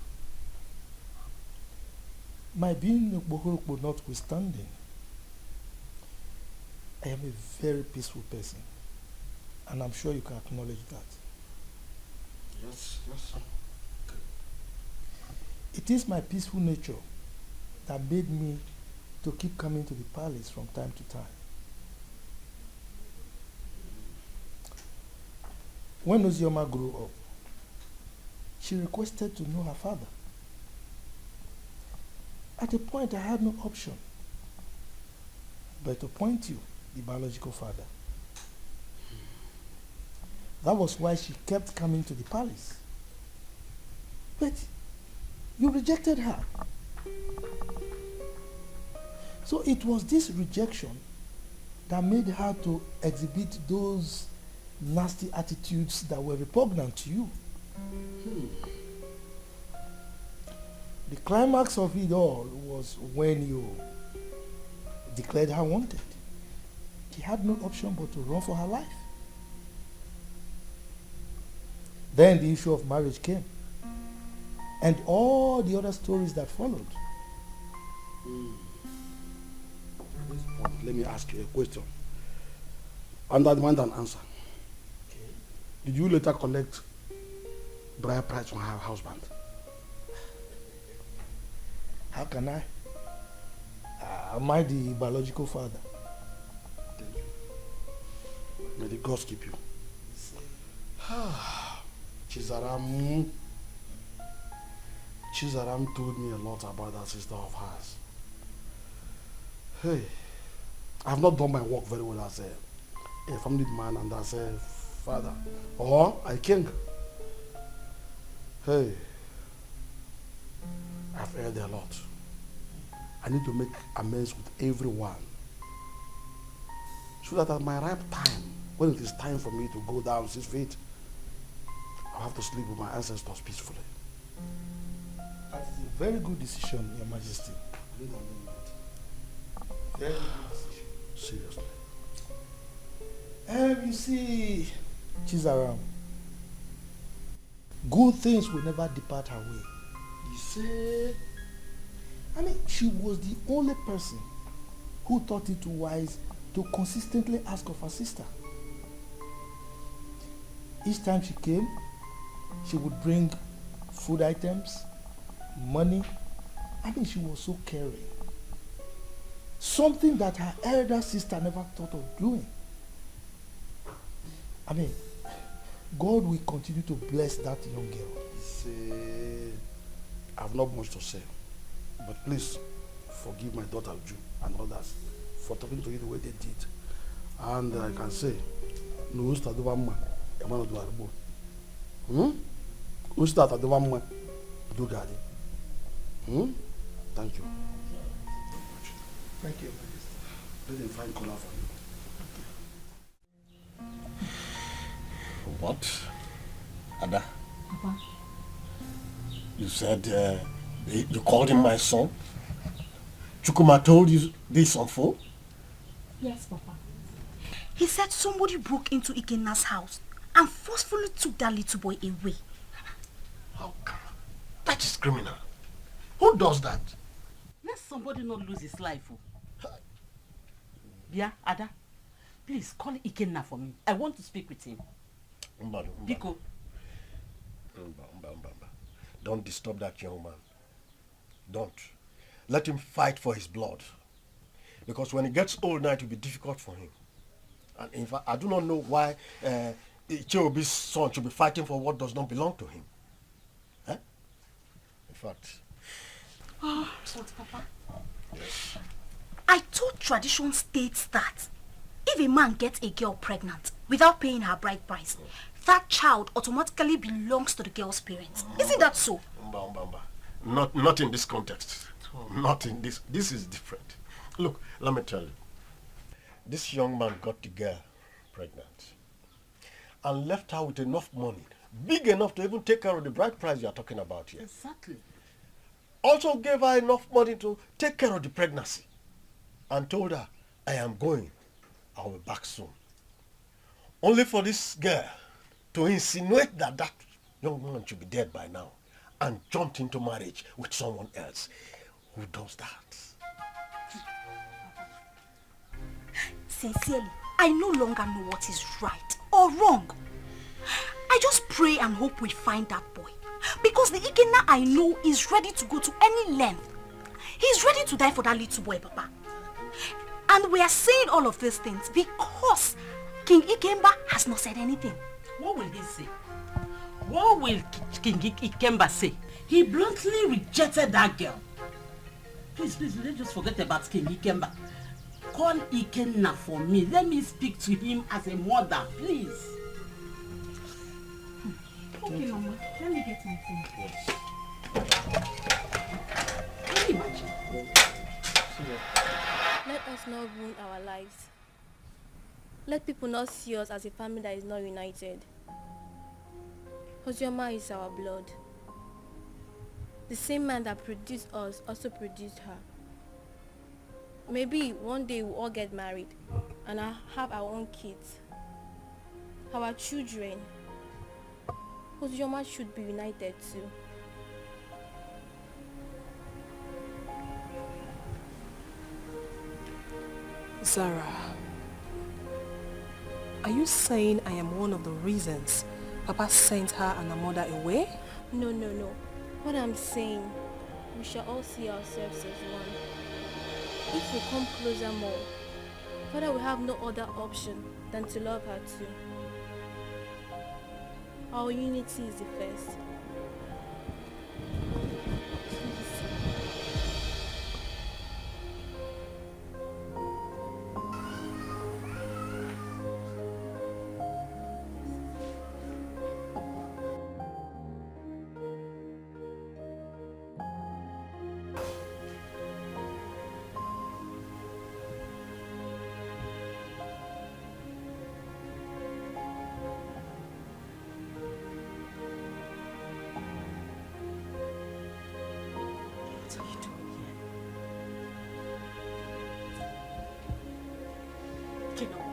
my being Bohorokbo notwithstanding, I am a very peaceful person, and I'm sure you can acknowledge that. Yes, yes. It is my peaceful nature that made me to keep coming to the palace from time to time. When Ozioma grew up, she requested to know her father. At a point, I had no option but to point you, the biological father. That was why she kept coming to the palace. But you rejected her. So it was this rejection that made her to exhibit those nasty attitudes that were repugnant to you. The climax of it all was when you declared her wanted. She had no option but to run for her life. Then the issue of marriage came, and all the other stories that followed. At this point, let me ask you a question. And I demand an answer. Did you later collect bride price from her husband? How can I? Am I the biological father? Thank you. May the gods keep you. Chizaram told me a lot about that sister of hers. Hey, I have not done my work very well as a family man and as a father or a king. Hey, I've erred a lot. I need to make amends with everyone so that at my ripe time, when it is time for me to go down 6 feet, I'll have to sleep with my ancestors peacefully. That is a very good decision, Your Majesty. Very good decision. Seriously. You see, Chizaram, good things will never depart her way. You say? I mean, she was the only person who thought it wise to consistently ask of her sister. Each time she came, she would bring food items, money. I mean, she was so caring. Something that her elder sister never thought of doing. I mean, God will continue to bless that young girl. See, I have not much to say. But please, forgive my daughter Uju and others for talking to you the way they did. And I can say, no start over man, a man do arbo. No start over man, do gadi. Thank you. Thank you. Let them find color for you. What? Ada? Papa. You said you called him my son? Chukuma told you this on phone? Yes, Papa. He said somebody broke into Ikena's house and forcefully took that little boy away. How come? That is criminal. Who does that? Let somebody not lose his life. Yeah, Ada, please call Ikenna for me. I want to speak with him. Biko. Don't disturb that young man. Don't. Let him fight for his blood. Because when he gets old now, it will be difficult for him. And in fact, I do not know why Icheobi's son should be fighting for what does not belong to him. Eh? In fact. Oh, Papa. Yes. I thought tradition states that if a man gets a girl pregnant without paying her bride price, that child automatically belongs to the girl's parents. Isn't that so? Not in this context. Not in this. This is different. Look, let me tell you. This young man got the girl pregnant and left her with enough money, big enough to even take care of the bride price you are talking about here. Exactly. Also gave her enough money to take care of the pregnancy and told her, I am going. I'll be back soon. Only for this girl to insinuate that that young man should be dead by now and jumped into marriage with someone else. Who does that? Sincerely, I no longer know what is right or wrong. I just pray and hope we find that boy. Because the Ikena I know is ready to go to any length. He's ready to die for that little boy, Papa. And we are saying all of these things because King Ikemba has not said anything. What will he say? What will King Ikemba say? He bluntly rejected that girl. Please, let's just forget about King Ikemba. Call Ikenna for me. Let me speak to him as a mother, please. Okay, Mama. Let me get my phone. Yes. Can you imagine? Let us not ruin our lives. Let people not see us as a family that is not united. Ozioma is our blood. The same man that produced us also produced her. Maybe one day we'll all get married and I'll have our own kids, our children. Ozioma should be united too. Zara, are you saying I am one of the reasons Papa sent her and her mother away? No. What I'm saying, we shall all see ourselves as one. If we come closer more, Father will have no other option than to love her too. Our unity is the first.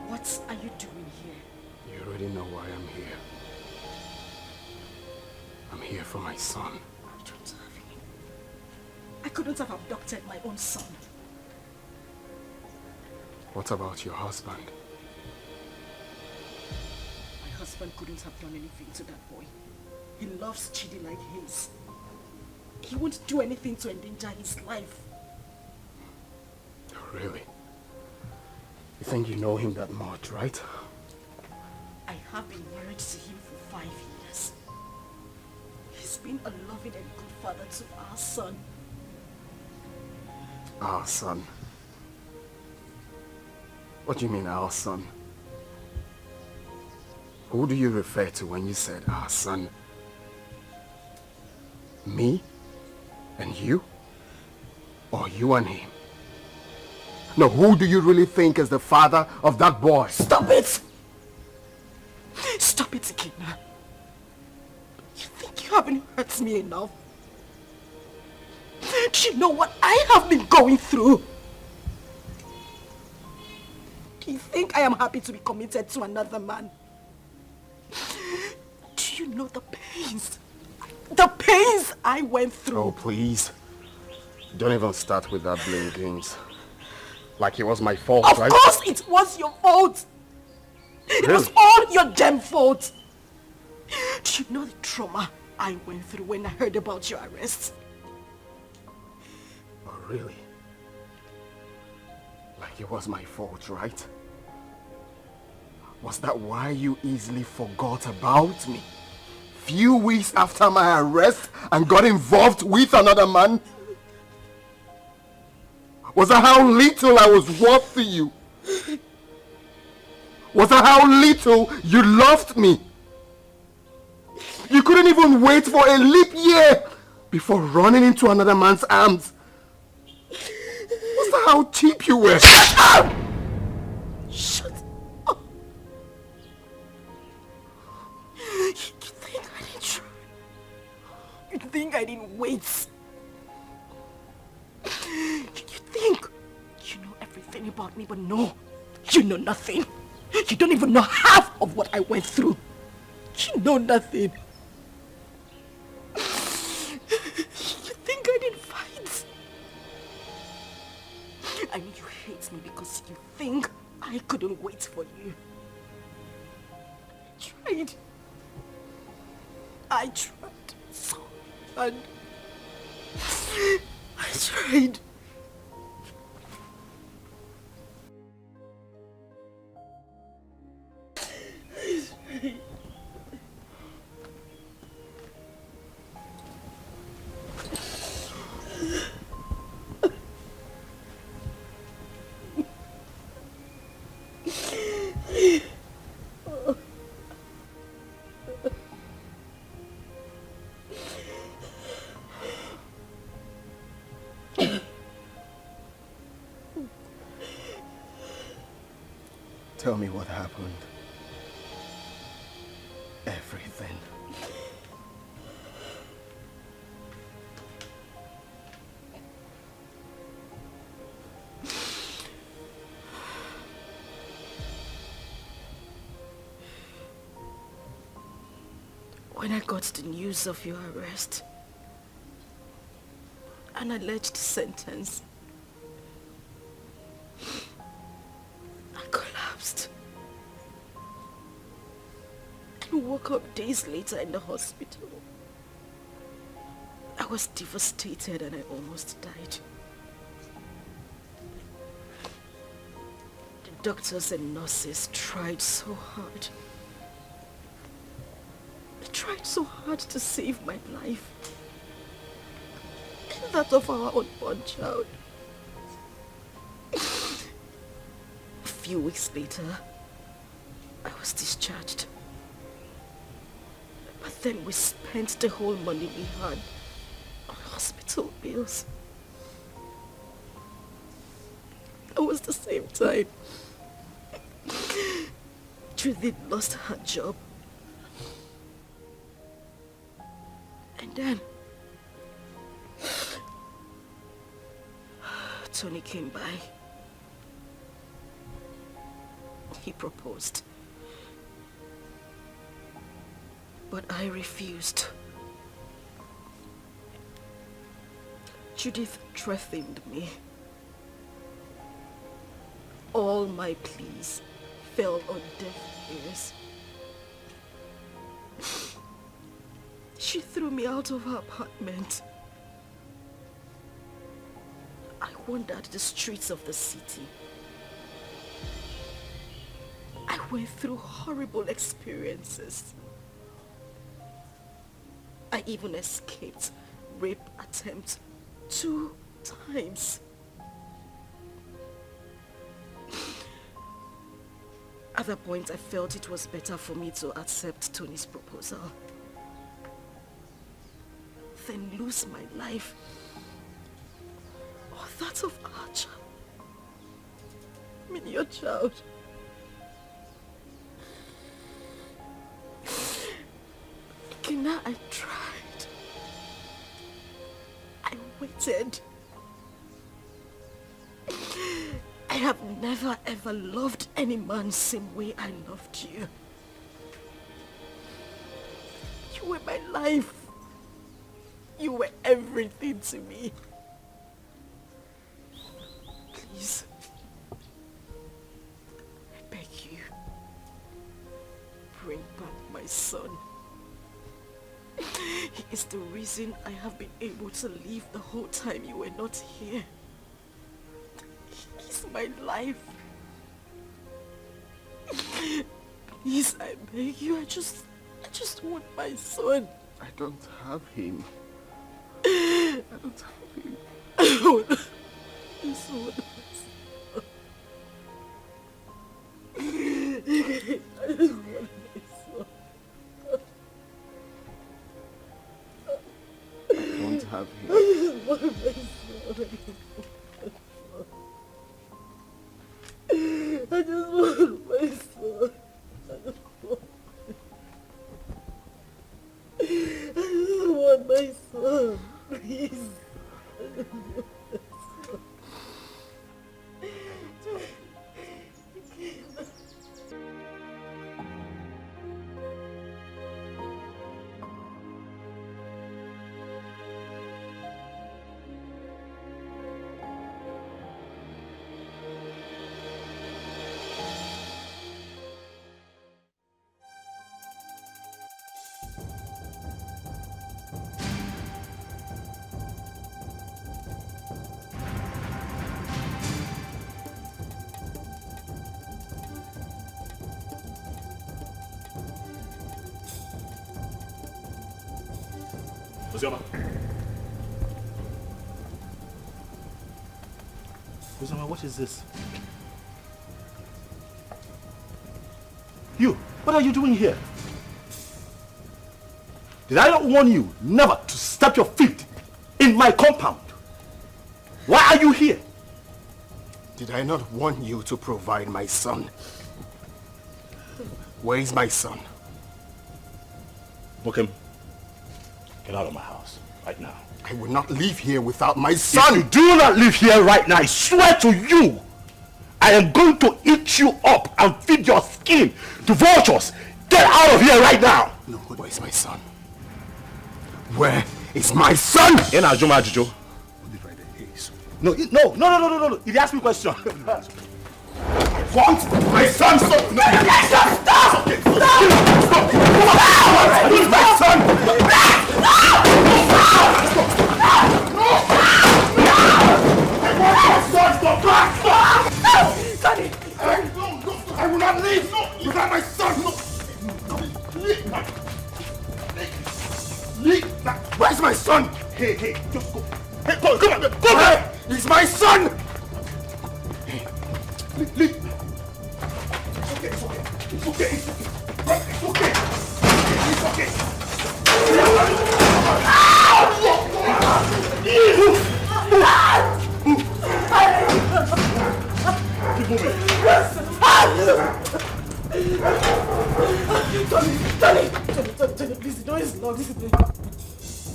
What are you doing here? You already know why I'm here. I'm here for my son. I don't have him. I couldn't have abducted my own son. What about your husband? My husband couldn't have done anything to that boy. He loves Chidi like his. He won't do anything to endanger his life. Oh, really? You think you know him that much, right? I have been married to him for 5 years. He's been a loving and good father to our son. Our son? What do you mean, our son? Who do you refer to when you said our son? Me? And you? Or you and him? No, who do you really think is the father of that boy? Stop it! Stop it, Ikena. You think you haven't hurt me enough? Do you know what I have been going through? Do you think I am happy to be committed to another man? Do you know the pains? The pains I went through. Oh, please. Don't even start with that blame games. Like it was my fault, Of right? course it was your fault. It was all your damn fault. Do you know the trauma I went through when I heard about your arrest? Oh, really? Like it was my fault, right? Was that why you easily forgot about me? Few weeks after my arrest and got involved with another man? Was that how little I was worth to you? Was that how little you loved me? You couldn't even wait for a leap year before running into another man's arms. Was that how cheap you were? Shut up! Shut up! You think I didn't try? You think I didn't wait? about me, but no, you know nothing. You don't even know half of what I went through. You know nothing. You think I didn't fight? I know you hate me because you think I couldn't wait for you. I tried so hard. I tried. Tell me what happened. Everything. When I got the news of your arrest, an alleged sentence, I collapsed and woke up days later in the hospital. I was devastated and I almost died. The doctors and nurses tried so hard. They tried so hard to save my life and that of our unborn child. A few weeks later, I was discharged. But then we spent the whole money we had on hospital bills. It was the same time Judith lost her job. And then Tony came by. He proposed. But I refused. Judith threatened me. All my pleas fell on deaf ears. She threw me out of her apartment. I wandered the streets of the city. I went through horrible experiences. I even escaped rape attempt 2 times. At that point, I felt it was better for me to accept Tony's proposal than lose my life or that of our child. I mean, your child. Kina, I tried. I waited. I have never ever loved any man same way I loved you. You were my life. You were everything to me. Please, I beg you, bring back my son. He is the reason I have been able to live the whole time you were not here. He's my life. Please, I beg you, I just want my son. I don't have him. I don't have him. I just want my son. I just want my son. I don't have him. I just want my son. I just want my son. I just want my son. Please. I just want my son. Uzioma. Uzioma, what is this? You, what are you doing here? Did I not warn you never to step your feet in my compound? Why are you here? Did I not warn you to provide my son? Where is my son? Book get out of my house right now. I will not leave here without my son. If you do not leave here right now, I swear to you, I am going to eat you up and feed your skin to vultures. Get out of here right now. No, where is my son? Where is my son? In Ajuma Ajujo. No. He asked me a question. Want my son? Stop! No, stop! Okay, stop! Where is my son? Sonny! I will not leave without my son! Leave! Where's my son? Hey, just go. Hey, come on! Where is my son? Hey, leave! It's okay. Keep moving. Tony, please, the door is locked.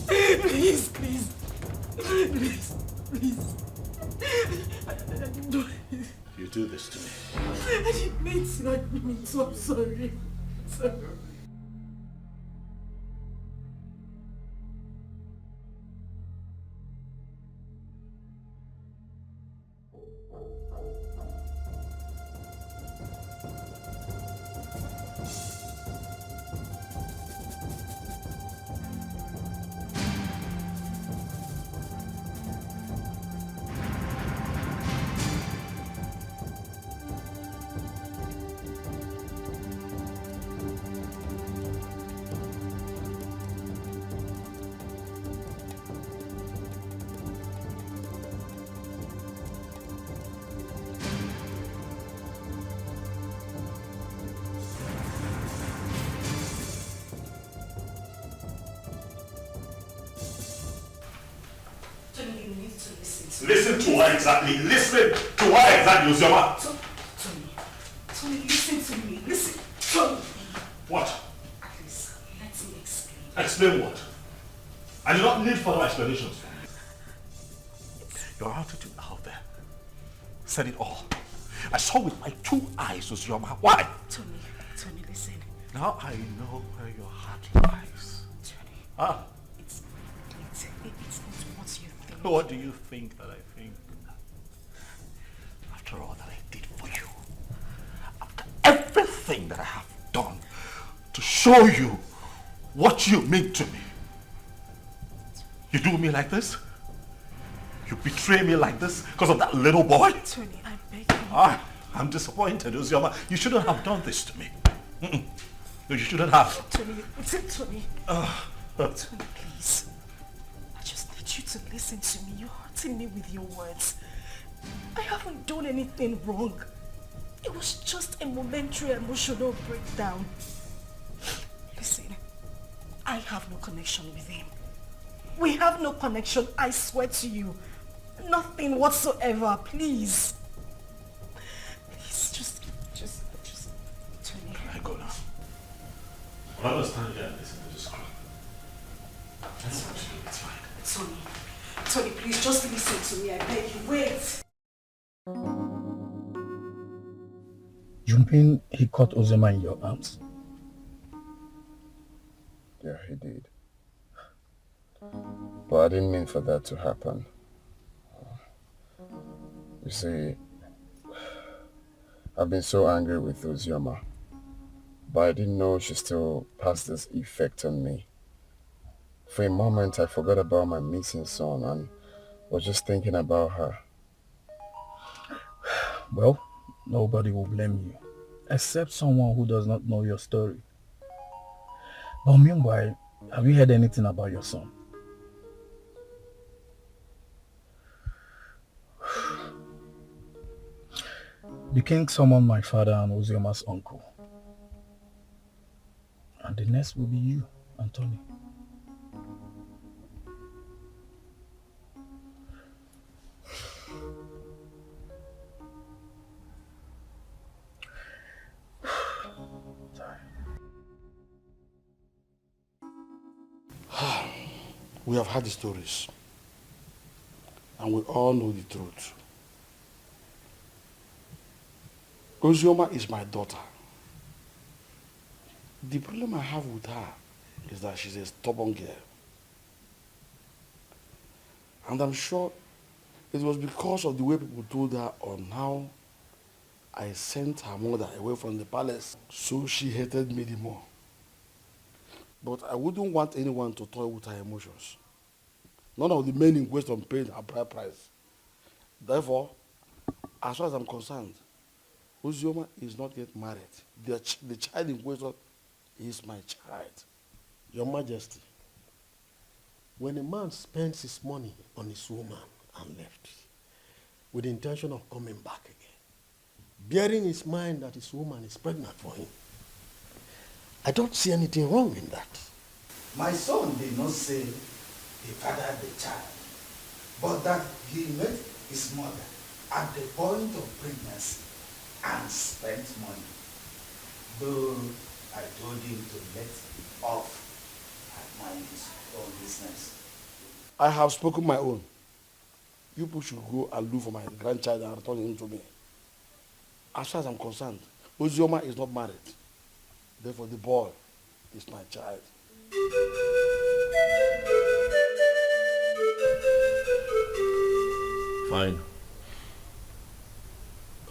Please. You do this to me. I didn't mean to. I didn't mean to. I'm sorry. Listen to what exactly? Uzioma? Tony, listen to me. Listen. Tony. What? Please, let me explain. Explain what? I do not need further explanations from you. Your attitude out there said it all. I saw with my 2 eyes, Uzioma. Why? Tony, listen. Now I know where your heart lies. Tony. It's not what you think. What do you think that I think? After all that I did for you, after everything that I have done to show you what you mean to me, you do me like this? You betray me like this because of that little boy? Tony, I beg you. I'm disappointed, Uzioma. You shouldn't have done this to me. No, you shouldn't have. Tony. Tony, please. I just need you to listen to me. You're hurting me with your words. I haven't done anything wrong. It was just a momentary emotional breakdown. Listen, I have no connection with him. We have no connection, I swear to you. Nothing whatsoever, please. Please, just, Tony. I go now. I understand here and listen to this crap. That's what you do, it's fine. Tony, please, just listen to me, I beg you. Wait. You mean he caught Uzioma in your arms? Yeah, he did. But I didn't mean for that to happen. You see, I've been so angry with Uzioma, but I didn't know she still has this effect on me. For a moment, I forgot about my missing son and was just thinking about her. Well, nobody will blame you, except someone who does not know your story. But meanwhile, have you heard anything about your son? The king summoned my father and Ozioma's uncle. And the next will be you, Anthony. We have heard the stories, and we all know the truth. Ozioma is my daughter. The problem I have with her is that she's a stubborn girl. And I'm sure it was because of the way people told her on how I sent her mother away from the palace, so she hated me the more. But I wouldn't want anyone to toy with her emotions. None of the men in question paid a bride price. Therefore, as far as I'm concerned, Ozioma is not yet married. The child in question is my child. Your Majesty, when a man spends his money on his woman and left, with the intention of coming back again, bearing in his mind that his woman is pregnant for him, I don't see anything wrong in that. My son did not say he fathered the child, but that he met his mother at the point of pregnancy and spent money. Though I told him to let off and mind his own business. I have spoken my own. You people should go and look for my grandchild and return him to me. As far as I'm concerned, Ozioma is not married. Therefore, the boy is my child. Fine.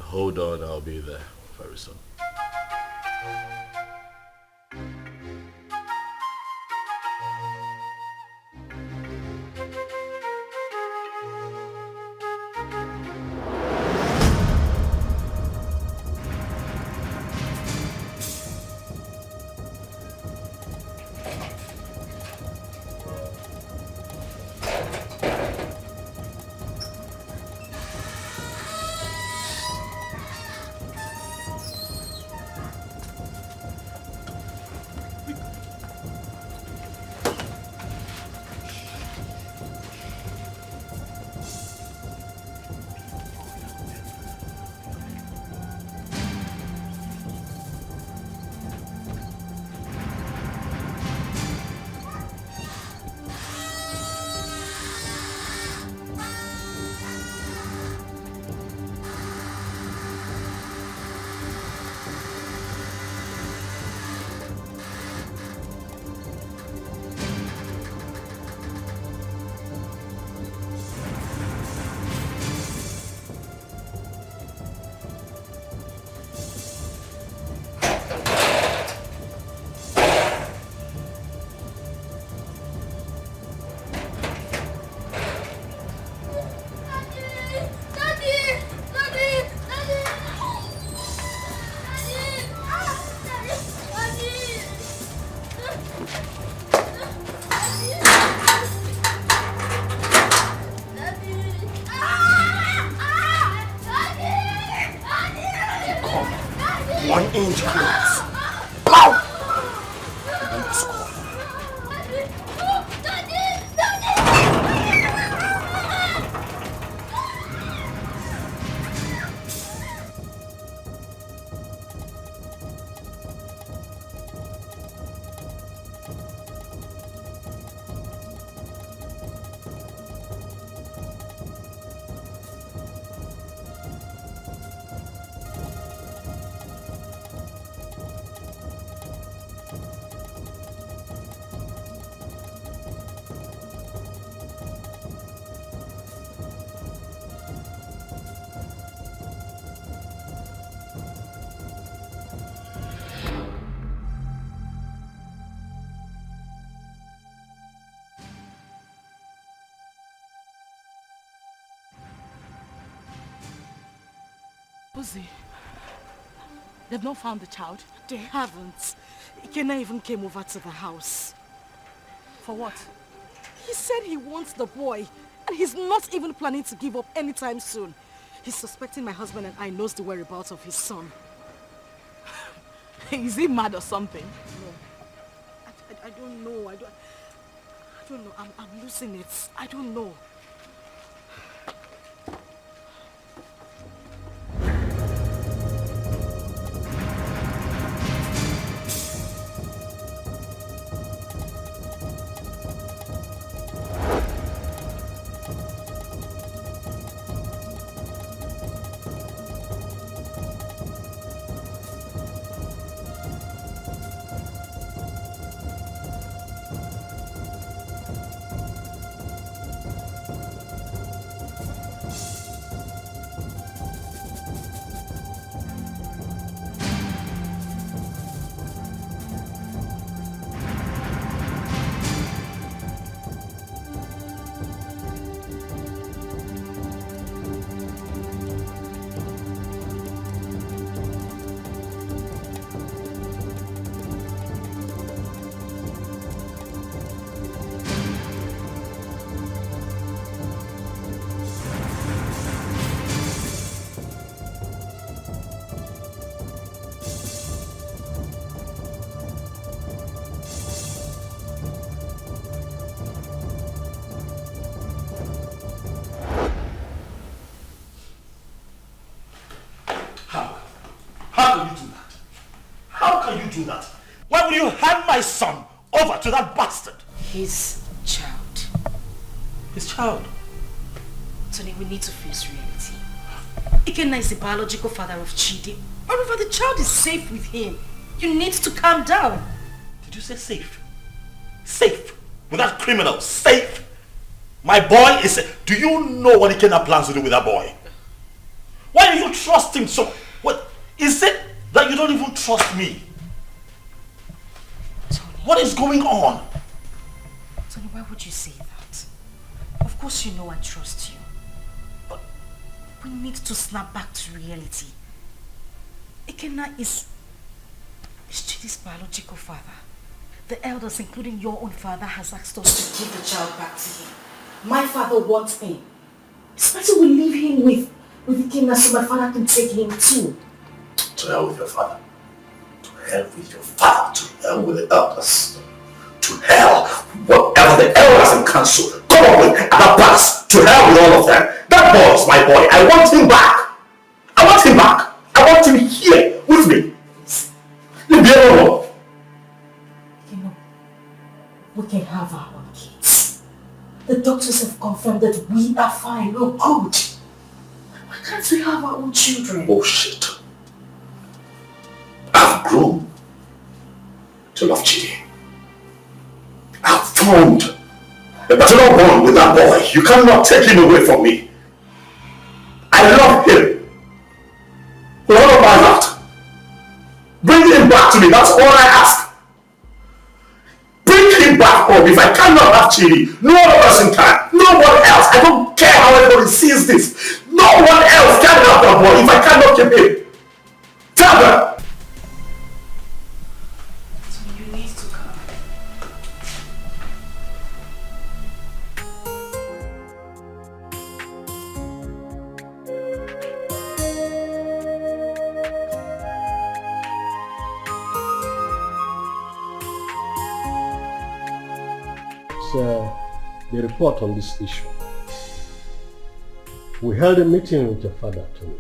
Hold on, I'll be there very soon. Uzi, they've not found the child. They haven't. Ikena even came over to the house. For what? He said he wants the boy, and he's not even planning to give up anytime soon. He's suspecting my husband and I knows the whereabouts of his son. Is he mad or something? No. I don't know. I don't know. I'm losing it. I don't know. Do that? Why would you hand my son over to that bastard? His child. His child? Tony, we need to face reality. Ikenna is the biological father of Chidi. However, the child is safe with him. You need to calm down. Did you say safe? Safe? With that criminal? Safe? My boy is safe. Do you know what Ikenna plans to do with that boy? Why do you trust him so? What is it that you don't even trust me? What is going on? Tony, why would you say that? Of course you know I trust you. But we need to snap back to reality. Ikenna is Chidi's biological father. The elders, including your own father, has asked us to give the child back to him. My father wants him. It's better we leave him with Ikenna so my father can take him too. To hell with your father. To hell with your father. To hell with the elders. To hell. Whatever the elders in council come up with at the past. To hell with all of them. That boy is my boy. I want him back. I want him back. I want him here with me. Leave me alone. You know, we can have our own kids. The doctors have confirmed that we are fine. We're good. Why can't we have our own children? Bullshit. I've grown to love Chidi. I've formed a paternal bond with that boy. You cannot take him away from me. I love him. With all of my heart. Bring him back to me. That's all I ask. Bring him back home. If I cannot have Chidi, no other person can. No one else. I don't care how everybody sees this. No one else can have that boy if I cannot keep him. Tell them. The report on this issue. We held a meeting with your father, Tony,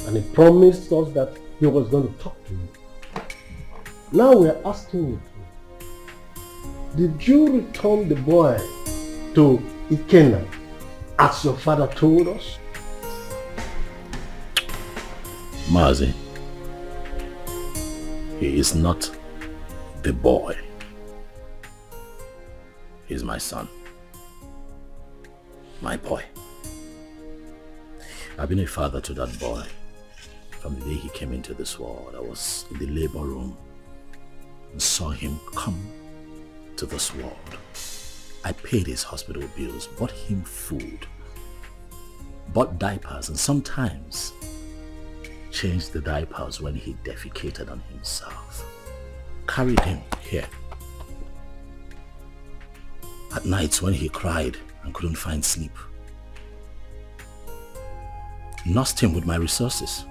and he promised us that he was going to talk to you. Now we are asking you, did you return the boy to Ikenna as your father told us? Mazi, he is not the boy. He's my son. My boy. I've been a father to that boy from the day he came into this world. I was in the labor room and saw him come to this world. I paid his hospital bills, bought him food, bought diapers, and sometimes changed the diapers when he defecated on himself. Carried him here. At nights when he cried and couldn't find sleep, nursed him with my resources.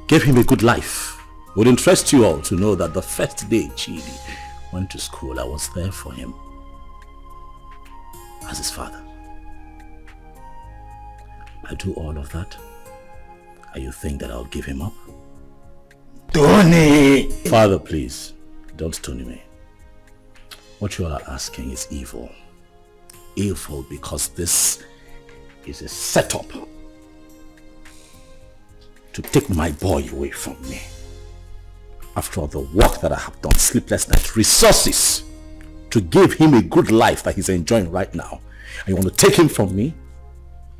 Gave him a good life. It would interest you all to know that the first day Chidi went to school, I was there for him as his father. I do all of that, and you think that I'll give him up? Tony! Father, please, don't Tony me. What you are asking is evil. Evil because this is a setup to take my boy away from me. After all the work that I have done, sleepless nights, resources to give him a good life that he's enjoying right now, and you want to take him from me?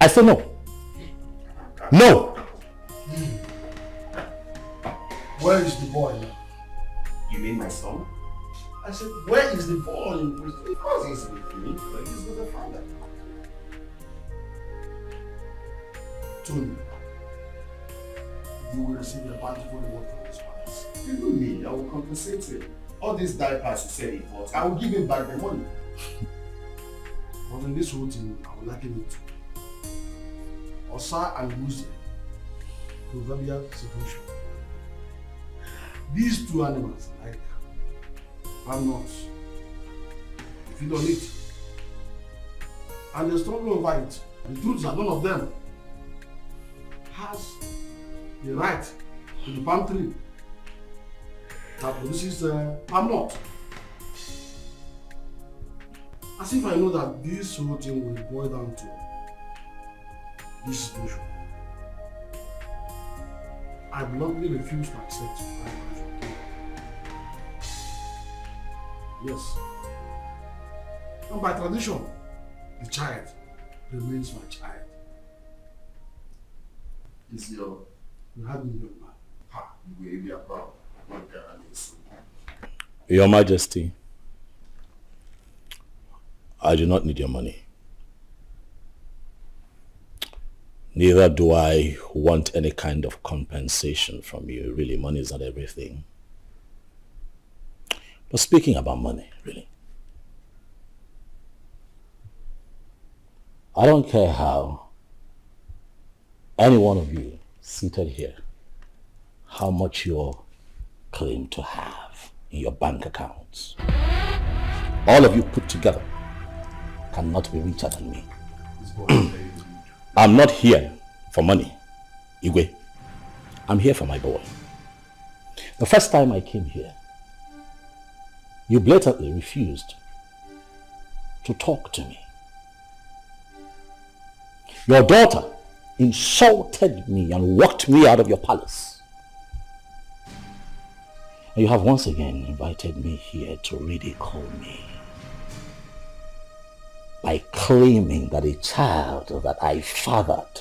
I say no. No! Where is the boy now? You mean my son? I said, where is the boy? Of course he's with me, but he's with the father. Tony, you will receive a bountiful reward from his fathers. Even me, I will compensate him. All these diapers he said he bought, I will give him back the money. But in this whole thing, I will liken it to Osa and Muzi, proverbial situation. These two animals, like palm nuts, they feed on it. And they struggle over it. The truth is that none of them has the right to the palm tree that produces palm nut. As if I know that this whole thing will boil down to this situation. I bluntly refuse to accept my marriage. Yes. And by tradition, the child remains my child. Is your... You had me young man. Ha, you will be a proud. Your Majesty, I do not need your money. Neither do I want any kind of compensation from you. Really, money is not everything. But speaking about money, really, I don't care how any one of you seated here, how much you claim to have in your bank accounts. All of you put together cannot be richer than me. I'm not here for money, Igwe. I'm here for my boy. The first time I came here, you blatantly refused to talk to me. Your daughter insulted me and walked me out of your palace. And you have once again invited me here to ridicule me by claiming that a child that I fathered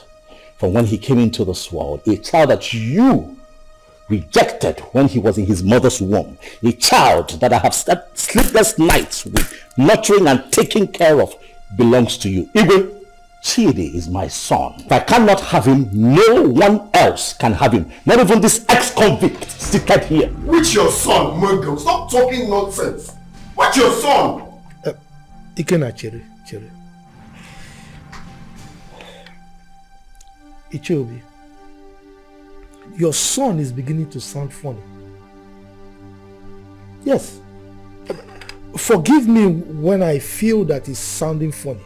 from when he came into this world, a child that you rejected when he was in his mother's womb, a child that I have slept sleepless nights with, nurturing and taking care of, belongs to you. Igwe, Chidi is my son. If I cannot have him, no one else can have him. Not even this ex-convict seated here. Which your son, Murgo? Stop talking nonsense. What's your son? Ikena Chere. Ichobi, your son is beginning to sound funny. Yes. Forgive me when I feel that it's sounding funny.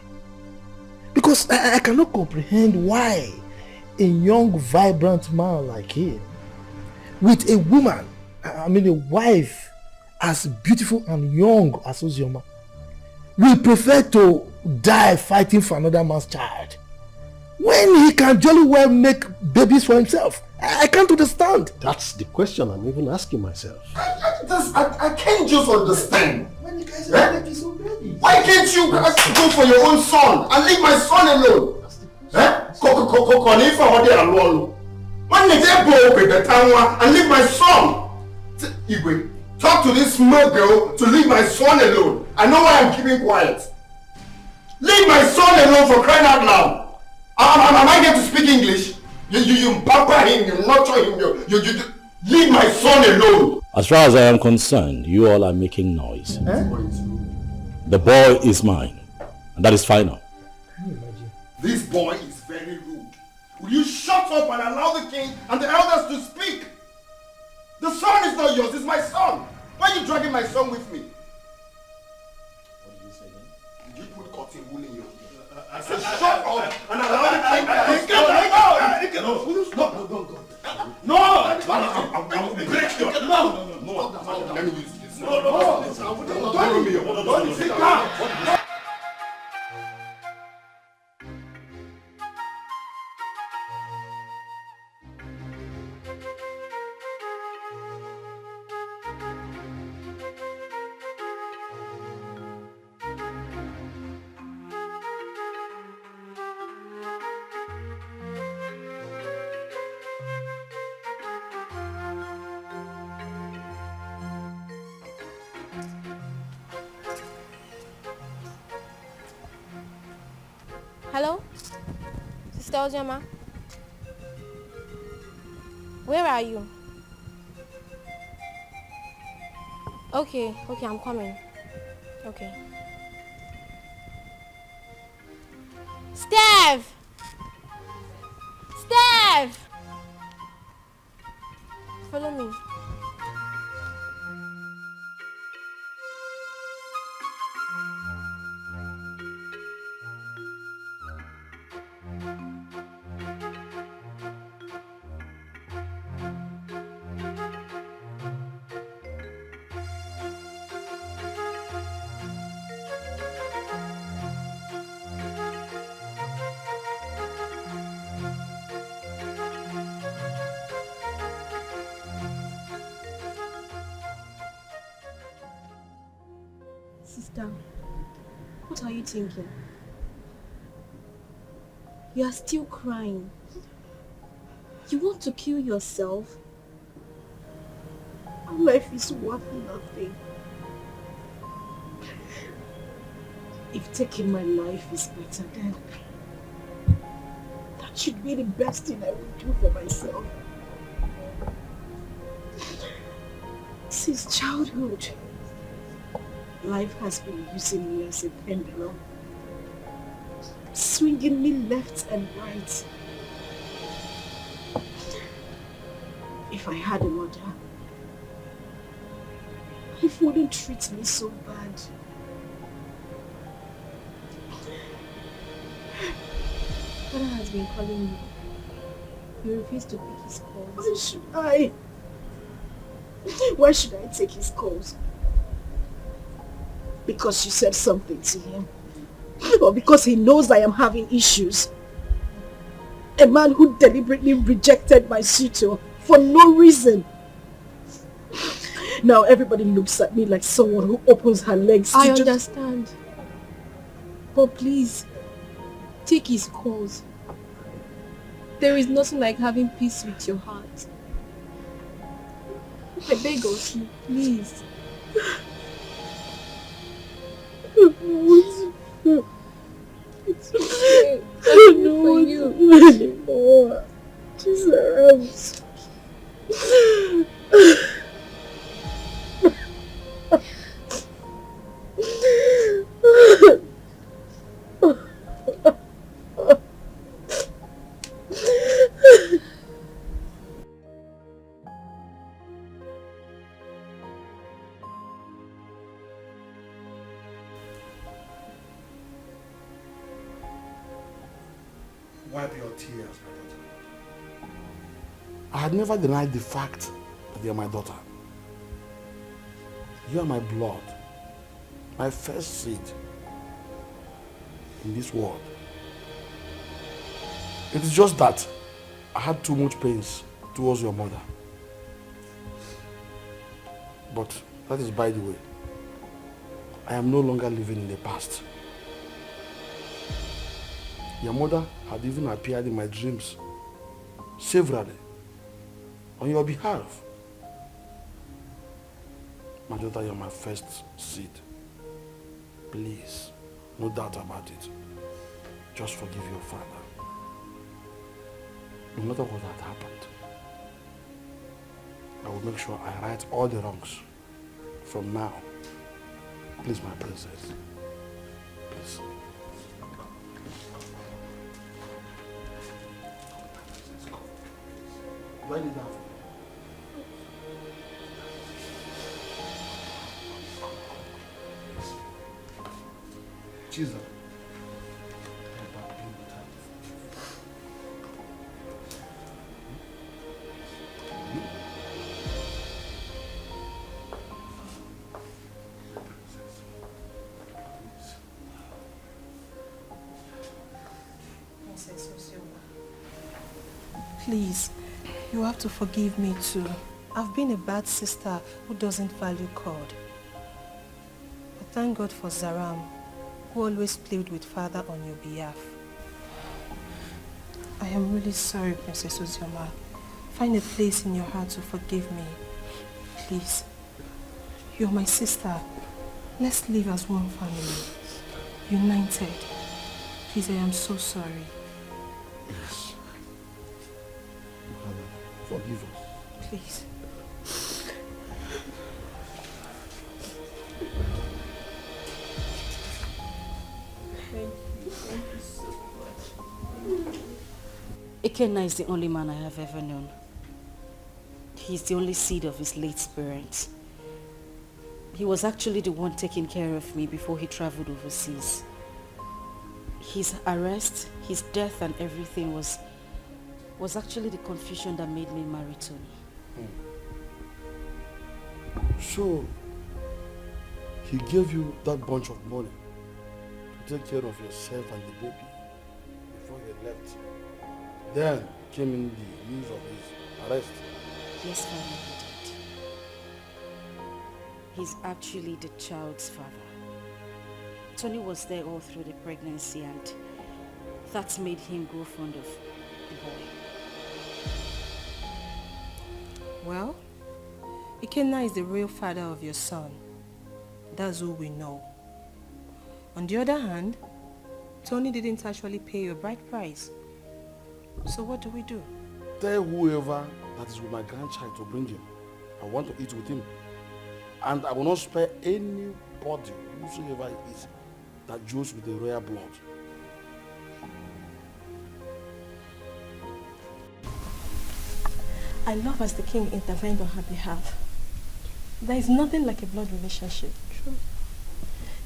Because I cannot comprehend why a young, vibrant man like him, with a woman, a wife as beautiful and young as Ozioma, will prefer to die fighting for another man's child when he can jolly well make babies for himself. I can't understand. That's the question I'm even asking myself. I can't just understand. When you guys are making so baby, why can't you go for your own son and leave my son alone? When they go with the town and leave my son? Igwe, talk to this small girl to leave my son alone. I know why I'm keeping quiet. Leave my son alone, for crying out loud. Am I going to speak English? You pamper him, you nurture him, you leave my son alone. As far as I am concerned, you all are making noise. The boy is mine, and that is final. This boy is very rude. Will you shut up and allow the king and the elders to speak? The son is not yours, it's my son. Why are you dragging my son with me? What did you say again? Did you put cotton wool in your ear? I said shut up and allow the king to speak. No, No, I will break your... No. Let me use this. No. Sit down. Hello? Sister Ozoma? Where are you? Okay, I'm coming. Okay. Steph! Follow me. Sister, what are you thinking? You are still crying. You want to kill yourself? My life is worth nothing. If taking my life is better, then that should be the best thing I would do for myself. Since childhood, life has been using me as a pendulum, swinging me left and right. If I had a mother, life wouldn't treat me so bad. Father has been calling you. You refuse to pick his calls. Why should I? Why should I take his calls? Because you said something to him? Or because he knows I am having issues? A man who deliberately rejected my suitor for no reason. Now everybody looks at me like someone who opens her legs to I understand. But please, take his calls. There is nothing like having peace with your heart. I beg of you, please. It's okay. I don't want to do anymore. Jesus. Wipe your tears, my daughter. I had never denied the fact that you are my daughter. You are my blood, my first seed in this world. It is just that I had too much pains towards your mother. But that is by the way. I am no longer living in the past. Your mother had even appeared in my dreams severally on your behalf. My daughter, you are my first seed. Please, no doubt about it. Just forgive your father. No matter what had happened, I will make sure I right all the wrongs from now. Please, my princess. Please. Do I need that? Jesus. Please, you have to forgive me too. I've been a bad sister who doesn't value God. But thank God for Zaram, who always played with Father on your behalf. I am really sorry, Princess Uzioma. Find a place in your heart to forgive me. Please. You're my sister. Let's live as one family. United. Please, I am so sorry. Yes. Father, forgive us. Please. Thank you so much. Ikenna is the only man I have ever known. He's the only seed of his late parents. He was actually the one taking care of me before he traveled overseas. His arrest, his death and everything was actually the confusion that made me marry Tony. So, he gave you that bunch of money to take care of yourself and the baby before you left. Then came in the news of his arrest. Yes, Father, he did. He's actually the child's father. Tony was there all through the pregnancy and that made him grow fond of the boy. Well, Ikenna is the real father of your son. That's all we know. On the other hand, Tony didn't actually pay your bride price. So what do we do? Tell whoever that is with my grandchild to bring him. I want to eat with him. And I will not spare anybody, whosoever it is, that joins with the royal blood. I love as the king intervened on her behalf. There is nothing like a blood relationship. True.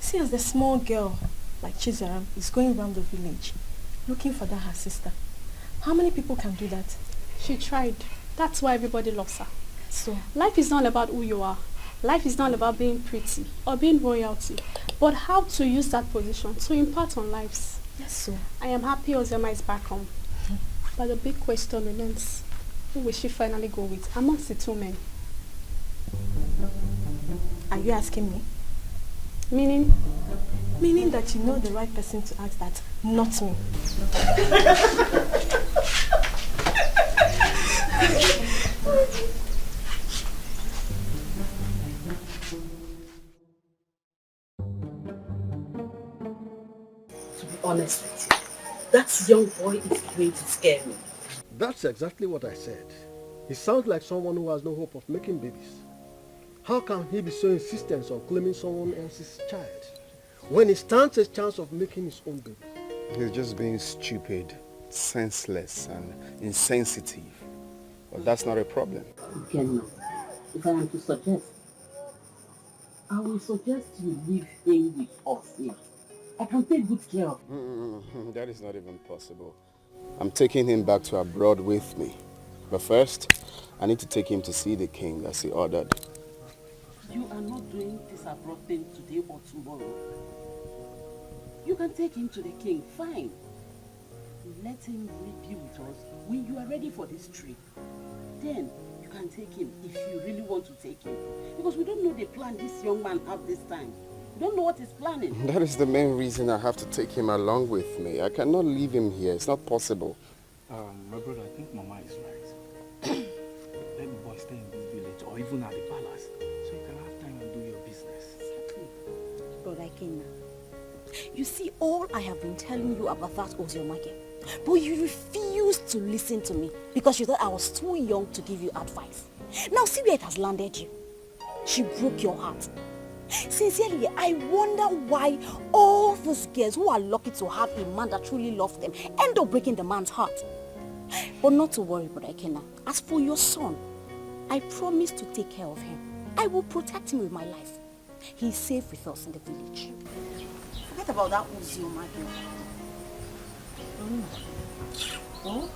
See, as the small girl, like Chizaram, is going around the village, looking for her sister. How many people can do that? She tried. That's why everybody loves her. So, life is not about who you are. Life is not about being pretty or being royalty, but how to use that position to impart on lives. Yes, so. I am happy Ozema is back home. But the big question remains, who will she finally go with amongst the two men? Are you asking me? Meaning? Meaning that you know the right person to ask that, not me. To be honest with you, that young boy is going to scare me. That's exactly what I said. He sounds like someone who has no hope of making babies. How can he be so insistent on claiming someone else's child when he stands a chance of making his own baby? He's just being stupid, senseless, and insensitive. But that's not a problem. Again, if I am to suggest, I will suggest you leave him with us here. I can take good care of him. That is not even possible. I'm taking him back to abroad with me. But first, I need to take him to see the king as he ordered. You are not doing this abroad thing today or tomorrow. You can take him to the king, fine. Let him be with us when you are ready for this trip. Then you can take him if you really want to take him. Because we don't know the plan this young man have this time. We don't know what he's planning. That is the main reason I have to take him along with me. I cannot leave him here. It's not possible. My brother, I think Mama is right. Let the boy stay in this village or even at the palace so you can have time and do your business. Brother Ikenna, you see, all I have been telling you about that Oziomake, but you refused to listen to me because you thought I was too young to give you advice. Now see where it has landed you. She broke your heart. Sincerely, I wonder why all those girls who are lucky to have a man that truly loves them end up breaking the man's heart. But not to worry, Brother Ikenna. As for your son, I promise to take care of him. I will protect him with my life. He's safe with us in the village. Forget about that Uzioma girl. Oh?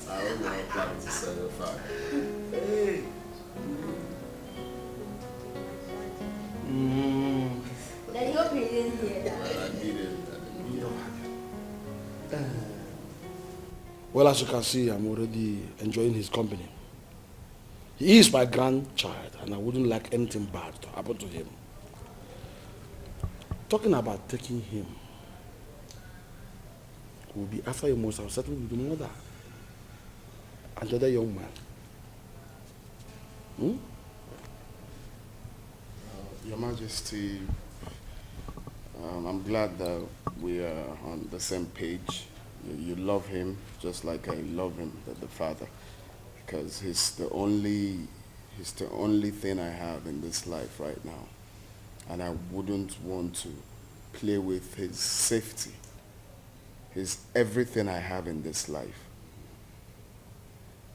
I don't know how to say the fact. Hey. Daddy, hope you didn't hear that. I didn't. Well, as you can see, I'm already enjoying his company. He is my grandchild, and I wouldn't like anything bad to happen to him. Talking about taking him will be after you must have settled with the mother and the other young man. Your Majesty, I'm glad that we are on the same page. You love him just like I love him, the father, because he's the only thing I have in this life right now, and I wouldn't want to play with his safety. He's everything I have in this life.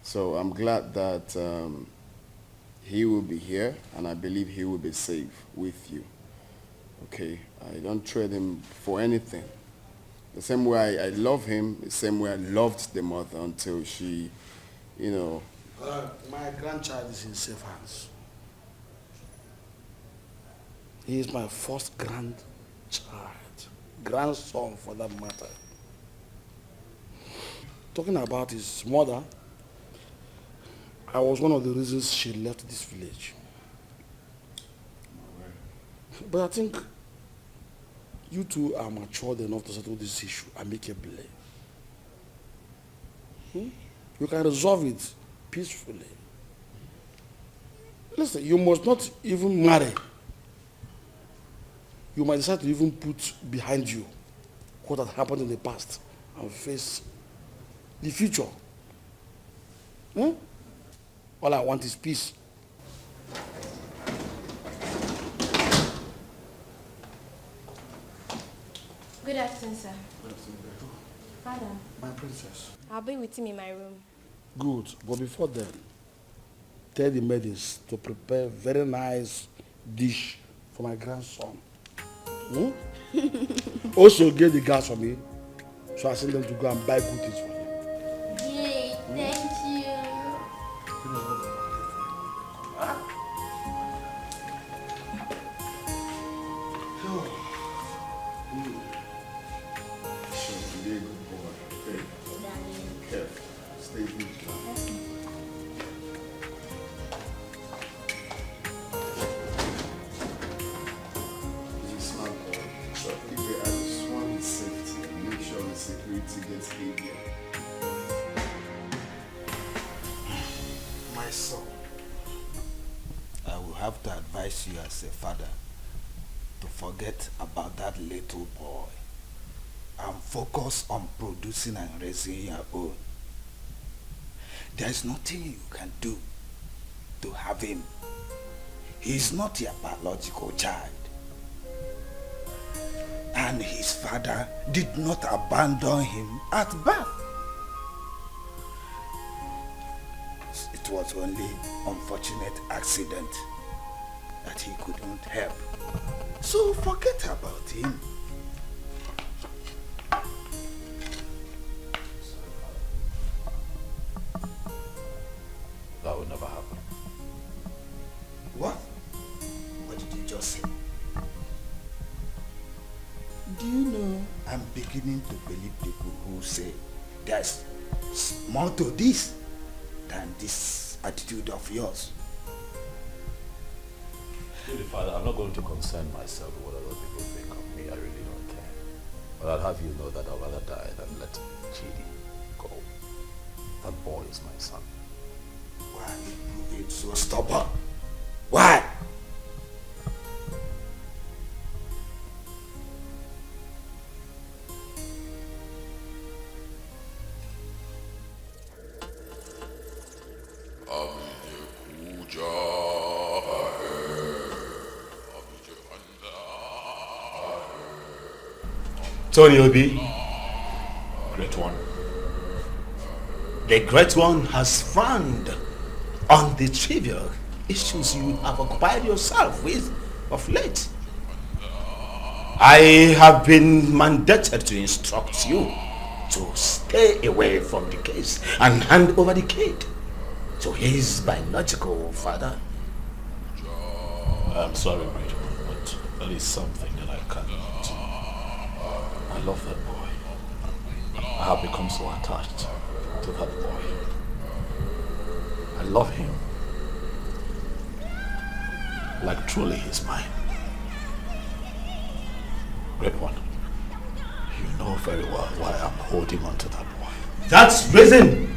So I'm glad that he will be here, and I believe he will be safe with you. Okay, I don't trade him for anything. The same way I love him, the same way I loved the mother until she, My grandchild is in safe hands. He is my first grandson for that matter. Talking about his mother, I was one of the reasons she left this village. But I think you two are matured enough to settle this issue amicably. You can resolve it peacefully. Listen, you must not even marry. You might decide to even put behind you what had happened in the past and face the future. All I want is peace. Good afternoon, sir. Father. My princess. I'll be with him in my room. Good, but before then, tell the maidens to prepare very nice dish for my grandson. Also get the gas for me, so I send them to go and buy good things for you. Yay, thank you. Be a good boy. Okay. Careful. Stay vigilant. He's a smart boy. Shopkeeper, I just want his safety and make sure the security gets heavier. My son, I will have to advise you as a father to forget about that little boy and focus on producing and raising your own. There is nothing you can do to have him. He is not your biological child. And his father did not abandon him at birth. It was only unfortunate accident that he couldn't help. So forget about him. That would never happen. What? What did you just say? Do you know I'm beginning to believe people who say there's more to this than this attitude of yours? Really, Father, I'm not going to concern myself with what other people think of me. I really don't care. But I'll have you know that I'd rather die than let Chidi go. That boy is my son. Why are you proving so stubborn? Why? Tony Obi, great one. The great one has frowned on the trivial issues you have occupied yourself with of late. I have been mandated to instruct you to stay away from the case and hand over the kid to his biological father. I'm sorry, Bridget, but there is something that I cannot. I love that boy. I have become so attached to that boy. I love him. Like truly he's mine. Great one. You know very well why I'm holding on to that boy. That's reason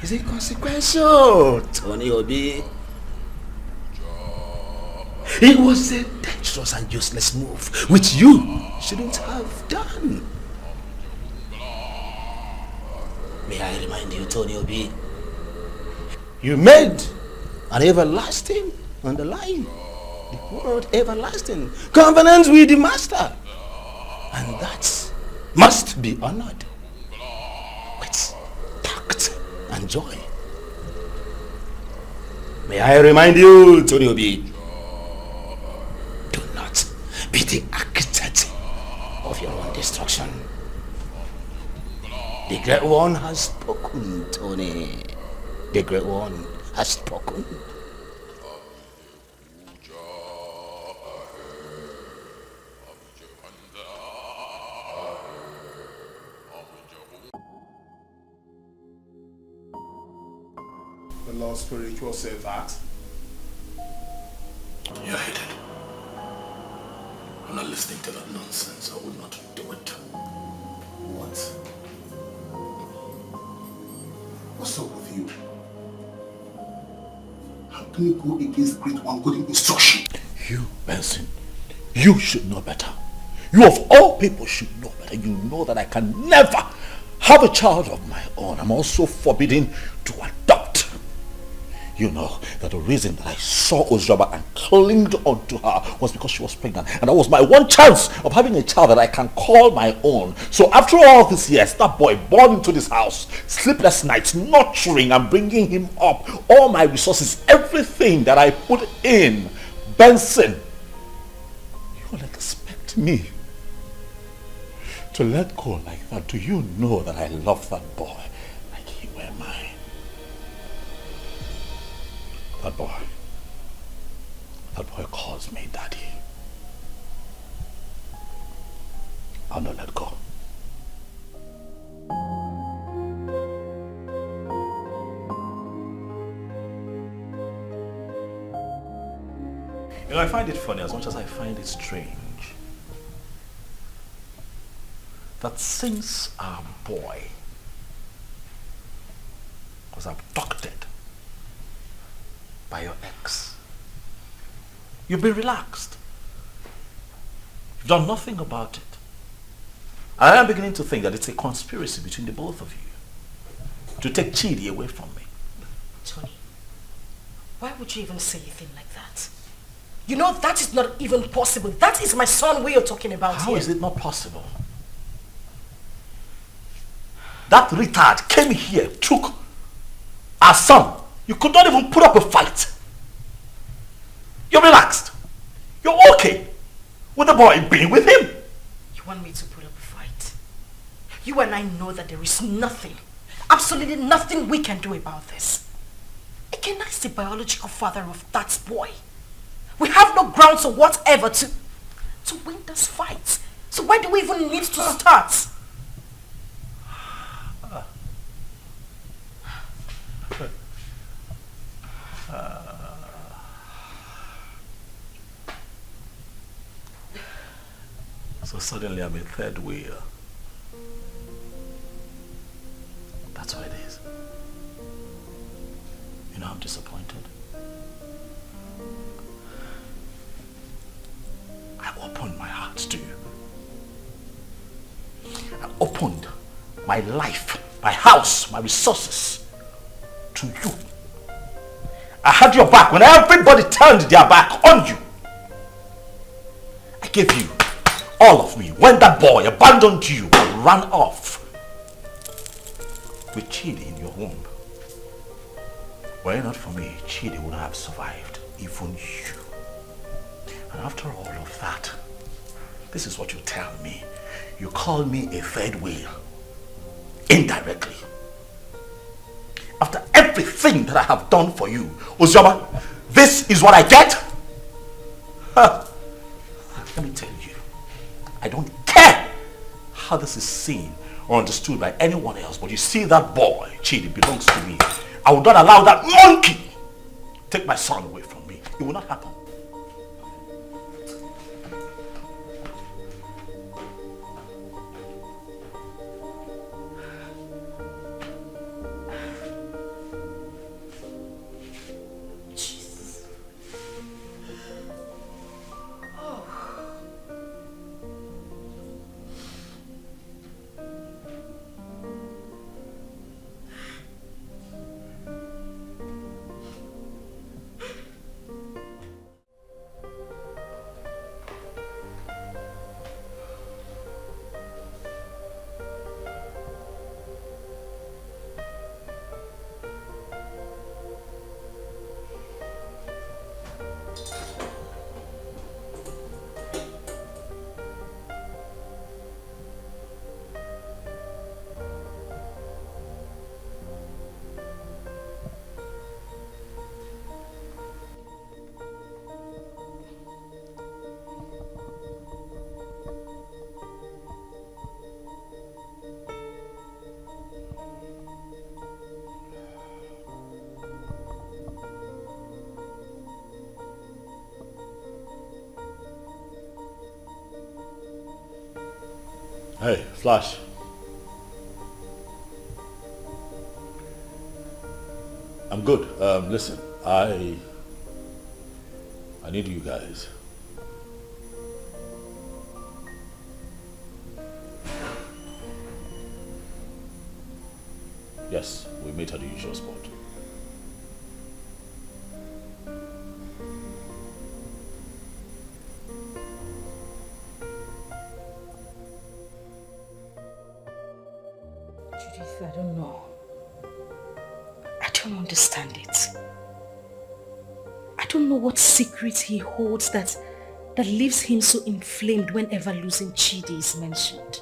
is inconsequential, Tony Obi. It was a dangerous and useless move, which you shouldn't have done. May I remind you, Tony Obi, you made an everlasting underlying, the word everlasting, covenant with the master. And that must be honored with tact and joy. May I remind you, Tony Obi, do not be the architect of your own destruction. The Great One has spoken, Tony. The Great One has spoken. The Lord Spiritual said that. You're hated. I'm not listening to that nonsense. I would not do it. What? What's up with you? How can you go against Great One good instruction? You, Benson, you should know better. You of all people should know better. You know that I can never have a child of my own. I'm also forbidden to adopt. You know that the reason that I saw Ozioba and clinged onto her was because she was pregnant. And that was my one chance of having a child that I can call my own. So after all these years, that boy born into this house, sleepless nights, nurturing and bringing him up, all my resources, everything that I put in, Benson, you will expect me to let go like that? Do you know that I love that boy like he were mine? That boy calls me daddy. I'll not let go. You know, I find it funny as much as I find it strange that since our boy was abducted by your ex, you've been relaxed. You've done nothing about it. I am beginning to think that it's a conspiracy between the both of you to take Chidi away from me. Tony, why would you even say a thing like that? You know that is not even possible. That is my son we are talking about How here. is it not possible? That retard came here, took our son. You could not even put up a fight. You're relaxed. You're okay with the boy being with him. You want me to put up a fight? You and I know that there is nothing, absolutely nothing we can do about this. Again, that's the biological father of that boy. We have no grounds or whatever to win this fight. So why do we even need to start? So suddenly I'm a third wheel. That's what it is. You know, I'm disappointed. I opened my heart to you. I opened my life, my house, my resources to you. I had your back when everybody turned their back on you. I gave you all of me, when that boy abandoned you and ran off with Chidi in your womb. Were it not for me, Chidi would have survived, even you. And after all of that, this is what you tell me. You call me a third wheel, indirectly. After everything that I have done for you, Uzoma, this is what I get? Huh. Let me tell you, I don't care how this is seen or understood by anyone else, but you see that boy, Chidi, belongs to me. I will not allow that monkey take my son away from me. It will not happen. Hey, Flash. I'm good. Listen, I need you guys. Yes, we meet at the usual spot. Judith, I don't know. I don't understand it. I don't know what secret he holds that leaves him so inflamed whenever losing Chidi is mentioned.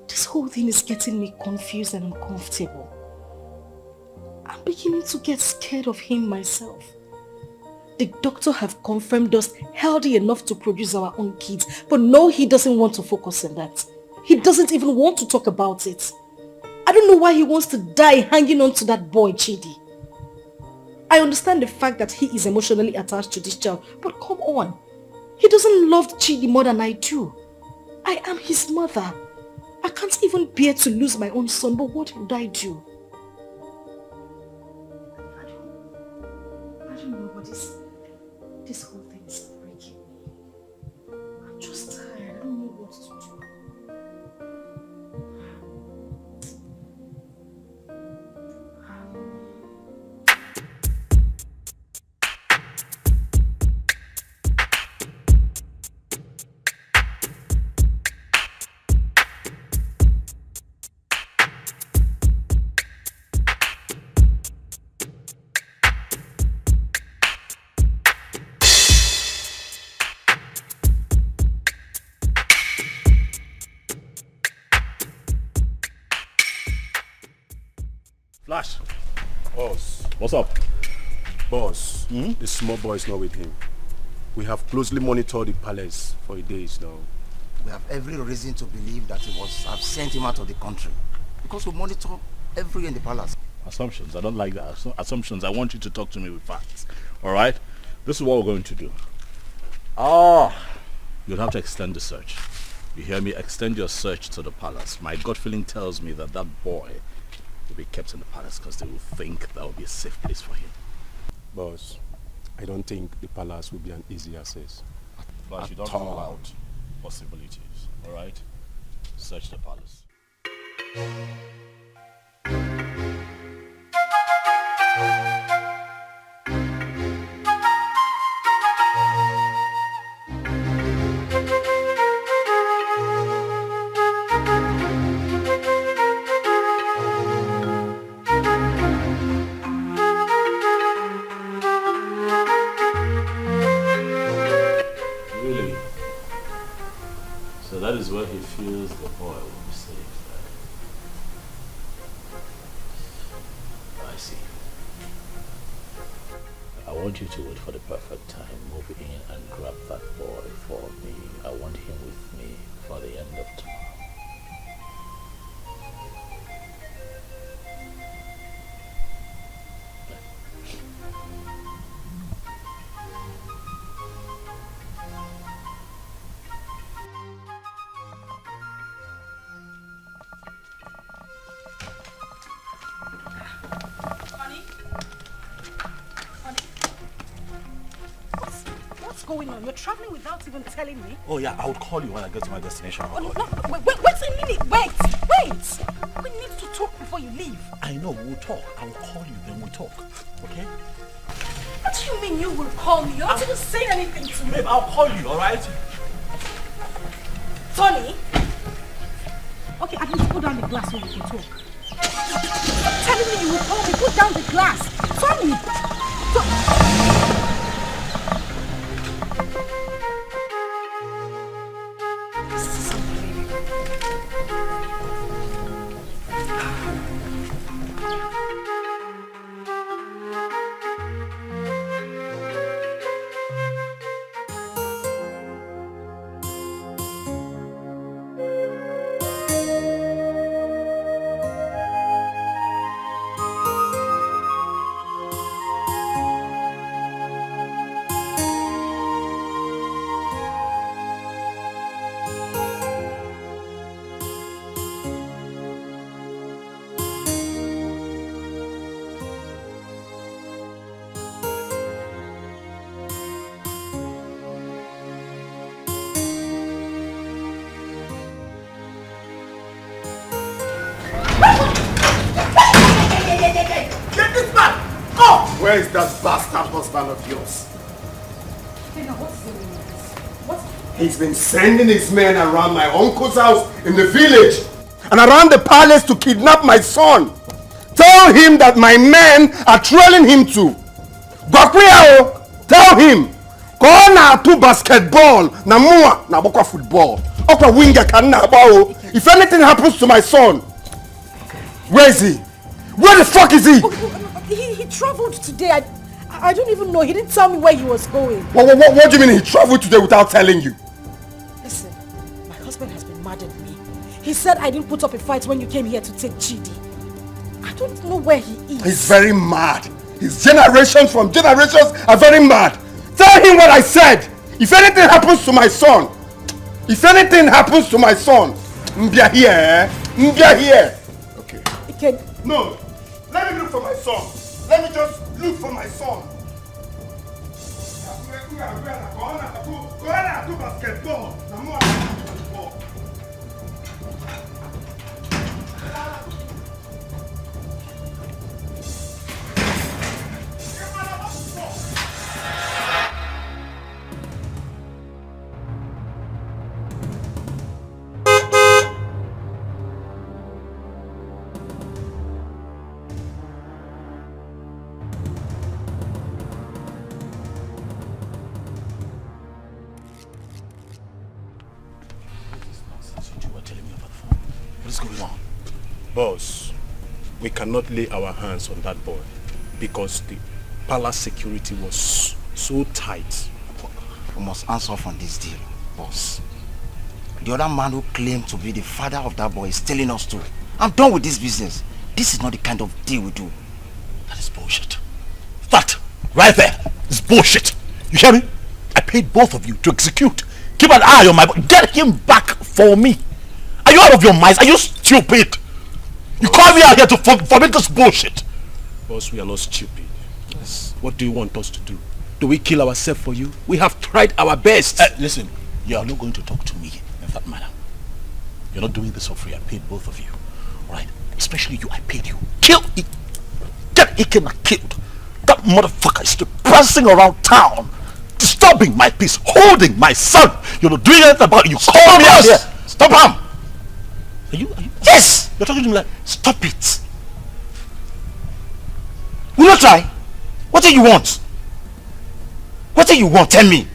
This whole thing is getting me confused and uncomfortable. I'm beginning to get scared of him myself. The doctor have confirmed us healthy enough to produce our own kids, but no, he doesn't want to focus on that. He doesn't even want to talk about it. I don't know why he wants to die hanging on to that boy, Chidi. I understand the fact that he is emotionally attached to this child, but come on. He doesn't love Chidi more than I do. I am his mother. I can't even bear to lose my own son, but what would I do? I don't know, but this whole thing is breaking me. I'm just tired. I don't know what to do. Flash. Boss. What's up? Boss, the small boy is not with him. We have closely monitored the palace for days now. We have every reason to believe that he have sent him out of the country. Because we monitor everywhere in the palace. Assumptions. I don't like that. Assumptions. I want you to talk to me with facts. Alright? This is what we're going to do. You'll have to extend the search. You hear me? Extend your search to the palace. My gut feeling tells me that boy will be kept in the palace because they will think that will be a safe place for him. Boss, I don't think the palace will be an easy access. But you don't rule out possibilities. Alright? Search the palace. want you to wait for the perfect time, move in and grab that boy for me. I want him with me for the end of tomorrow. Going on? You're traveling without even telling me? Oh yeah, I will call you when I get to my destination. Oh, no, wait a minute. Wait. We need to talk before you leave. I know, we'll talk. I will call you, then we'll talk. Okay? What do you mean you will call me? You're not even saying anything to me. Babe, I'll call you, alright? Tony? Okay, at least put down the glass so we can talk. Stop telling me you will call me. Put down the glass. Tony! Where is that bastard husband of yours? Okay, now what's the meaning of this? He's been sending his men around my uncle's house in the village and around the palace to kidnap my son. Tell him that my men are trailing him to. Gwakwiyao, tell him. Go na to basketball, na mua na bokwa football. Okwa winger kan na bao. If anything happens to my son, where is he? Where the fuck is he? He traveled today. I don't even know. He didn't tell me where he was going. What do you mean he traveled today without telling you? Listen, my husband has been mad at me. He said I didn't put up a fight when you came here to take Chidi. I don't know where he is. He's very mad. His generations from generations are very mad. Tell him what I said. If anything happens to my son, Mbia here, eh? Mbia here. Okay. No, let me look for my son. Let me just look for my son. Go on, do basketball. Boss, we cannot lay our hands on that boy because the palace security was so tight. We must answer off on this deal, boss. The other man who claimed to be the father of that boy is telling us to. I'm done with this business. This is not the kind of deal we do. That is bullshit. That, right there, is bullshit. You hear me? I paid both of you to execute. Keep an eye on my boy. Get him back for me. Are you out of your minds? Are you stupid? You call me out here to forbid this bullshit. Boss, we are not stupid. Yes. What do you want us to do? Do we kill ourselves for you? We have tried our best. Listen, you are not going to talk to me in that manner. You're not doing this for free. I paid both of you. Alright? Especially you, I paid you. Kill it. Get Ikena killed. That motherfucker is still prancing around town, disturbing my peace, holding my son. You're not doing anything about it. You call me out here. Stop him. Are you? Yes! You're talking to me like, stop it. Will you try? What do you want? What do you want? Tell me.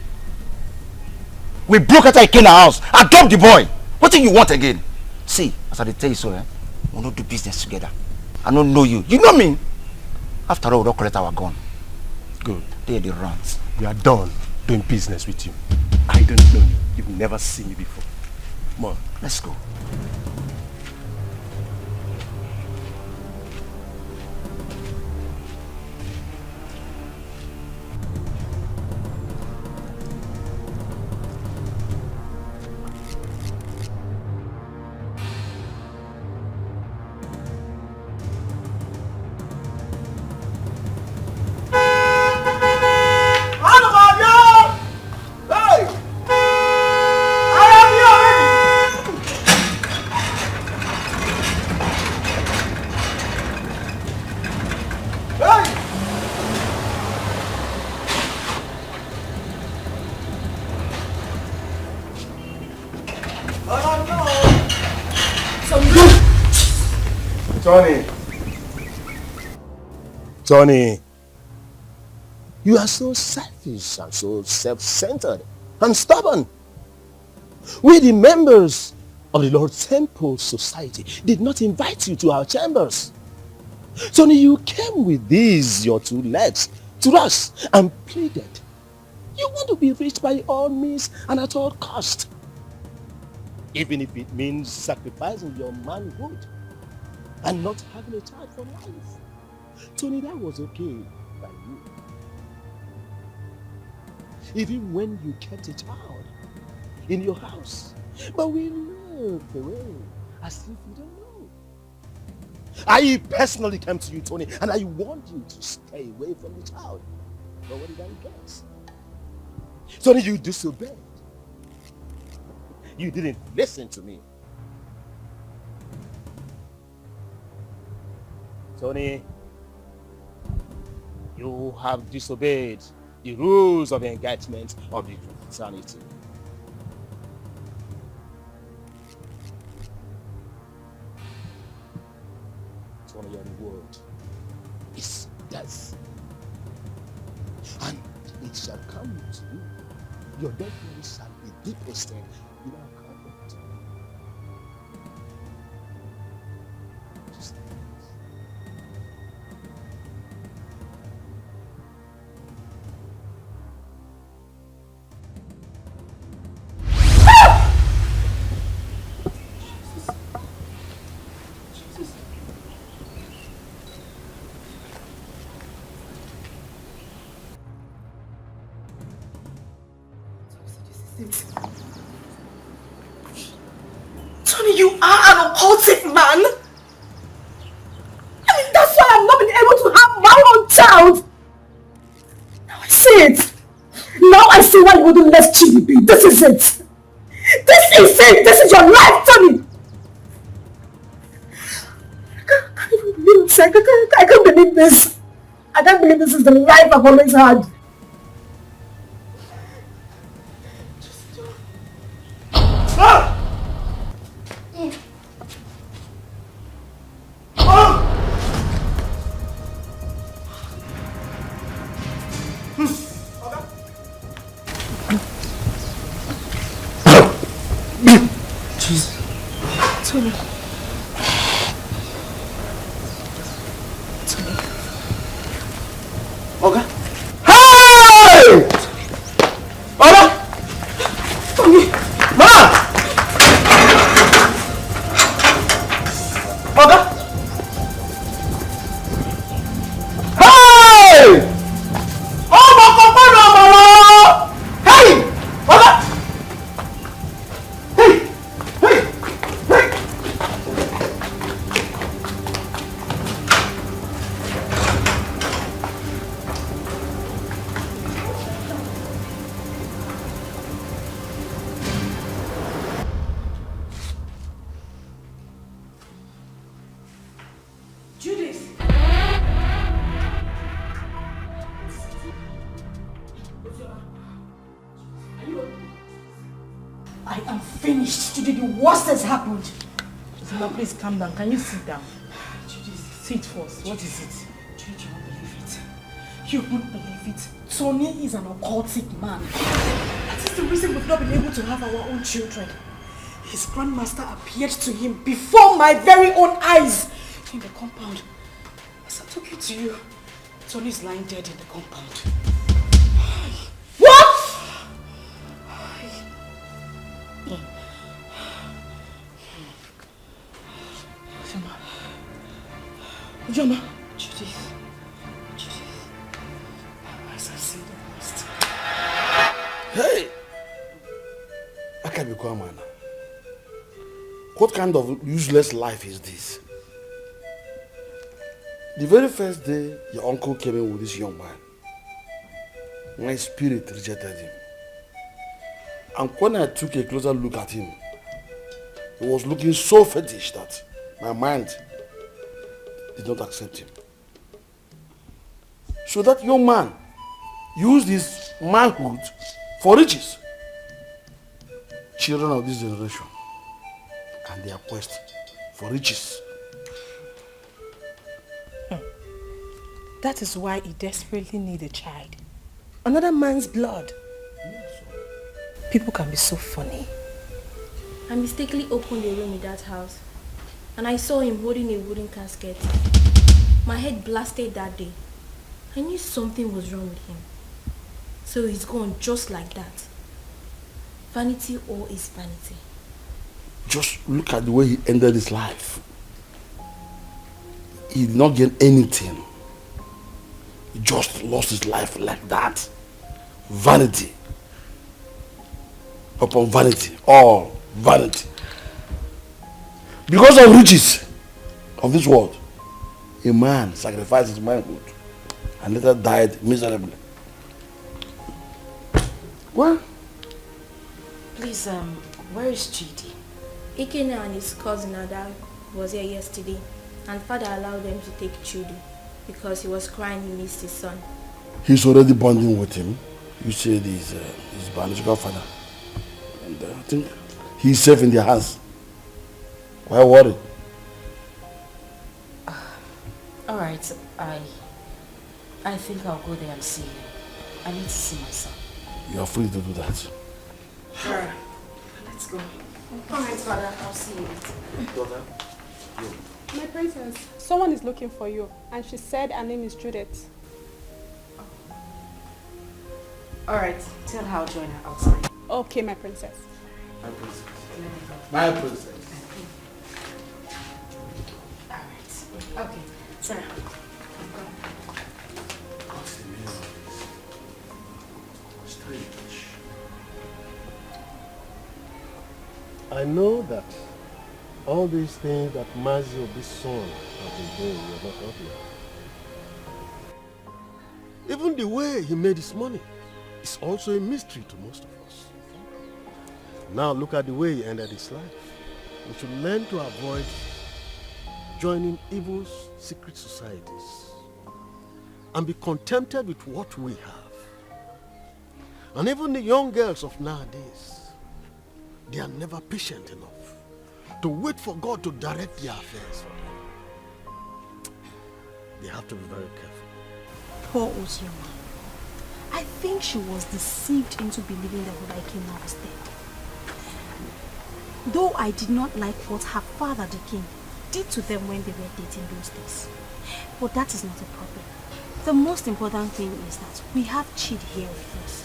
We broke out in our house. I dropped the boy. What do you want again? See, as I tell you so, we'll not do business together. I don't know you. You know me. After all, we don't collect our gun. Good. They the runs. We are done doing business with you. I don't know you. You've never seen me before. Come on. Let's go. Tony, you are so selfish and so self-centered and stubborn. We, the members of the Lord Temple Society, did not invite you to our chambers. Tony, you came with these, your two legs, to us and pleaded. You want to be rich by all means and at all cost. Even if it means sacrificing your manhood and not having a child for life. Tony, that was okay by you. Even when you kept a child in your house. But we looked away as if you don't know. I personally came to you, Tony, and I warned you to stay away from the child. But what did I get? Tony, you disobeyed. You didn't listen to me. Tony, you have disobeyed the rules of engagement of the fraternity. Tony, your reward is death. And it shall come to you. Your death shall be deposited in our covenant. Tony, you are an occultic man. I mean, that's why I've not been able to have my own child. Now I see it. Now I see why you wouldn't let Chidi be. This is it. This is it. This is your life, Tony. I can't even believe it. I can't believe this. I can't believe this is the life I've always had. Tony. Oga? Hey! Oga? Tony! Ma! Oga? Hey! Oh, my God! Hey! Oga! I am finished. Today the worst has happened. Zuma, please calm down. Can you sit down? Sit first. What is it? You won't believe it. You won't believe it. Tony is an occultic man. That is the reason we've not been able to have our own children. His grandmaster appeared to him before my very own eyes in the compound. As I'm talking to you, Tony is lying dead in the compound. Ujoma. Judith. As I see the worst. Hey! I can't be quiet, man. What kind of useless life is this? The very first day your uncle came in with this young man, my spirit rejected him. And when I took a closer look at him, he was looking so fetish that my mind did not accept him. So that young man used his manhood for riches. Children of this generation and their quest for riches. That is why he desperately needs a child. Another man's blood. People can be so funny. I mistakenly opened a room in that house and I saw him holding a wooden casket. My head blasted that day. I knew something was wrong with him. So he's gone just like that. Vanity all is vanity. Just look at the way he ended his life. He did not gain anything. He just lost his life like that. Vanity upon vanity, all vanity. Because of riches of this world, a man sacrificed his manhood and later died miserably. What? Please, where is Chidi? Ikena and his cousin Ada was here yesterday and father allowed them to take Chidi because he was crying he missed his son. He's already bonding with him. You said he's his biological father. And I think he's safe in their hands. Why worry? Alright, I think I'll go there and see him. I need to see my son. You are free to do that. Sure. Let's go. Alright, father, I'll see you later. Daughter, My princess, someone is looking for you, and she said her name is Judith. Alright, tell her I'll join her outside. Okay, my princess. My princess. My princess. Alright. Okay, sorry. I know that all these things that Mazi of this son have been doing, you're not happy. Even the way he made his money is also a mystery to most of us. Now look at the way he ended his life. We should learn to avoid joining evil secret societies and be contented with what we have. And even the young girls of nowadays, they are never patient enough to wait for God to direct their affairs for them. They have to be very careful. Poor Ozioma. I think she was deceived into believing that Ikena was dead. Though I did not like what her father, the king, did to them when they were dating those days. But that is not a problem. The most important thing is that we have Chid here with us.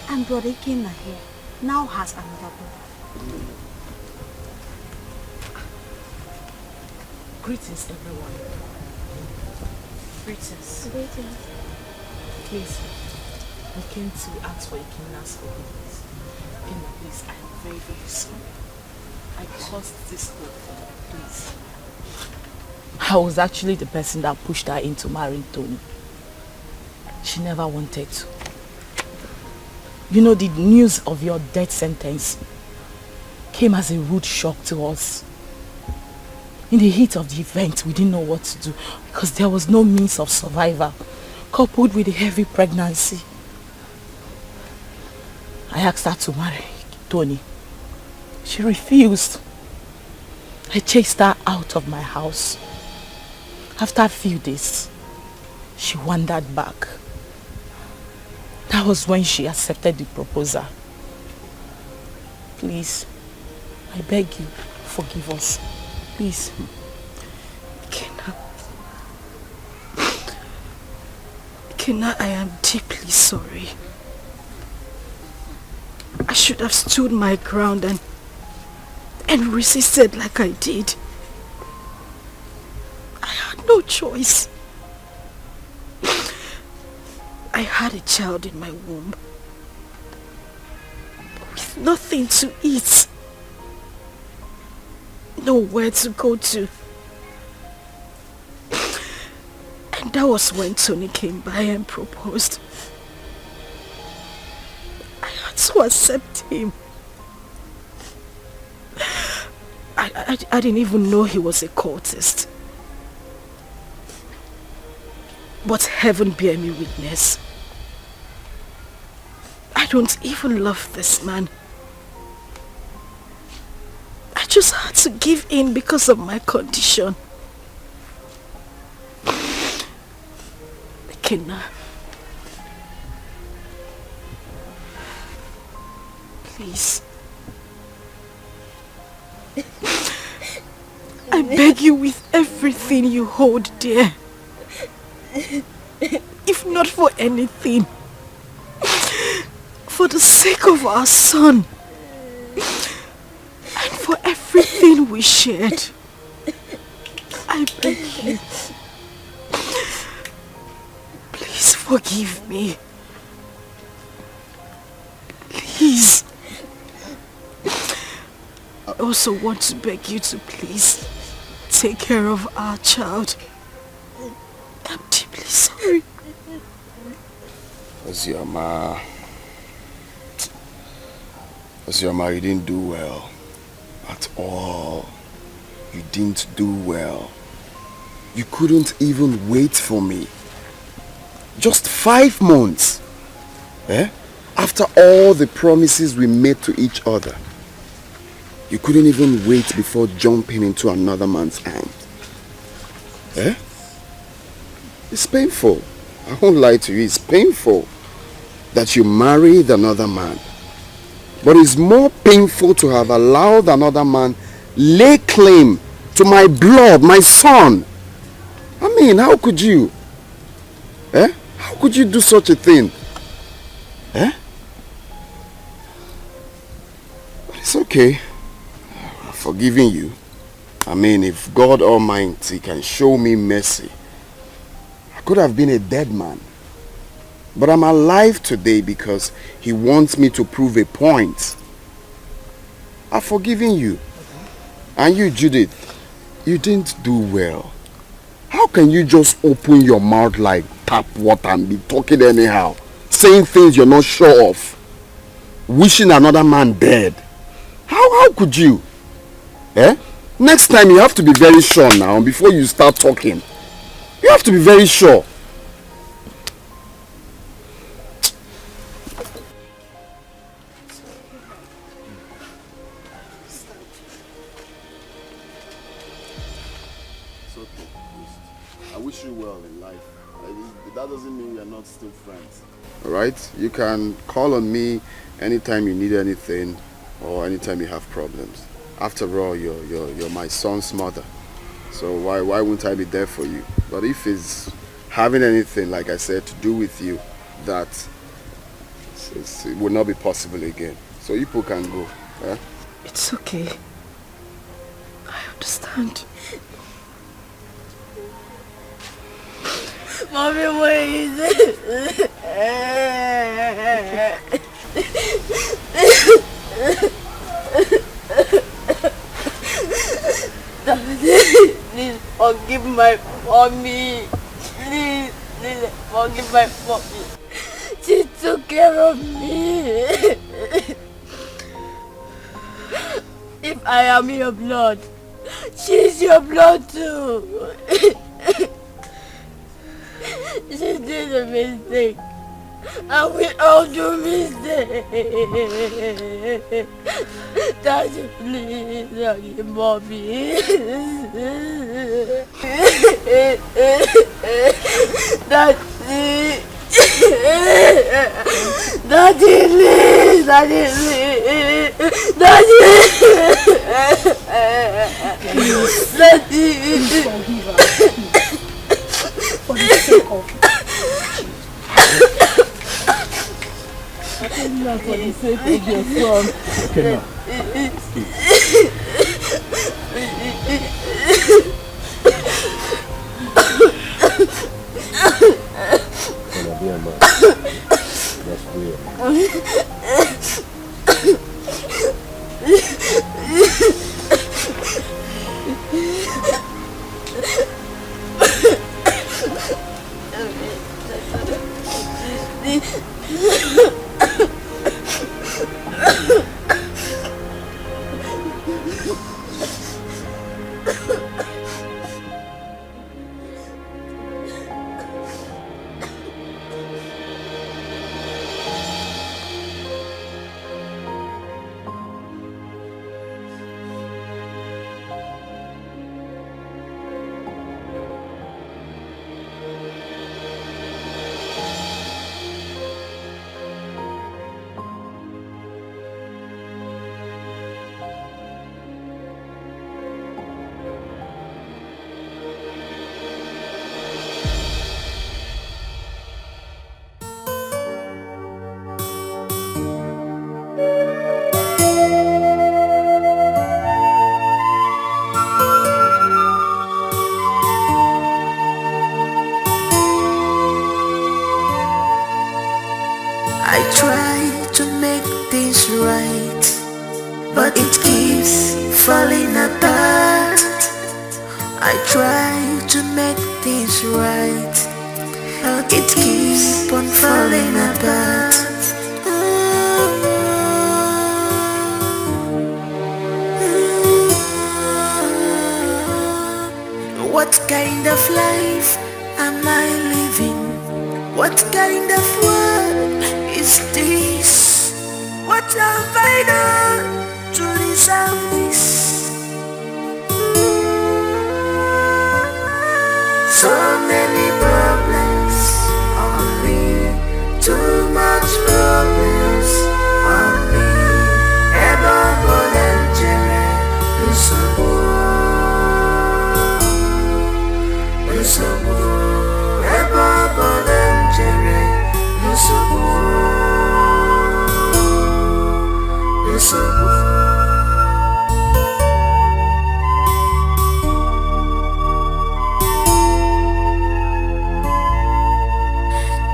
And brother Ikena here now has another brother. Greetings, everyone. Greetings. Greetings. Please, I came to ask for Ikena's forgiveness. Ikena, please, I am very, very sorry. I caused this whole thing, please. I was actually the person that pushed her into marrying Tony. She never wanted to. You know, the news of your death sentence came as a rude shock to us. In the heat of the event, we didn't know what to do because there was no means of survival, coupled with a heavy pregnancy. I asked her to marry Tony. She refused. I chased her out of my house. After a few days, she wandered back. That was when she accepted the proposal. Please, I beg you, forgive us. Please. Ikena, I am deeply sorry. I should have stood my ground and resisted like I did. I had no choice. I had a child in my womb with nothing to eat, nowhere to go to. And that was when Tony came by and proposed. I had to accept him. I didn't even know he was a cultist. But heaven bear me witness. I don't even love this man. I just had to give in because of my condition. Kenna, please. I beg you with everything you hold dear. If not for anything, for the sake of our son and for everything we shared, I beg you, please forgive me. Please. I also want to beg you to please take care of our child. I'm deeply sorry. Ozioma, you didn't do well. At all. You didn't do well. You couldn't even wait for me. Just 5 months. After all the promises we made to each other. You couldn't even wait before jumping into another man's arms. It's painful. I won't lie to you. It's painful that you married another man. But it's more painful to have allowed another man lay claim to my blood, my son. I mean, how could you? How could you do such a thing? But it's okay. I'm forgiving you. I mean, if God Almighty can show me mercy, I could have been a dead man. But I'm alive today because He wants me to prove a point. I've forgiven you. And you, Judith, you didn't do well. How can you just open your mouth like tap water and be talking anyhow? Saying things you're not sure of. Wishing another man dead. How could you? Next time you have to be very sure now before you start talking. You have to be very sure. It's okay. I wish you well in life. That doesn't mean we are not still friends. Alright? You can call on me anytime you need anything or anytime you have problems. After all, you're my son's mother. So why wouldn't I be there for you? But if it's having anything, like I said, to do with you, that it will not be possible again. So you people can go. It's okay. I understand. Mommy, what is it? Please forgive my mommy. Please forgive my mommy. She took care of me. If I am your blood, she's your blood too. She did a mistake. And we all do mistakes. Daddy, please, forgive mommy. Daddy. Daddy, please. Daddy, please. Daddy. Please forgive her. For the sake of Now for the sake of your son. Okay, now. Gonna be a man. That's weird. I try to make things right, but it keeps falling apart. I try to make things right, but it keeps on falling apart. What kind of life am I living? What kind of world is this? What have I done to deserve this? So many problems on me, too much problems on me. Ever volunteer,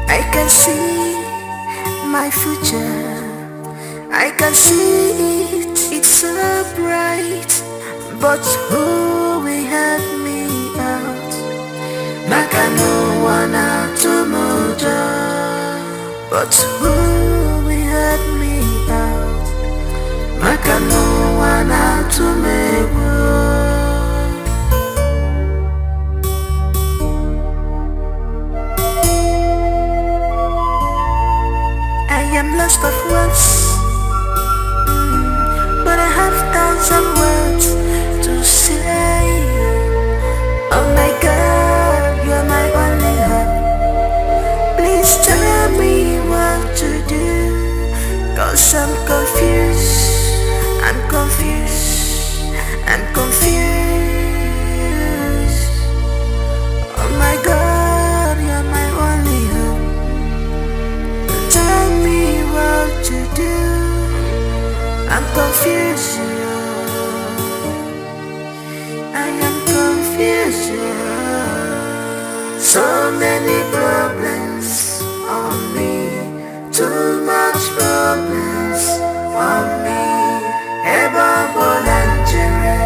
I can see my future, I can see it, it's so bright. But who will help me out? Maka no one out to mojo. But who will help me out? Maka no one out to me. I am lost of words, but I have thousand words to say. Oh my God, you're my only hope. Please tell me what to do, 'cause I'm confused, I'm confused, I'm confused. Oh my God, you're my only hope. Tell me what to do, I'm confused. I am confused. So many problems on me, too much problems on me. Ever volunteer,